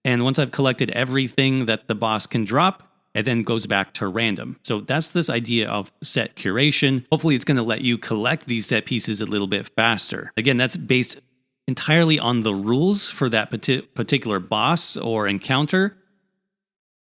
And once I've collected everything that the boss can drop, and then goes back to random. So that's this idea of set curation. Hopefully it's going to let you collect these set pieces a little bit faster. Again, that's based entirely on the rules for that particular boss or encounter.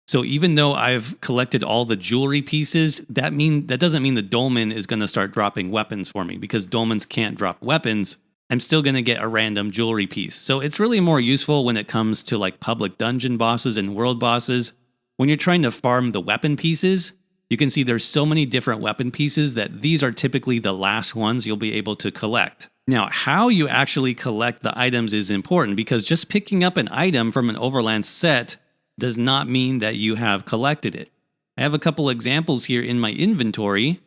So even though I've collected all the jewelry pieces, that doesn't mean the dolmen is going to start dropping weapons for me, because dolmens can't drop weapons. I'm still going to get a random jewelry piece. So it's really more useful when it comes to like public dungeon bosses and world bosses. When you're trying to farm the weapon pieces, you can see there's so many different weapon pieces that these are typically the last ones you'll be able to collect. Now, how you actually collect the items is important, because just picking up an item from an Overland set does not mean that you have collected it. I have a couple examples here in my inventory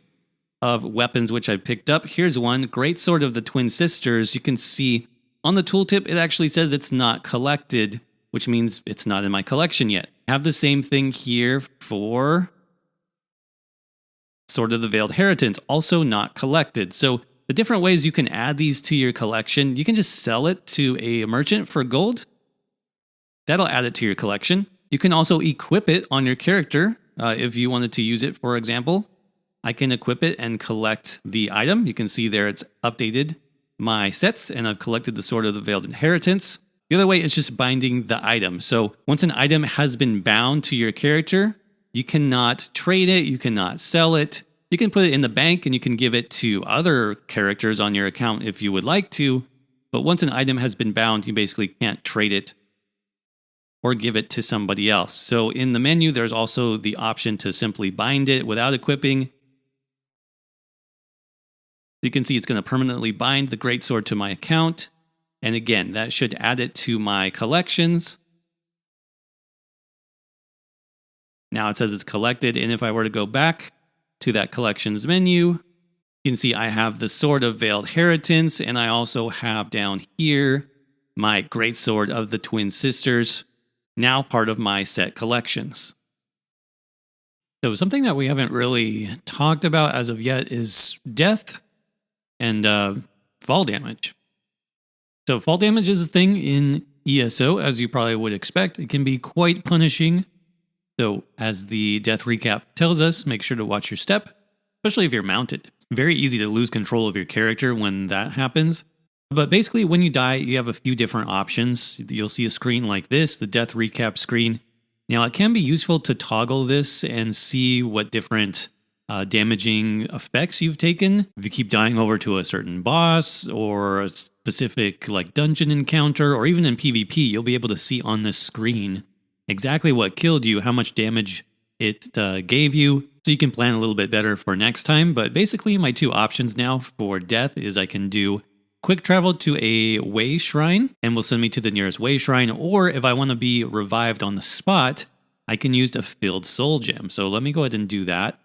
of weapons which I picked up. Here's one, Greatsword of the Twin Sisters. You can see on the tooltip, it actually says it's not collected, which means it's not in my collection yet. I have the same thing here for Sword of the Veiled Inheritance, also not collected. So the different ways you can add these to your collection, you can just sell it to a merchant for gold. That'll add it to your collection. You can also equip it on your character if you wanted to use it, for example. I can equip it and collect the item. You can see there it's updated my sets, and I've collected the Sword of the Veiled Inheritance. The other way is just binding the item. So once an item has been bound to your character, you cannot trade it, you cannot sell it. You can put it in the bank and you can give it to other characters on your account if you would like to. But once an item has been bound, you basically can't trade it or give it to somebody else. So in the menu, there's also the option to simply bind it without equipping. You can see it's going to permanently bind the Greatsword to my account. And again, that should add it to my collections. Now it says it's collected, and if I were to go back to that collections menu, you can see I have the Sword of Veiled Inheritance, and I also have down here my Greatsword of the Twin Sisters, now part of my set collections. So something that we haven't really talked about as of yet is death and fall damage. So fall damage is a thing in ESO, as you probably would expect. It can be quite punishing. So as the death recap tells us, make sure to watch your step, especially if you're mounted. Very easy to lose control of your character when that happens. But basically, when you die, you have a few different options. You'll see a screen like this, the death recap screen. Now, it can be useful to toggle this and see what different damaging effects you've taken. If you keep dying over to a certain boss or a specific like dungeon encounter, or even in PvP, you'll be able to see on this screen exactly what killed you, how much damage it gave you, so you can plan a little bit better for next time. But basically, my two options now for death is I can do quick travel to a Wayshrine, and will send me to the nearest Wayshrine, or if I want to be revived on the spot, I can use a filled soul gem. So let me go ahead and do that.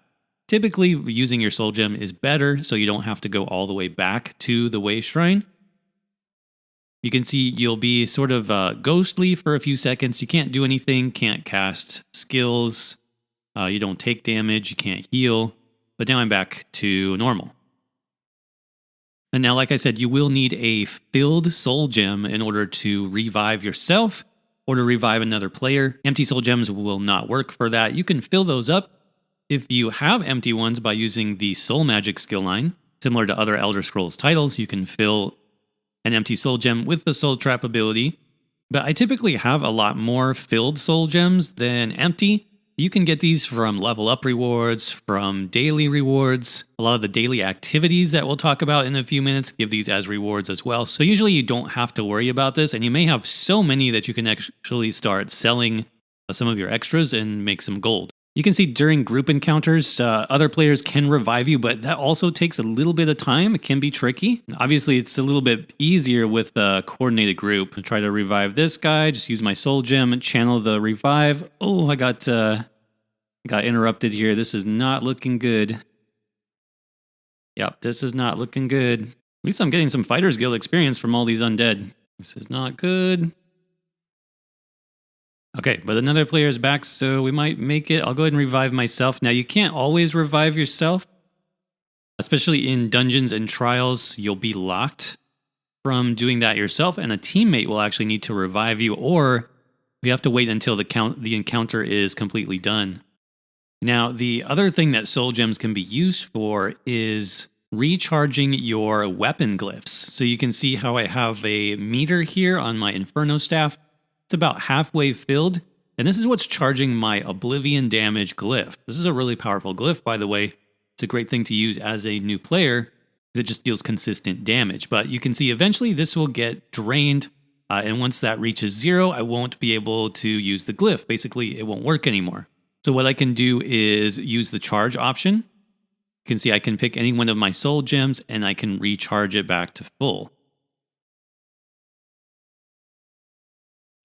Typically, using your soul gem is better, so you don't have to go all the way back to the Wayshrine. You can see you'll be sort of ghostly for a few seconds. You can't do anything, can't cast skills, you don't take damage, you can't heal, but now I'm back to normal. And now, like I said, you will need a filled soul gem in order to revive yourself or to revive another player. Empty soul gems will not work for that. You can fill those up if you have empty ones by using the soul magic skill line. Similar to other Elder Scrolls titles, you can fill an empty soul gem with the soul trap ability. But I typically have a lot more filled soul gems than empty. You can get these from level up rewards, from daily rewards. A lot of the daily activities that we'll talk about in a few minutes give these as rewards as well. So usually you don't have to worry about this, and you may have so many that you can actually start selling some of your extras and make some gold. You can see during group encounters, other players can revive you, but that also takes a little bit of time. It can be tricky. Obviously, it's a little bit easier with a coordinated group. I try to revive this guy, just use my soul gem and channel the revive. Oh, I got interrupted here. This is not looking good. Yep, this is not looking good. At least I'm getting some Fighters Guild experience from all these undead. This is not good. Okay, but another player is back, so we might make it. I'll go ahead and revive myself. Now, you can't always revive yourself. Especially in dungeons and trials, you'll be locked from doing that yourself, and a teammate will actually need to revive you, or you have to wait until the encounter is completely done. Now, the other thing that soul gems can be used for is recharging your weapon glyphs. So you can see how I have a meter here on my Inferno Staff. It's about halfway filled, and this is what's charging my Oblivion damage glyph. This is a really powerful glyph, by the way. It's a great thing to use as a new player, because it just deals consistent damage. But you can see eventually this will get drained, and once that reaches 0, I won't be able to use the glyph. Basically, it won't work anymore. So what I can do is use the charge option. You can see I can pick any one of my soul gems and I can recharge it back to full.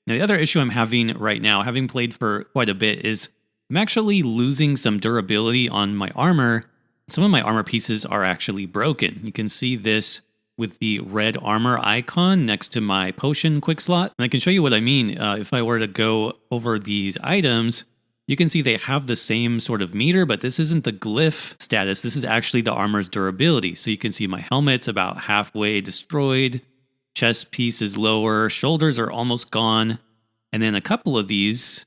Now, the other issue I'm having right now, having played for quite a bit, is I'm actually losing some durability on my armor. Some of my armor pieces are actually broken. You can see this with the red armor icon next to my potion quick slot. And I can show you what I mean. If I were to go over these items, you can see they have the same sort of meter, but this isn't the glyph status. This is actually the armor's durability. So you can see my helmet's about halfway destroyed. Chest piece is lower. Shoulders are almost gone. And then a couple of these,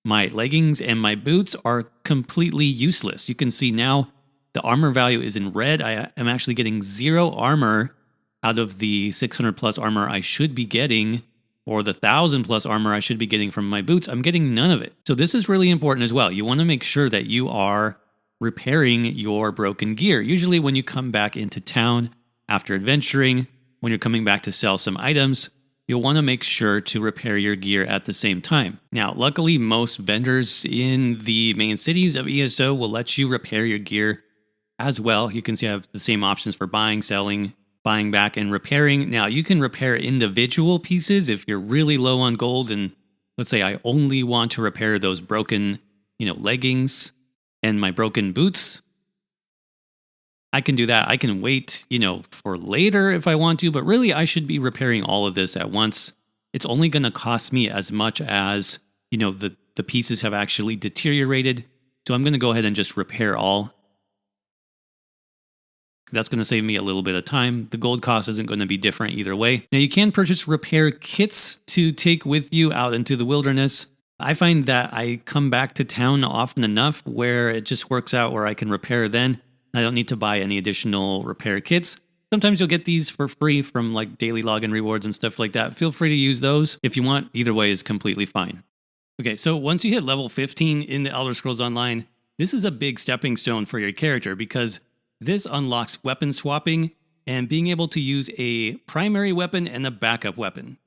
my leggings and my boots, are completely useless. You can see now the armor value is in red. I am actually getting 0 armor out of the 600 plus armor I should be getting, or the 1,000 plus armor I should be getting from my boots. I'm getting none of it. So this is really important as well. You want to make sure that you are repairing your broken gear. Usually when you come back into town after adventuring, when you're coming back to sell some items, you'll want to make sure to repair your gear at the same time. Now, luckily, most vendors in the main cities of ESO will let you repair your gear as well. You can see I have the same options for buying, selling, buying back, and repairing. Now, you can repair individual pieces if you're really low on gold, and let's say I only want to repair those broken, leggings and my broken boots. I can do that. I can wait, for later if I want to, but really I should be repairing all of this at once. It's only going to cost me as much as, the pieces have actually deteriorated. So I'm going to go ahead and just repair all. That's going to save me a little bit of time. The gold cost isn't going to be different either way. Now, you can purchase repair kits to take with you out into the wilderness. I find that I come back to town often enough where it just works out where I can repair then. I don't need to buy any additional repair kits. Sometimes you'll get these for free from like daily login rewards and stuff like that. Feel free to use those if you want. Either way is completely fine. Okay, so once you hit level 15 in the Elder Scrolls Online, this is a big stepping stone for your character because this unlocks weapon swapping and being able to use a primary weapon and a backup weapon.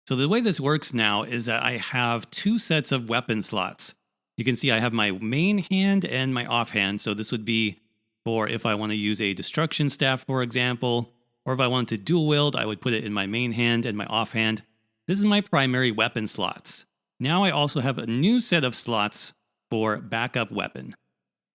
So the way this works now is that I have 2 sets of weapon slots. You can see I have my main hand and my offhand. So this would be for if I want to use a destruction staff, for example, or if I want to dual wield, I would put it in my main hand and my offhand. This is my primary weapon slots. Now I also have a new set of slots for backup weapon.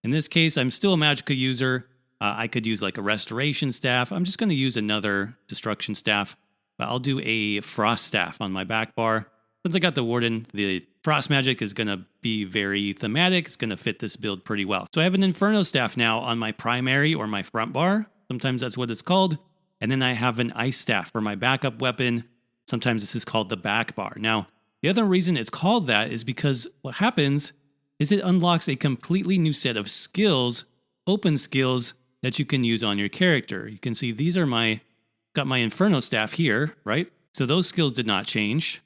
In this case, I'm still a Magicka user. I could use like a restoration staff. I'm just going to use another destruction staff, but I'll do a frost staff on my back bar. Since I got the Warden, the frost magic is going to be very thematic. It's going to fit this build pretty well. So I have an Inferno staff now on my primary or my front bar. Sometimes that's what it's called. And then I have an ice staff for my backup weapon. Sometimes this is called the back bar. Now, the other reason it's called that is because what happens is it unlocks a completely new set of skills, open skills, that you can use on your character. You can see these are got my Inferno staff here, right? So those skills did not change,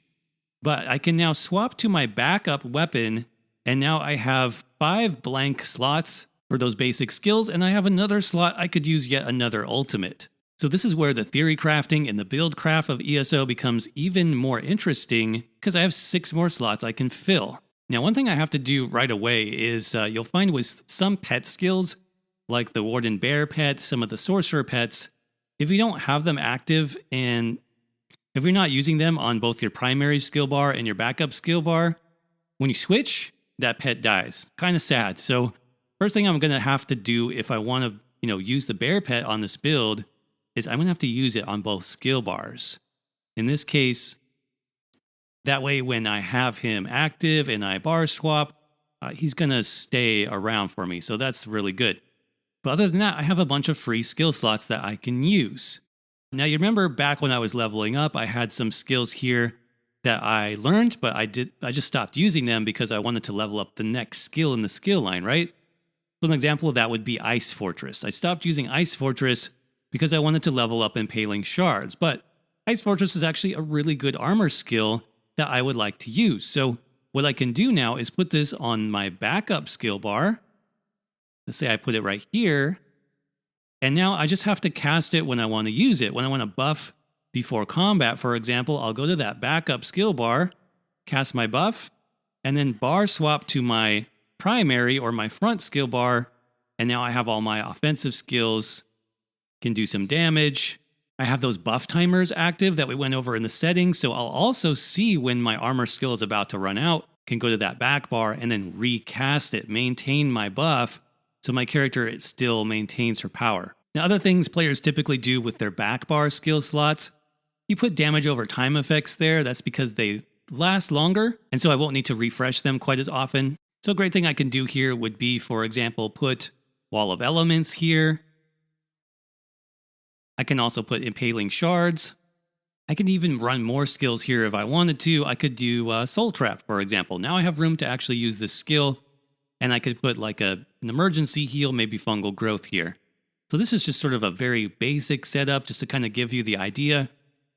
but I can now swap to my backup weapon, and now I have 5 blank slots for those basic skills, and I have another slot I could use yet another ultimate. So this is where the theory crafting and the build craft of ESO becomes even more interesting because I have 6 more slots I can fill. Now, one thing I have to do right away is you'll find with some pet skills, like the Warden Bear pet, some of the Sorcerer pets, if you don't have them active and if you're not using them on both your primary skill bar and your backup skill bar, when you switch, that pet dies. Kind of sad. So first thing I'm going to have to do if I want to, use the bear pet on this build is I'm going to have to use it on both skill bars. In this case, that way when I have him active and I bar swap, he's going to stay around for me. So that's really good. But other than that, I have a bunch of free skill slots that I can use. Now, you remember back when I was leveling up, I had some skills here that I learned, but I just stopped using them because I wanted to level up the next skill in the skill line, right? So an example of that would be Ice Fortress. I stopped using Ice Fortress because I wanted to level up Impaling Shards, but Ice Fortress is actually a really good armor skill that I would like to use. So what I can do now is put this on my backup skill bar. Let's say I put it right here. And now I just have to cast it when I want to use it. When I want to buff before combat, for example, I'll go to that backup skill bar, cast my buff, and then bar swap to my primary or my front skill bar. And now I have all my offensive skills, can do some damage. I have those buff timers active that we went over in the settings. So I'll also see when my armor skill is about to run out, can go to that back bar and then recast it, maintain my buff. So my character, it still maintains her power. Now, other things players typically do with their backbar skill slots, you put damage over time effects there. That's because they last longer, and so I won't need to refresh them quite as often. So a great thing I can do here would be, for example, put Wall of Elements here. I can also put Impaling Shards. I can even run more skills here if I wanted to. I could do Soul Trap, for example. Now I have room to actually use this skill. And I could put like an emergency heal, maybe fungal growth here. So this is just sort of a very basic setup just to kind of give you the idea.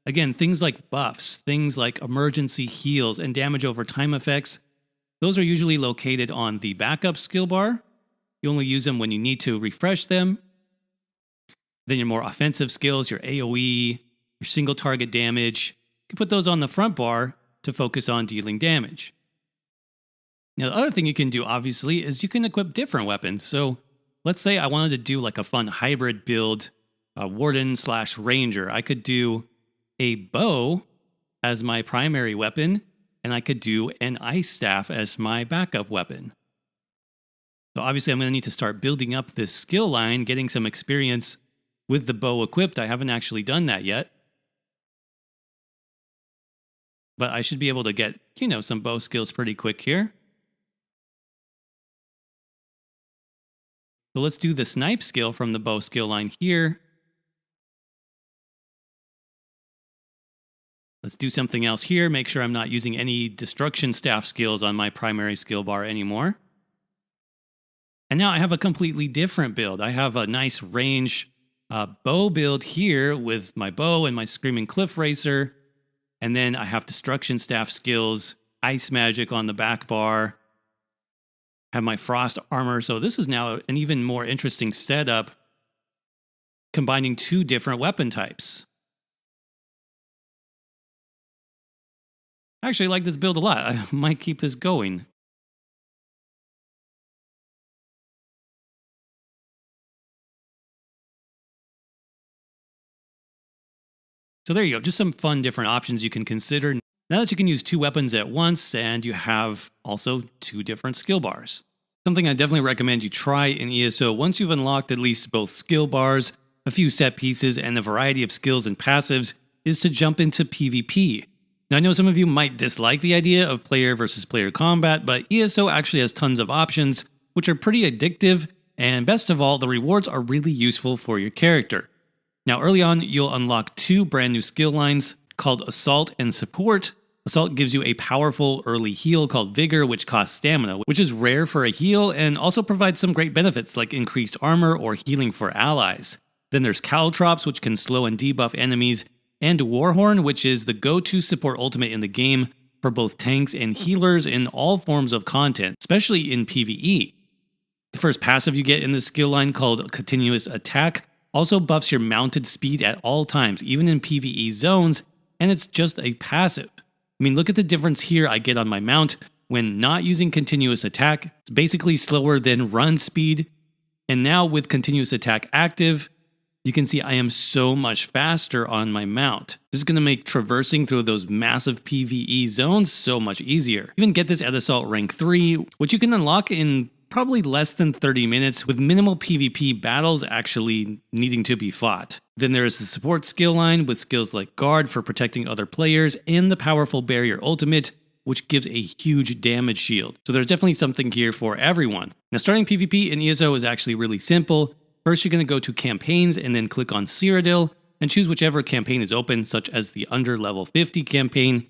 Again, things like buffs, things like emergency heals and damage over time effects, those are usually located on the backup skill bar. You only use them when you need to refresh them. Then your more offensive skills, your AoE, your single target damage, you can put those on the front bar to focus on dealing damage. Now, the other thing you can do, obviously, is you can equip different weapons. So let's say I wanted to do like a fun hybrid build, Warden/Ranger. I could do a bow as my primary weapon, and I could do an ice staff as my backup weapon. So obviously, I'm going to need to start building up this skill line, getting some experience with the bow equipped. I haven't actually done that yet. But I should be able to get, some bow skills pretty quick here. So let's do the snipe skill from the bow skill line here. Let's do something else here. Make sure I'm not using any destruction staff skills on my primary skill bar anymore. And now I have a completely different build. I have a nice range bow build here with my bow and my Screaming Cliff Racer. And then I have destruction staff skills, ice magic on the back bar. Have my frost armor, so this is now an even more interesting setup, combining two different weapon types. I actually like this build a lot. I might keep this going. So there you go, just some fun different options you can consider. Now that you can use two weapons at once, and you have also two different skill bars. Something I definitely recommend you try in ESO once you've unlocked at least both skill bars, a few set pieces, and a variety of skills and passives is to jump into PvP. Now I know some of you might dislike the idea of player versus player combat, but ESO actually has tons of options, which are pretty addictive, and best of all, the rewards are really useful for your character. Now early on, you'll unlock two brand new skill lines called Assault and Support. Assault gives you a powerful early heal called Vigor, which costs stamina, which is rare for a heal and also provides some great benefits like increased armor or healing for allies. Then there's Caltrops, which can slow and debuff enemies, and Warhorn, which is the go-to support ultimate in the game for both tanks and healers in all forms of content, especially in PvE. The first passive you get in this skill line, called Continuous Attack, also buffs your mounted speed at all times, even in PvE zones, and it's just a passive. I mean, look at the difference here I get on my mount when not using Continuous Attack. It's basically slower than run speed. And now with Continuous Attack active, you can see I am so much faster on my mount. This is going to make traversing through those massive PvE zones so much easier. You can get this at Assault rank 3, which you can unlock in probably less than 30 minutes with minimal PvP battles actually needing to be fought. Then there is the support skill line with skills like Guard for protecting other players and the powerful Barrier Ultimate, which gives a huge damage shield. So there's definitely something here for everyone. Now starting PvP in ESO is actually really simple. First you're going to go to Campaigns and then click on Cyrodiil and choose whichever campaign is open, such as the under level 50 campaign.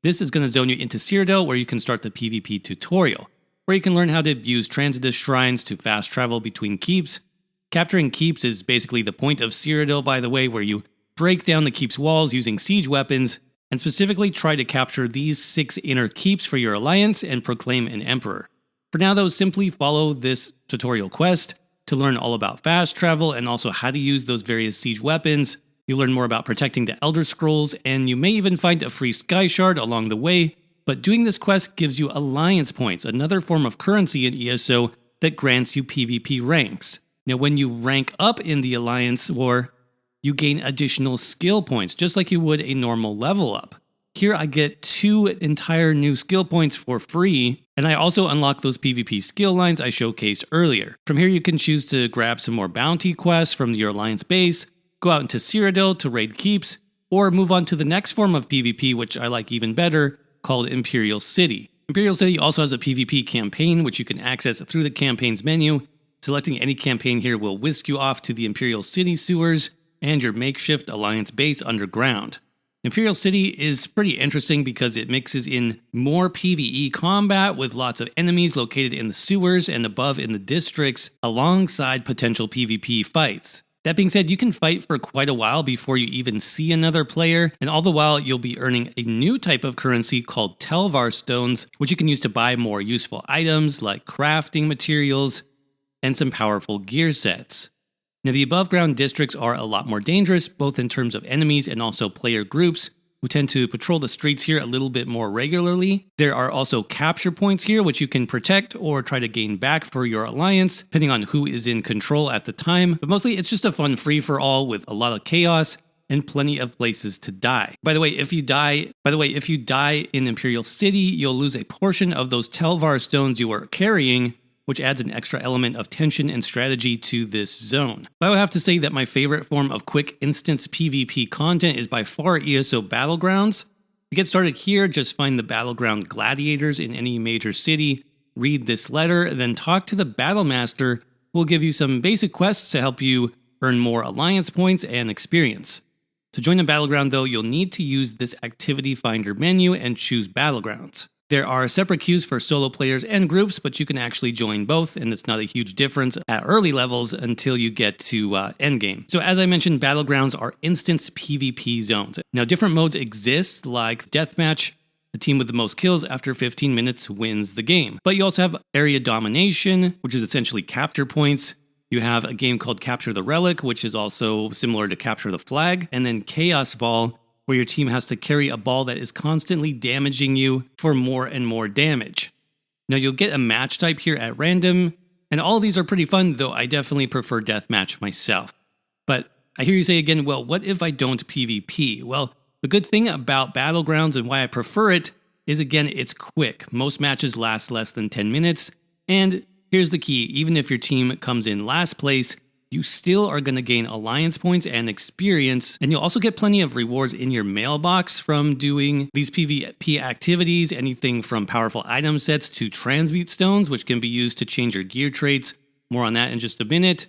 This is going to zone you into Cyrodiil, where you can start the PvP tutorial, where you can learn how to use Transitus Shrines to fast travel between keeps. Capturing keeps is basically the point of Cyrodiil, by the way, where you break down the keep's walls using siege weapons, and specifically try to capture these 6 inner keeps for your alliance and proclaim an emperor. For now though, simply follow this tutorial quest to learn all about fast travel and also how to use those various siege weapons. You'll learn more about protecting the Elder Scrolls, and you may even find a free Skyshard along the way, but doing this quest gives you alliance points, another form of currency in ESO that grants you PvP ranks. Now when you rank up in the alliance war, you gain additional skill points, just like you would a normal level up. Here I get 2 entire new skill points for free, and I also unlock those PvP skill lines I showcased earlier. From here you can choose to grab some more bounty quests from your alliance base, go out into Cyrodiil to raid keeps, or move on to the next form of PvP, which I like even better, called Imperial City. Imperial City also has a PvP campaign, which you can access through the campaign's menu. Selecting any campaign here will whisk you off to the Imperial City sewers and your makeshift alliance base underground. Imperial City is pretty interesting because it mixes in more PvE combat with lots of enemies located in the sewers and above in the districts alongside potential PvP fights. That being said, you can fight for quite a while before you even see another player, and all the while you'll be earning a new type of currency called Telvar Stones, which you can use to buy more useful items like crafting materials and some powerful gear sets. Now the above ground districts are a lot more dangerous, both in terms of enemies and also player groups who tend to patrol the streets here a little bit more regularly. There are also capture points here which you can protect or try to gain back for your alliance, depending on who is in control at the time. But mostly it's just a fun free-for-all with a lot of chaos and plenty of places to die. By the way, if you die in Imperial City, you'll lose a portion of those Telvar stones you were carrying, which adds an extra element of tension and strategy to this zone. But I would have to say that my favorite form of quick instance PvP content is by far ESO Battlegrounds. To get started here, just find the Battleground gladiators in any major city, read this letter, then talk to the Battlemaster, who will give you some basic quests to help you earn more alliance points and experience. To join the Battleground though, you'll need to use this Activity Finder menu and choose Battlegrounds. There are separate queues for solo players and groups, but you can actually join both, and it's not a huge difference at early levels until you get to endgame. So as I mentioned, Battlegrounds are instance PvP zones. Now different modes exist, like Deathmatch. The team with the most kills after 15 minutes wins the game. But you also have Area Domination, which is essentially capture points. You have a game called Capture the Relic, which is also similar to Capture the Flag, and then Chaos Ball, where your team has to carry a ball that is constantly damaging you for more and more damage. Now you'll get a match type here at random, and all these are pretty fun, though I definitely prefer deathmatch myself. But I hear you say again, well, what if I don't PvP? Well, the good thing about Battlegrounds and why I prefer it is, again, it's quick. Most matches last less than 10 minutes, and here's the key, even if your team comes in last place, you still are going to gain alliance points and experience, and you'll also get plenty of rewards in your mailbox from doing these PvP activities, anything from powerful item sets to Transmute Stones, which can be used to change your gear traits. More on that in just a minute.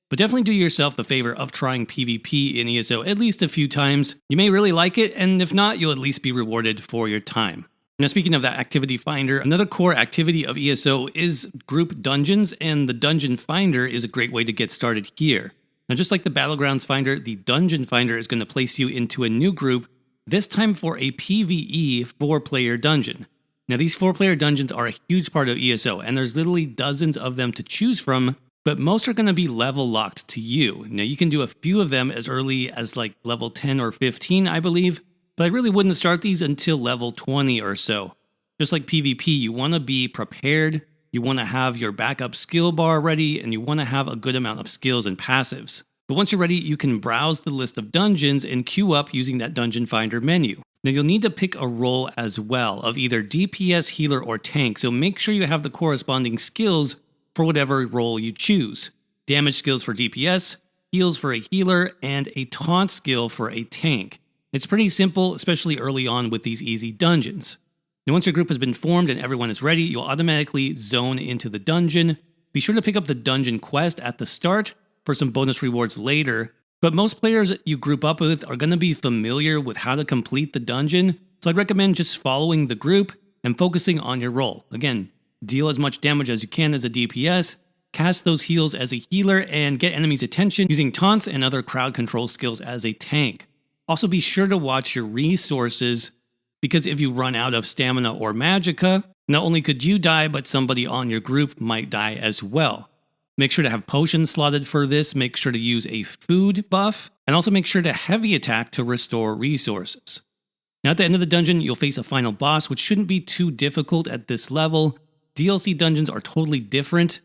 But definitely do yourself the favor of trying PvP in ESO at least a few times. You may really like it, and if not, you'll at least be rewarded for your time. Now speaking of that activity finder, another core activity of ESO is group dungeons, and the dungeon finder is a great way to get started here. Now just like the Battlegrounds finder, the dungeon finder is going to place you into a new group, this time for a PvE 4-player dungeon. Now these 4-player dungeons are a huge part of ESO, and there's literally dozens of them to choose from, but most are going to be level locked to you. Now you can do a few of them as early as like level 10 or 15, I believe. But I really wouldn't start these until level 20 or so. Just like PvP, you want to be prepared, you want to have your backup skill bar ready, and you want to have a good amount of skills and passives. But once you're ready, you can browse the list of dungeons and queue up using that Dungeon Finder menu. Now you'll need to pick a role as well of either DPS, healer, or tank, so make sure you have the corresponding skills for whatever role you choose. Damage skills for DPS, heals for a healer, and a taunt skill for a tank. It's pretty simple, especially early on with these easy dungeons. Now once your group has been formed and everyone is ready, you'll automatically zone into the dungeon. Be sure to pick up the dungeon quest at the start for some bonus rewards later, but most players you group up with are going to be familiar with how to complete the dungeon, So I'd recommend just following the group and focusing on your role. Again, deal as much damage as you can as a DPS, cast those heals as a healer, and get enemies' attention using taunts and other crowd control skills as a tank. Also be sure to watch your resources, because if you run out of stamina or magicka, not only could you die, but somebody on your group might die as well. Make sure to have potions slotted for this, make sure to use a food buff, and also make sure to heavy attack to restore resources. Now at the end of the dungeon, you'll face a final boss, which shouldn't be too difficult at this level. DLC dungeons are totally different.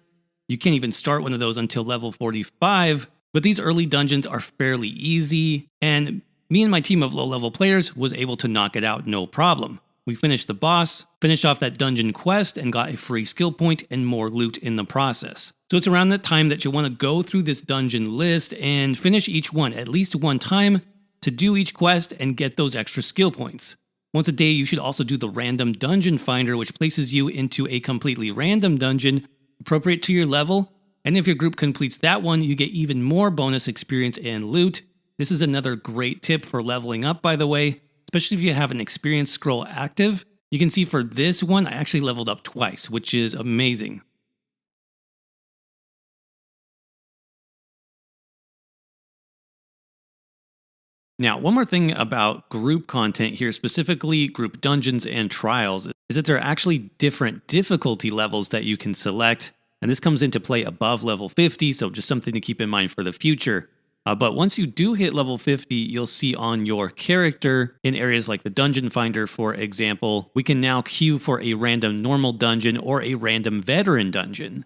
You can't even start one of those until level 45, but these early dungeons are fairly easy, and me and my team of low-level players was able to knock it out no problem. We finished the boss, finished off that dungeon quest, and got a free skill point and more loot in the process. So it's around that time that you'll want to go through this dungeon list and finish each one at least one time to do each quest and get those extra skill points. Once a day, you should also do the random dungeon finder, which places you into a completely random dungeon appropriate to your level. And if your group completes that one, you get even more bonus experience and loot. This is another great tip for leveling up, by the way, especially if you have an experience scroll active. You can see for this one, I actually leveled up twice, which is amazing. Now, one more thing about group content here, specifically group dungeons and trials, is that there are actually different difficulty levels that you can select, and this comes into play above level 50, so just something to keep in mind for the future. But once you do hit level 50, you'll see on your character, in areas like the Dungeon Finder, for example, we can now queue for a random normal dungeon or a random veteran dungeon.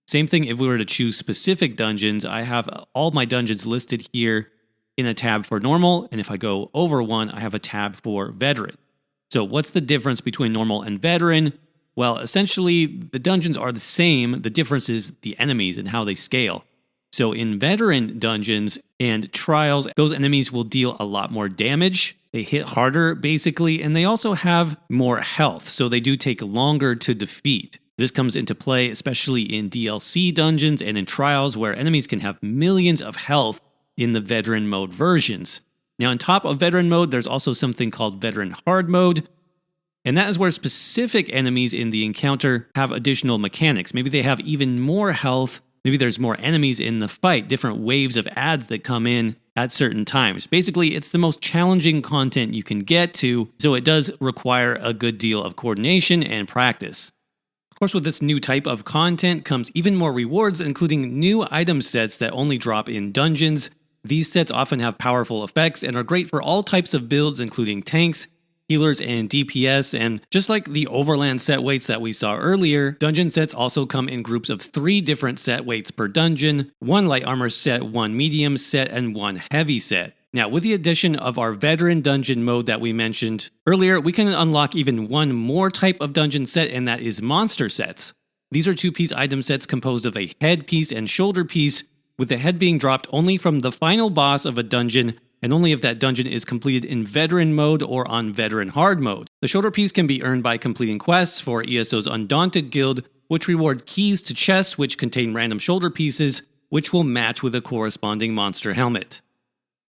Same thing if we were to choose specific dungeons. I have all my dungeons listed here in a tab for normal, and if I go over one, I have a tab for veteran. So what's the difference between normal and veteran? Well, essentially, the dungeons are the same. The difference is the enemies and how they scale. So in veteran dungeons and trials, those enemies will deal a lot more damage. They hit harder, basically, and they also have more health, so they do take longer to defeat. This comes into play especially in DLC dungeons and in trials, where enemies can have millions of health in the veteran mode versions. Now, on top of veteran mode, there's also something called veteran hard mode, and that is where specific enemies in the encounter have additional mechanics. Maybe they have even more health. Maybe there's more enemies in the fight, different waves of adds that come in at certain times. Basically, it's the most challenging content you can get to, so it does require a good deal of coordination and practice. Of course, with this new type of content comes even more rewards, including new item sets that only drop in dungeons. These sets often have powerful effects and are great for all types of builds, including tanks, healers, and DPS, and just like the Overland set weights that we saw earlier, dungeon sets also come in groups of 3 different set weights per dungeon, 1 light armor set, 1 medium set, and 1 heavy set. Now, with the addition of our veteran dungeon mode that we mentioned earlier, we can unlock even one more type of dungeon set, and that is monster sets. These are 2-piece item sets composed of a head piece and shoulder piece, with the head being dropped only from the final boss of a dungeon, and only if that dungeon is completed in veteran mode or on veteran hard mode. The shoulder piece can be earned by completing quests for ESO's Undaunted Guild, which reward keys to chests which contain random shoulder pieces, which will match with a corresponding monster helmet.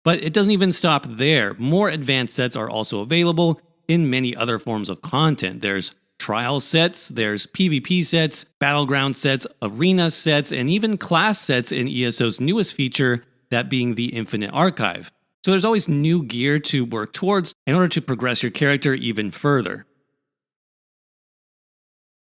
But it doesn't even stop there. More advanced sets are also available in many other forms of content. There's trial sets, there's PvP sets, battleground sets, arena sets, and even class sets in ESO's newest feature, that being the Infinite Archive. So there's always new gear to work towards in order to progress your character even further.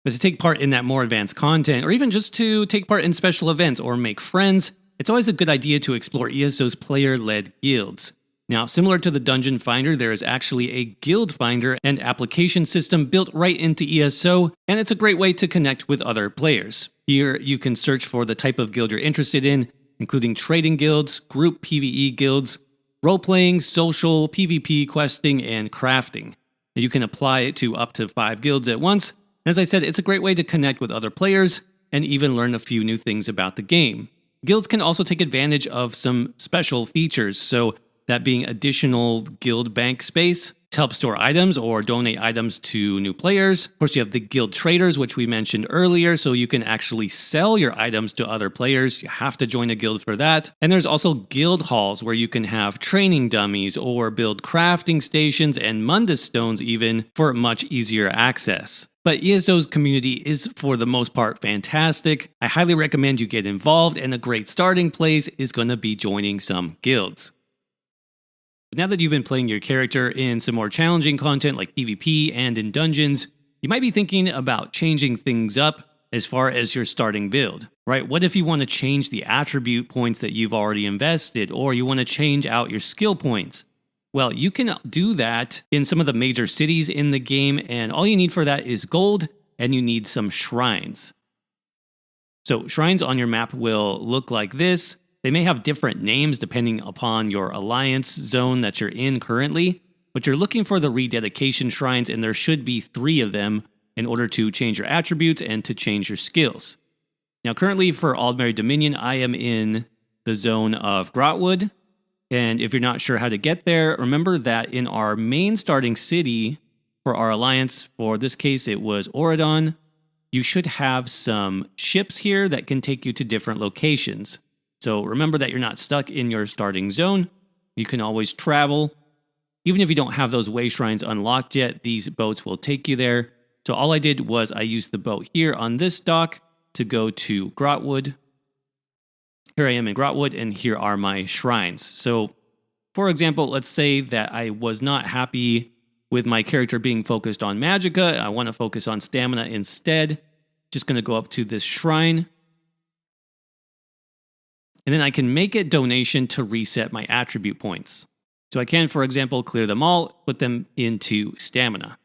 But to take part in that more advanced content, or even just to take part in special events or make friends, it's always a good idea to explore ESO's player-led guilds. Now, similar to the Dungeon Finder, there is actually a guild finder and application system built right into ESO, and it's a great way to connect with other players. Here, you can search for the type of guild you're interested in, including trading guilds, group PvE guilds, role-playing, social, PvP, questing, and crafting. You can apply it to up to 5 guilds at once. As I said, it's a great way to connect with other players and even learn a few new things about the game. Guilds can also take advantage of some special features, so that being additional guild bank space. to help store items or donate items to new players. Of course, you have the guild traders, which we mentioned earlier, so you can actually sell your items to other players. You have to join a guild for that. And there's also guild halls where you can have training dummies or build crafting stations and Mundus Stones even for much easier access. But ESO's community is, for the most part, fantastic. I highly recommend you get involved, and a great starting place is going to be joining some guilds. But now that you've been playing your character in some more challenging content like PvP and in dungeons, you might be thinking about changing things up as far as your starting build, right? What if you want to change the attribute points that you've already invested, or you want to change out your skill points? Well, you can do that in some of the major cities in the game, and all you need for that is gold, and you need some shrines. So shrines on your map will look like this. They may have different names depending upon your alliance zone that you're in currently, but you're looking for the rededication shrines, and there should be 3 of them in order to change your attributes and to change your skills. Now, currently for Aldmeri Dominion, I am in the zone of Grotwood, and if you're not sure how to get there, remember that in our main starting city for our alliance, for this case it was Auridon, you should have some ships here that can take you to different locations. So remember that you're not stuck in your starting zone. You can always travel. Even if you don't have those Wayshrines unlocked yet, these boats will take you there. So all I did was I used the boat here on this dock to go to Grotwood. Here I am in Grotwood, and here are my shrines. So, for example, let's say that I was not happy with my character being focused on Magicka. I want to focus on stamina instead. Just going to go up to this shrine. And then I can make a donation to reset my attribute points. So I can, for example, clear them all, put them into stamina.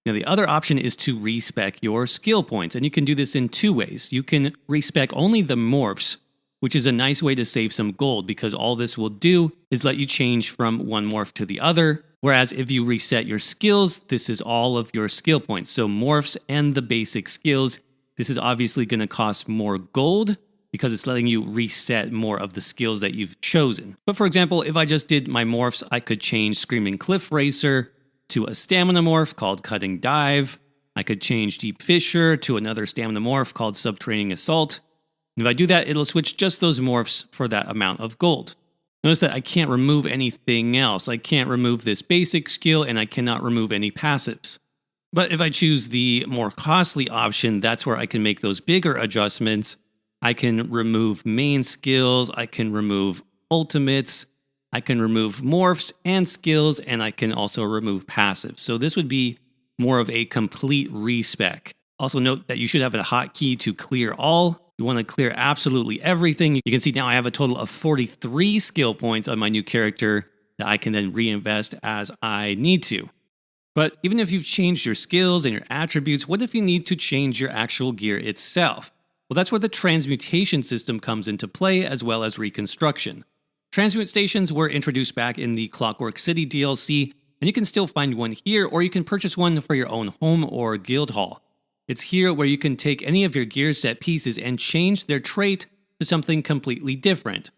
Now the other option is to respec your skill points, and you can do this in 2 ways. You can respec only the morphs, which is a nice way to save some gold, because all this will do is let you change from one morph to the other. Whereas if you reset your skills, this is all of your skill points. So morphs and the basic skills, this is obviously going to cost more gold because it's letting you reset more of the skills that you've chosen. But for example, if I just did my morphs, I could change Screaming Cliff Racer to a stamina morph called Cutting Dive. I could change Deep Fissure to another stamina morph called Subterranean Assault. And if I do that, it'll switch just those morphs for that amount of gold. Notice that I can't remove anything else. I can't remove this basic skill, and I cannot remove any passives. But if I choose the more costly option, that's where I can make those bigger adjustments. I can remove main skills, I can remove ultimates, I can remove morphs and skills, and I can also remove passives. So this would be more of a complete respec. Also note that you should have a hotkey to clear all. You want to clear absolutely everything. You can see now I have a total of 43 skill points on my new character that I can then reinvest as I need to. But even if you've changed your skills and your attributes, what if you need to change your actual gear itself? Well, that's where the transmutation system comes into play, as well as reconstruction. Transmute stations were introduced back in the Clockwork City DLC, and you can still find one here, or you can purchase one for your own home or guild hall. It's here where you can take any of your gear set pieces and change their trait to something completely different.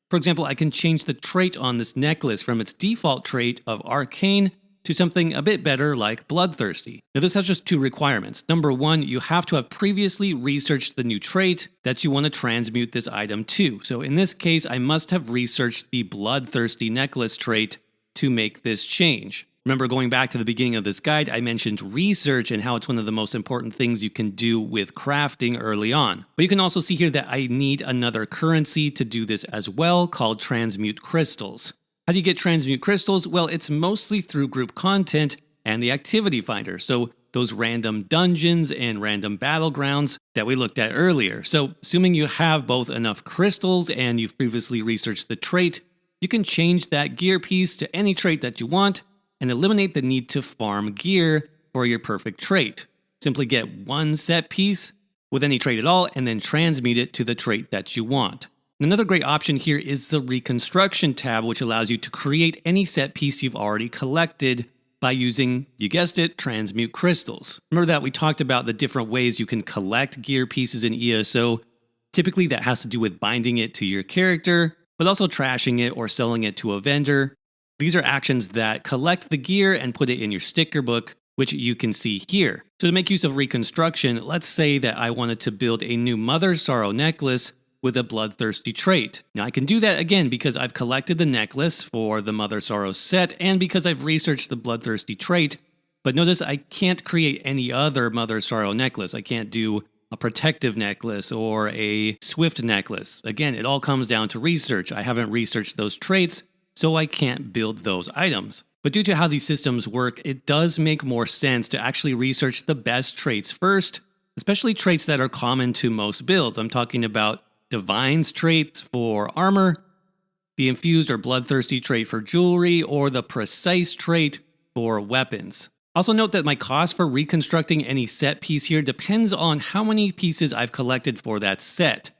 For example, I can change the trait on this necklace from its default trait of Arcane to something a bit better like Bloodthirsty. Now this has just 2 requirements. Number 1, you have to have previously researched the new trait that you want to transmute this item to. So in this case, I must have researched the Bloodthirsty necklace trait to make this change. Remember, going back to the beginning of this guide, I mentioned research and how it's one of the most important things you can do with crafting early on. But you can also see here that I need another currency to do this as well, called Transmute Crystals. How do you get Transmute Crystals? Well, it's mostly through group content and the Activity Finder, so those random dungeons and random battlegrounds that we looked at earlier. So assuming you have both enough crystals and you've previously researched the trait, you can change that gear piece to any trait that you want and eliminate the need to farm gear for your perfect trait. Simply get one set piece with any trait at all and then transmute it to the trait that you want. Another great option here is the Reconstruction tab, which allows you to create any set piece you've already collected by using, you guessed it, Transmute Crystals. Remember that we talked about the different ways you can collect gear pieces in ESO. Typically that has to do with binding it to your character, but also trashing it or selling it to a vendor. These are actions that collect the gear and put it in your sticker book, which you can see here. So to make use of reconstruction, let's say that I wanted to build a new Mother's Sorrow necklace with a Bloodthirsty trait. Now I can do that again because I've collected the necklace for the Mother's Sorrow set and because I've researched the Bloodthirsty trait. But notice I can't create any other Mother's Sorrow necklace. I can't do a protective necklace or a swift necklace. Again, it all comes down to research. I haven't researched those traits, so I can't build those items. But due to how these systems work, it does make more sense to actually research the best traits first, especially traits that are common to most builds. I'm talking about Divine's traits for armor, the Infused or Bloodthirsty trait for jewelry, or the Precise trait for weapons. Also note that my cost for reconstructing any set piece here depends on how many pieces I've collected for that set.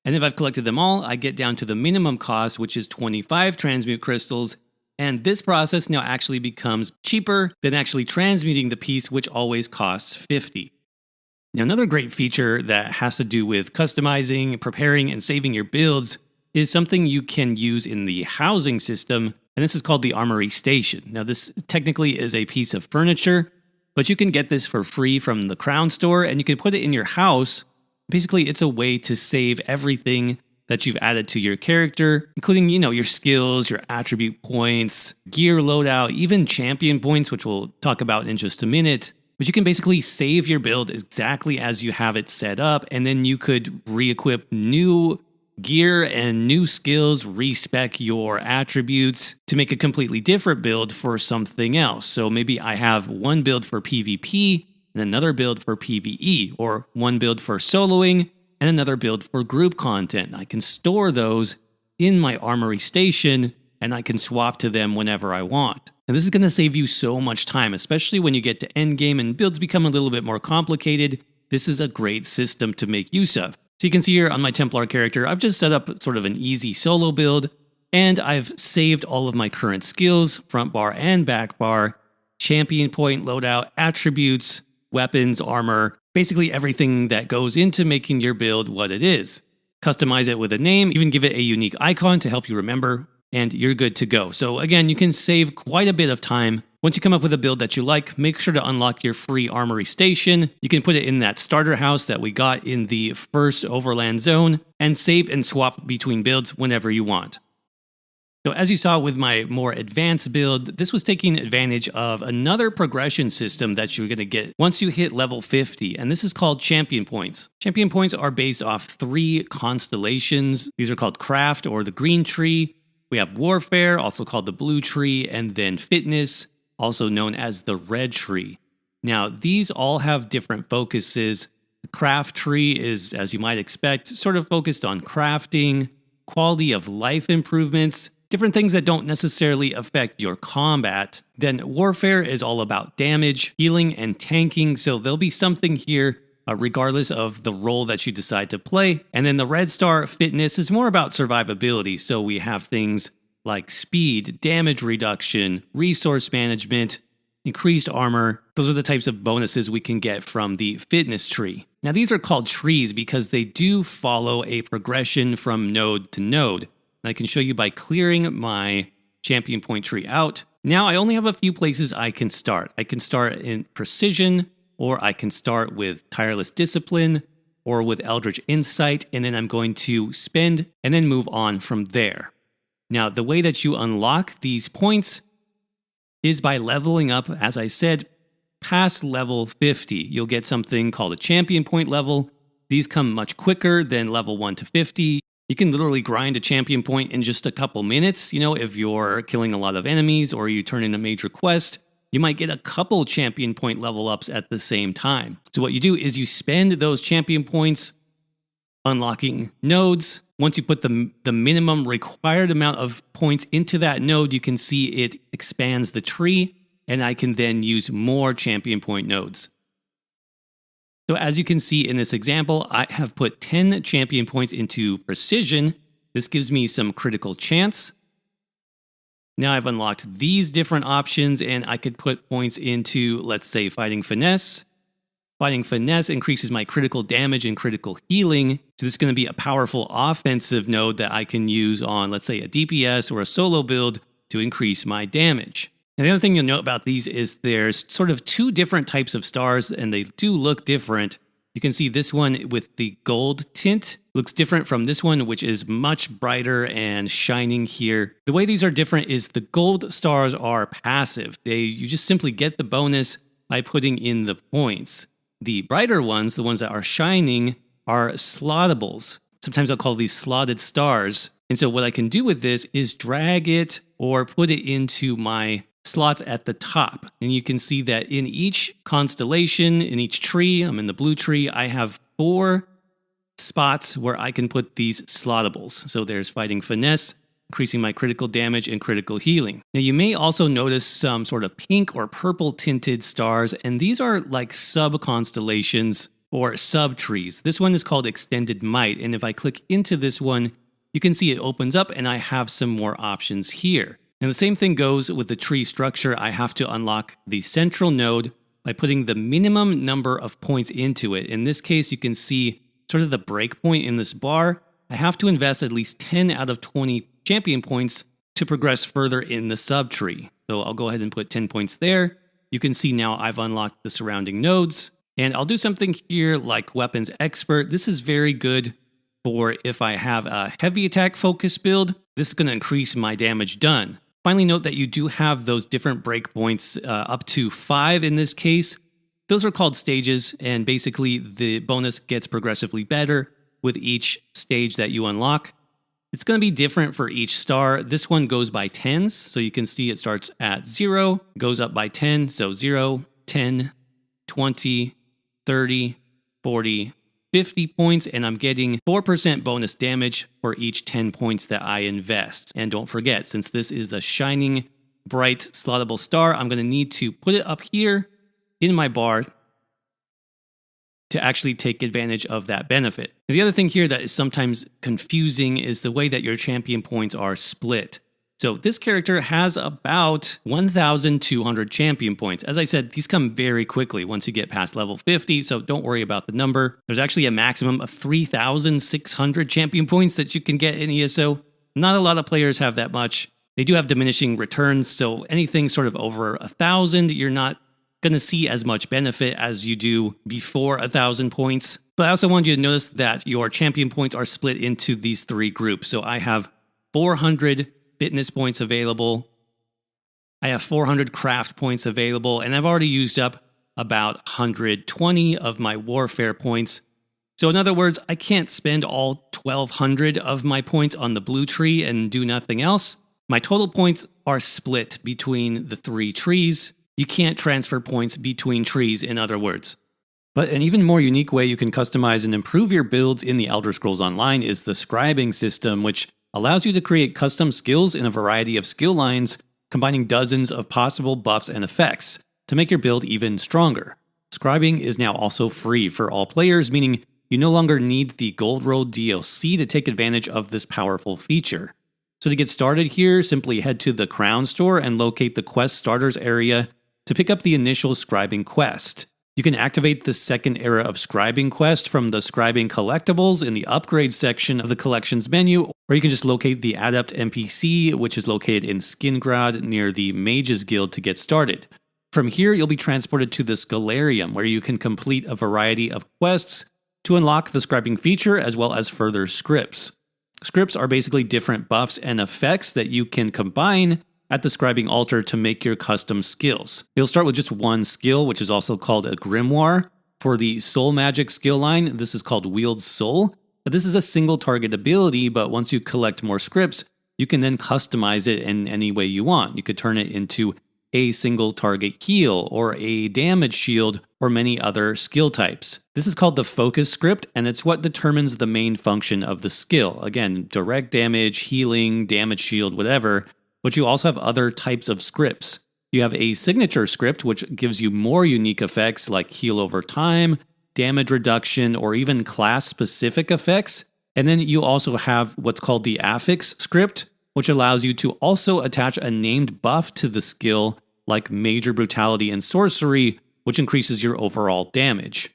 And if I've collected them all, I get down to the minimum cost, which is 25 transmute crystals, and this process now actually becomes cheaper than actually transmuting the piece, which always costs 50. Now, another great feature that has to do with customizing, preparing, and saving your builds is something you can use in the housing system, and this is called the Armory Station. Now, this technically is a piece of furniture, but you can get this for free from the Crown Store, and you can put it in your house. Basically, it's a way to save everything that you've added to your character, including, your skills, your attribute points, gear loadout, even champion points, which we'll talk about in just a minute. But you can basically save your build exactly as you have it set up, and then you could re-equip new gear and new skills, respec your attributes to make a completely different build for something else. So maybe I have one build for PvP and another build for PvE, or one build for soloing and another build for group content. I can store those in my Armory Station and I can swap to them whenever I want. And this is going to save you so much time, especially when you get to endgame and builds become a little bit more complicated. This is a great system to make use of. So you can see here on my Templar character, I've just set up sort of an easy solo build, and I've saved all of my current skills, front bar and back bar, champion point, loadout, attributes, weapons, armor, basically everything that goes into making your build what it is. Customize it with a name, even give it a unique icon to help you remember, and you're good to go. So again, you can save quite a bit of time. Once you come up with a build that you like, make sure to unlock your free Armory Station. You can put it in that starter house that we got in the first Overland zone, and save and swap between builds whenever you want. So as you saw with my more advanced build, this was taking advantage of another progression system that you're going to get once you hit level 50, and this is called champion points. Champion points are based off 3 constellations. These are called Craft or the green tree. We have Warfare, also called the blue tree, and then Fitness, also known as the red tree. Now, these all have different focuses. The Craft tree is, as you might expect, sort of focused on crafting, quality of life improvements, different things that don't necessarily affect your combat. Then Warfare is all about damage, healing, and tanking, so there'll be something here regardless of the role that you decide to play. And then the Red Star Fitness is more about survivability, so we have things like speed, damage reduction, resource management, increased armor. Those are the types of bonuses we can get from the fitness tree. Now these are called trees because they do follow a progression from node to node. And I can show you by clearing my champion point tree out. Now I only have a few places I can start. I can start in Precision, or I can start with Tireless Discipline, or with Eldritch Insight, and then I'm going to spend and then move on from there. Now, the way that you unlock these points is by leveling up, as I said, past level 50. You'll get something called a champion point level. These come much quicker than level 1 to 50. You can literally grind a champion point in just a couple minutes. If you're killing a lot of enemies or you turn in a major quest, you might get a couple champion point level ups at the same time. So what you do is you spend those champion points unlocking nodes. Once you put the minimum required amount of points into that node, you can see it expands the tree, and I can then use more champion point nodes. So as you can see in this example, I have put 10 champion points into Precision. This gives me some critical chance. Now I've unlocked these different options, and I could put points into, let's say, Fighting Finesse, Fighting Finesse increases my critical damage and critical healing. So this is going to be a powerful offensive node that I can use on, let's say, a DPS or a solo build to increase my damage. And the other thing you'll note about these is there's sort of two different types of stars, and they do look different. You can see this one with the gold tint looks different from this one, which is much brighter and shining here. The way these are different is the gold stars are passive. You just simply get the bonus by putting in the points. The brighter ones, the ones that are shining, are slottables. Sometimes I'll call these slotted stars. And so what I can do with this is drag it or put it into my slots at the top. And you can see that in each constellation, in each tree, I'm in the blue tree, I have 4 spots where I can put these slottables. So there's Fighting Finesse, increasing my critical damage and critical healing. Now you may also notice some sort of pink or purple tinted stars, and these are like sub-constellations or sub-trees. This one is called Extended Might, and if I click into this one, you can see it opens up and I have some more options here. And the same thing goes with the tree structure. I have to unlock the central node by putting the minimum number of points into it. In this case, you can see sort of the breakpoint in this bar. I have to invest at least 10 out of 20 champion points to progress further in the subtree. So I'll go ahead and put 10 points there. You can see now I've unlocked the surrounding nodes. And I'll do something here like Weapons Expert. This is very good for if I have a heavy attack focus build. This is going to increase my damage done. Finally, note that you do have those different breakpoints, up to 5 in this case. Those are called stages, and basically the bonus gets progressively better with each stage that you unlock. It's going to be different for each star. This one goes by 10s, so you can see it starts at 0, goes up by 10, so 0, 10, 20, 30, 40, 50 points, and I'm getting 4% bonus damage for each 10 points that I invest. And don't forget, since this is a shining, bright, slottable star, I'm going to need to put it up here in my bar to actually take advantage of that benefit. And the other thing here that is sometimes confusing is the way that your champion points are split. So this character has about 1,200 champion points. As I said, these come very quickly once you get past level 50, so don't worry about the number. There's actually a maximum of 3,600 champion points that you can get in ESO. Not a lot of players have that much. They do have diminishing returns, so anything sort of over 1,000, you're not going to see as much benefit as you do before 1,000 points. But I also want you to notice that your champion points are split into these 3 groups. So I have 400 fitness points available. I have 400 craft points available, and I've already used up about 120 of my warfare points. So in other words, I can't spend all 1,200 of my points on the blue tree and do nothing else. My total points are split between the 3 trees. You can't transfer points between trees, in other words. But an even more unique way you can customize and improve your builds in the Elder Scrolls Online is the Scribing system, which allows you to create custom skills in a variety of skill lines, combining dozens of possible buffs and effects to make your build even stronger. Scribing is now also free for all players, meaning you no longer need the Gold Road DLC to take advantage of this powerful feature. So to get started here, simply head to the Crown Store and locate the Quest Starters area to pick up the initial Scribing quest. You can activate the second era of Scribing quest from the Scribing collectibles in the upgrade section of the collections menu, or you can just locate the Adept NPC, which is located in Skingrad near the Mages Guild to get started. From here, you'll be transported to the Scholarium, where you can complete a variety of quests to unlock the Scribing feature as well as further scripts. Scripts are basically different buffs and effects that you can combine at the Scribing altar to make your custom skills. You'll start with just one skill, which is also called a Grimoire. For the Soul Magic skill line, this is called Wield Soul. This is a single target ability, but once you collect more scripts, you can then customize it in any way you want. You could turn it into a single target heal or a damage shield or many other skill types. This is called the Focus script, and it's what determines the main function of the skill. Again, direct damage, healing, damage shield, whatever. But you also have other types of scripts. You have a signature script, which gives you more unique effects like heal over time, damage reduction, or even class-specific effects. And then you also have what's called the affix script, which allows you to also attach a named buff to the skill like Major Brutality and Sorcery, which increases your overall damage.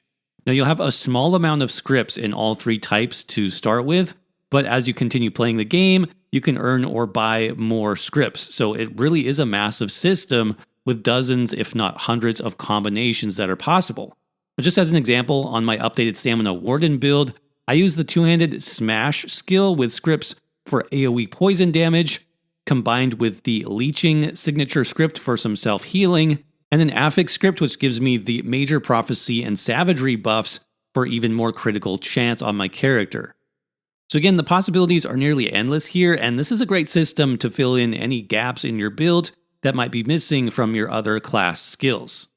Now you'll have a small amount of scripts in all 3 types to start with, but as you continue playing the game, you can earn or buy more scripts. So it really is a massive system with dozens, if not hundreds, of combinations that are possible. But just as an example, on my updated Stamina Warden build, I use the two-handed smash skill with scripts for AoE poison damage, combined with the leeching signature script for some self-healing, and an affix script which gives me the major prophecy and savagery buffs for even more critical chance on my character. So again, the possibilities are nearly endless here, and this is a great system to fill in any gaps in your build that might be missing from your other class skills.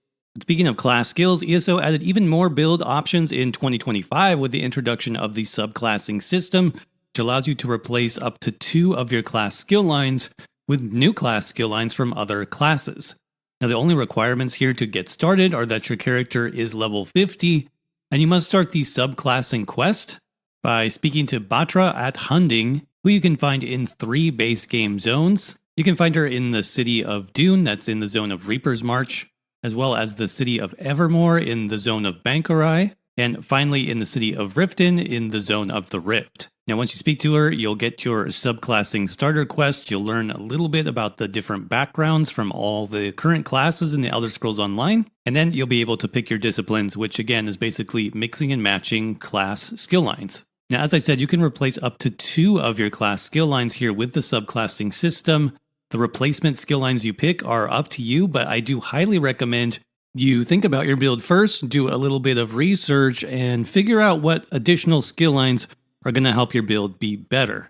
Speaking of class skills, ESO added even more build options in 2025 with the introduction of the subclassing system, which allows you to replace up to 2 of your class skill lines with new class skill lines from other classes. Now, the only requirements here to get started are that your character is level 50, and you must start the subclassing quest by speaking to Batra at Hunding, who you can find in 3 base game zones. You can find her in the city of Dune, that's in the zone of Reaper's March, as well as the city of Evermore in the zone of Bankarai, and finally in the city of Riften in the zone of the Rift. Now, once you speak to her, you'll get your subclassing starter quest. You'll learn a little bit about the different backgrounds from all the current classes in the Elder Scrolls Online, and then you'll be able to pick your disciplines, which again is basically mixing and matching class skill lines. Now, as I said, you can replace up to 2 of your class skill lines here with the subclassing system. The replacement skill lines you pick are up to you, but I do highly recommend you think about your build first, do a little bit of research, and figure out what additional skill lines are going to help your build be better.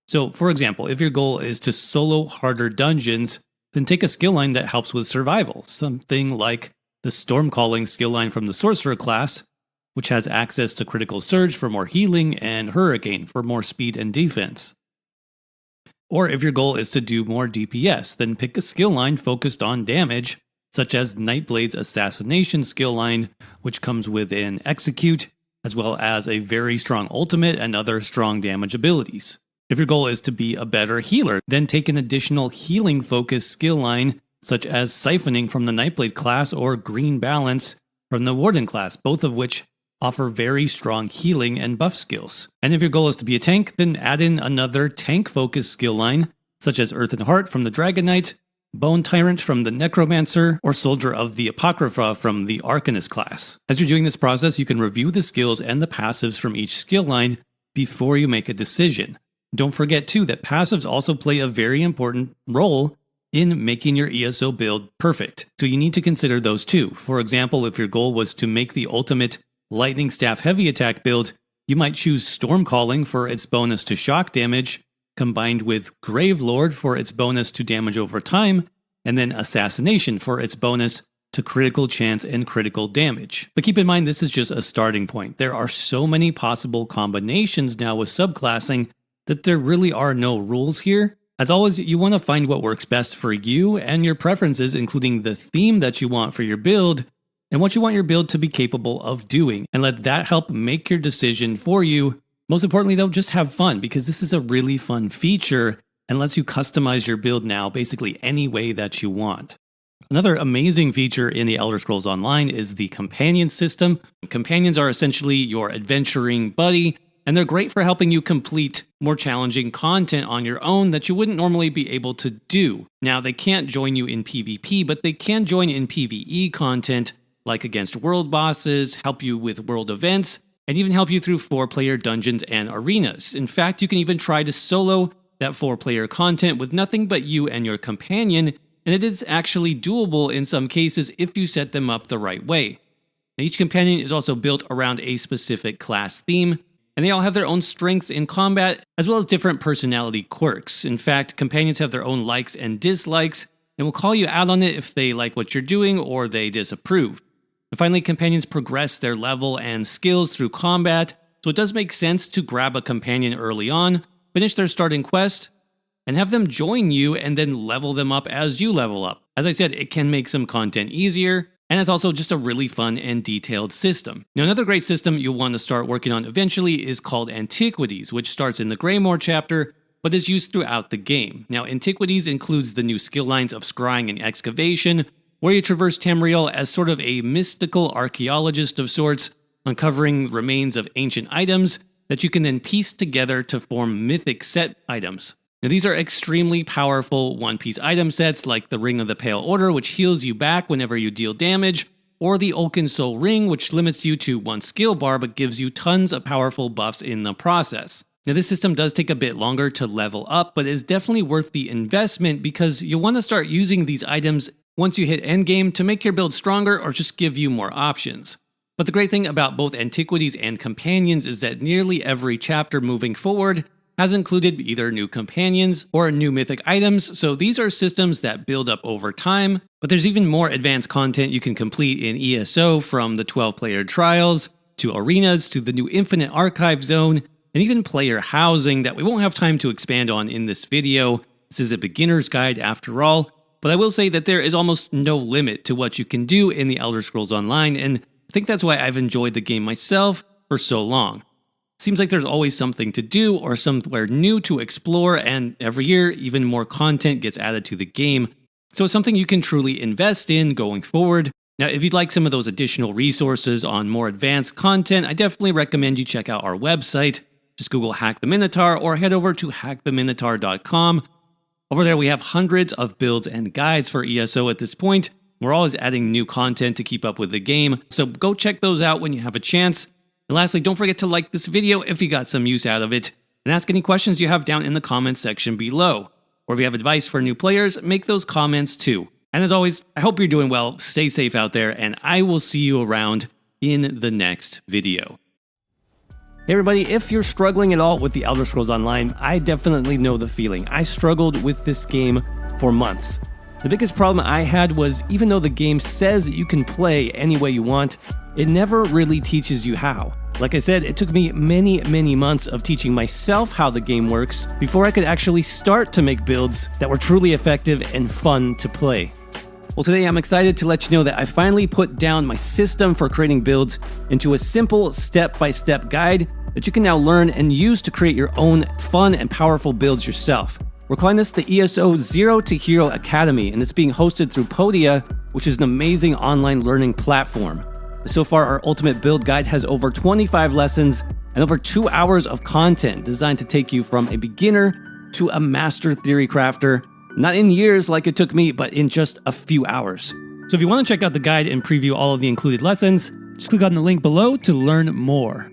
So, for example, if your goal is to solo harder dungeons, then take a skill line that helps with survival, something like the Stormcalling skill line from the Sorcerer class, which has access to Critical Surge for more healing and Hurricane for more speed and defense. Or if your goal is to do more DPS, then pick a skill line focused on damage, such as Nightblade's Assassination skill line, which comes with an Execute, as well as a very strong ultimate and other strong damage abilities. If your goal is to be a better healer, then take an additional healing-focused skill line, such as Siphoning from the Nightblade class or Green Balance from the Warden class, both of which offer very strong healing and buff skills. And if your goal is to be a tank, then add in another tank-focused skill line, such as Earthen Heart from the Dragonknight, Bone Tyrant from the Necromancer, or Soldier of the Apocrypha from the Arcanist class. As you're doing this process, you can review the skills and the passives from each skill line before you make a decision. Don't forget too that passives also play a very important role in making your ESO build perfect, so you need to consider those too. For example, if your goal was to make the ultimate Lightning Staff heavy attack build, you might choose Stormcalling for its bonus to shock damage, combined with Gravelord for its bonus to damage over time, and then Assassination for its bonus to critical chance and critical damage. But keep in mind, this is just a starting point. There are so many possible combinations now with subclassing that there really are no rules here. As always, you want to find what works best for you and your preferences, including the theme that you want for your build, and what you want your build to be capable of doing, and let that help make your decision for you. Most importantly though, just have fun, because this is a really fun feature and lets you customize your build now basically any way that you want. Another amazing feature in the Elder Scrolls Online is the companion system. Companions are essentially your adventuring buddy, and they're great for helping you complete more challenging content on your own that you wouldn't normally be able to do. Now, they can't join you in PvP, but they can join in PvE content, like against world bosses, help you with world events, and even help you through 4-player dungeons and arenas. In fact, you can even try to solo that 4-player content with nothing but you and your companion, and it is actually doable in some cases if you set them up the right way. Now, each companion is also built around a specific class theme, and they all have their own strengths in combat, as well as different personality quirks. In fact, companions have their own likes and dislikes, and will call you out on it if they like what you're doing or they disapprove. And finally, companions progress their level and skills through combat, so it does make sense to grab a companion early on, finish their starting quest, and have them join you and then level them up as you level up. As I said, it can make some content easier, and it's also just a really fun and detailed system. Now, another great system you'll want to start working on eventually is called Antiquities, which starts in the Greymoor chapter, but is used throughout the game. Now, Antiquities includes the new skill lines of Scrying and Excavation, where you traverse Tamriel as sort of a mystical archaeologist of sorts, uncovering remains of ancient items that you can then piece together to form mythic set items. Now, these are extremely powerful one-piece item sets like the Ring of the Pale Order, which heals you back whenever you deal damage, or the Oaken Soul Ring, which limits you to one skill bar but gives you tons of powerful buffs in the process. Now, this system does take a bit longer to level up, but is definitely worth the investment because you'll want to start using these items once you hit endgame to make your build stronger or just give you more options. But the great thing about both Antiquities and Companions is that nearly every chapter moving forward has included either new companions or new mythic items, so these are systems that build up over time, but there's even more advanced content you can complete in ESO, from the 12-player trials, to arenas, to the new Infinite Archive Zone, and even player housing that we won't have time to expand on in this video. This is a beginner's guide after all, but I will say that there is almost no limit to what you can do in the Elder Scrolls Online, and I think that's why I've enjoyed the game myself for so long. Seems like there's always something to do or somewhere new to explore, and every year even more content gets added to the game, so it's something you can truly invest in going forward. Now, if you'd like some of those additional resources on more advanced content, I definitely recommend you check out our website. Just Google Hack the Minotaur or head over to hacktheminotaur.com. Over there we have hundreds of builds and guides for ESO at this point. We're always adding new content to keep up with the game, so go check those out when you have a chance. And lastly, don't forget to like this video if you got some use out of it, and ask any questions you have down in the comments section below. Or if you have advice for new players, make those comments too. And as always, I hope you're doing well, stay safe out there, and I will see you around in the next video. Hey everybody, if you're struggling at all with the Elder Scrolls Online, I definitely know the feeling. I struggled with this game for months. The biggest problem I had was, even though the game says you can play any way you want, it never really teaches you how. Like I said, it took me many months of teaching myself how the game works before I could actually start to make builds that were truly effective and fun to play. Well, today I'm excited to let you know that I finally put down my system for creating builds into a simple step-by-step guide that you can now learn and use to create your own fun and powerful builds yourself. We're calling this the ESO Zero to Hero Academy, and it's being hosted through Podia, which is an amazing online learning platform. So far, our Ultimate Build Guide has over 25 lessons and over 2 hours of content designed to take you from a beginner to a master theory crafter, not in years like it took me, but in just a few hours. So if you want to check out the guide and preview all of the included lessons, just click on the link below to learn more.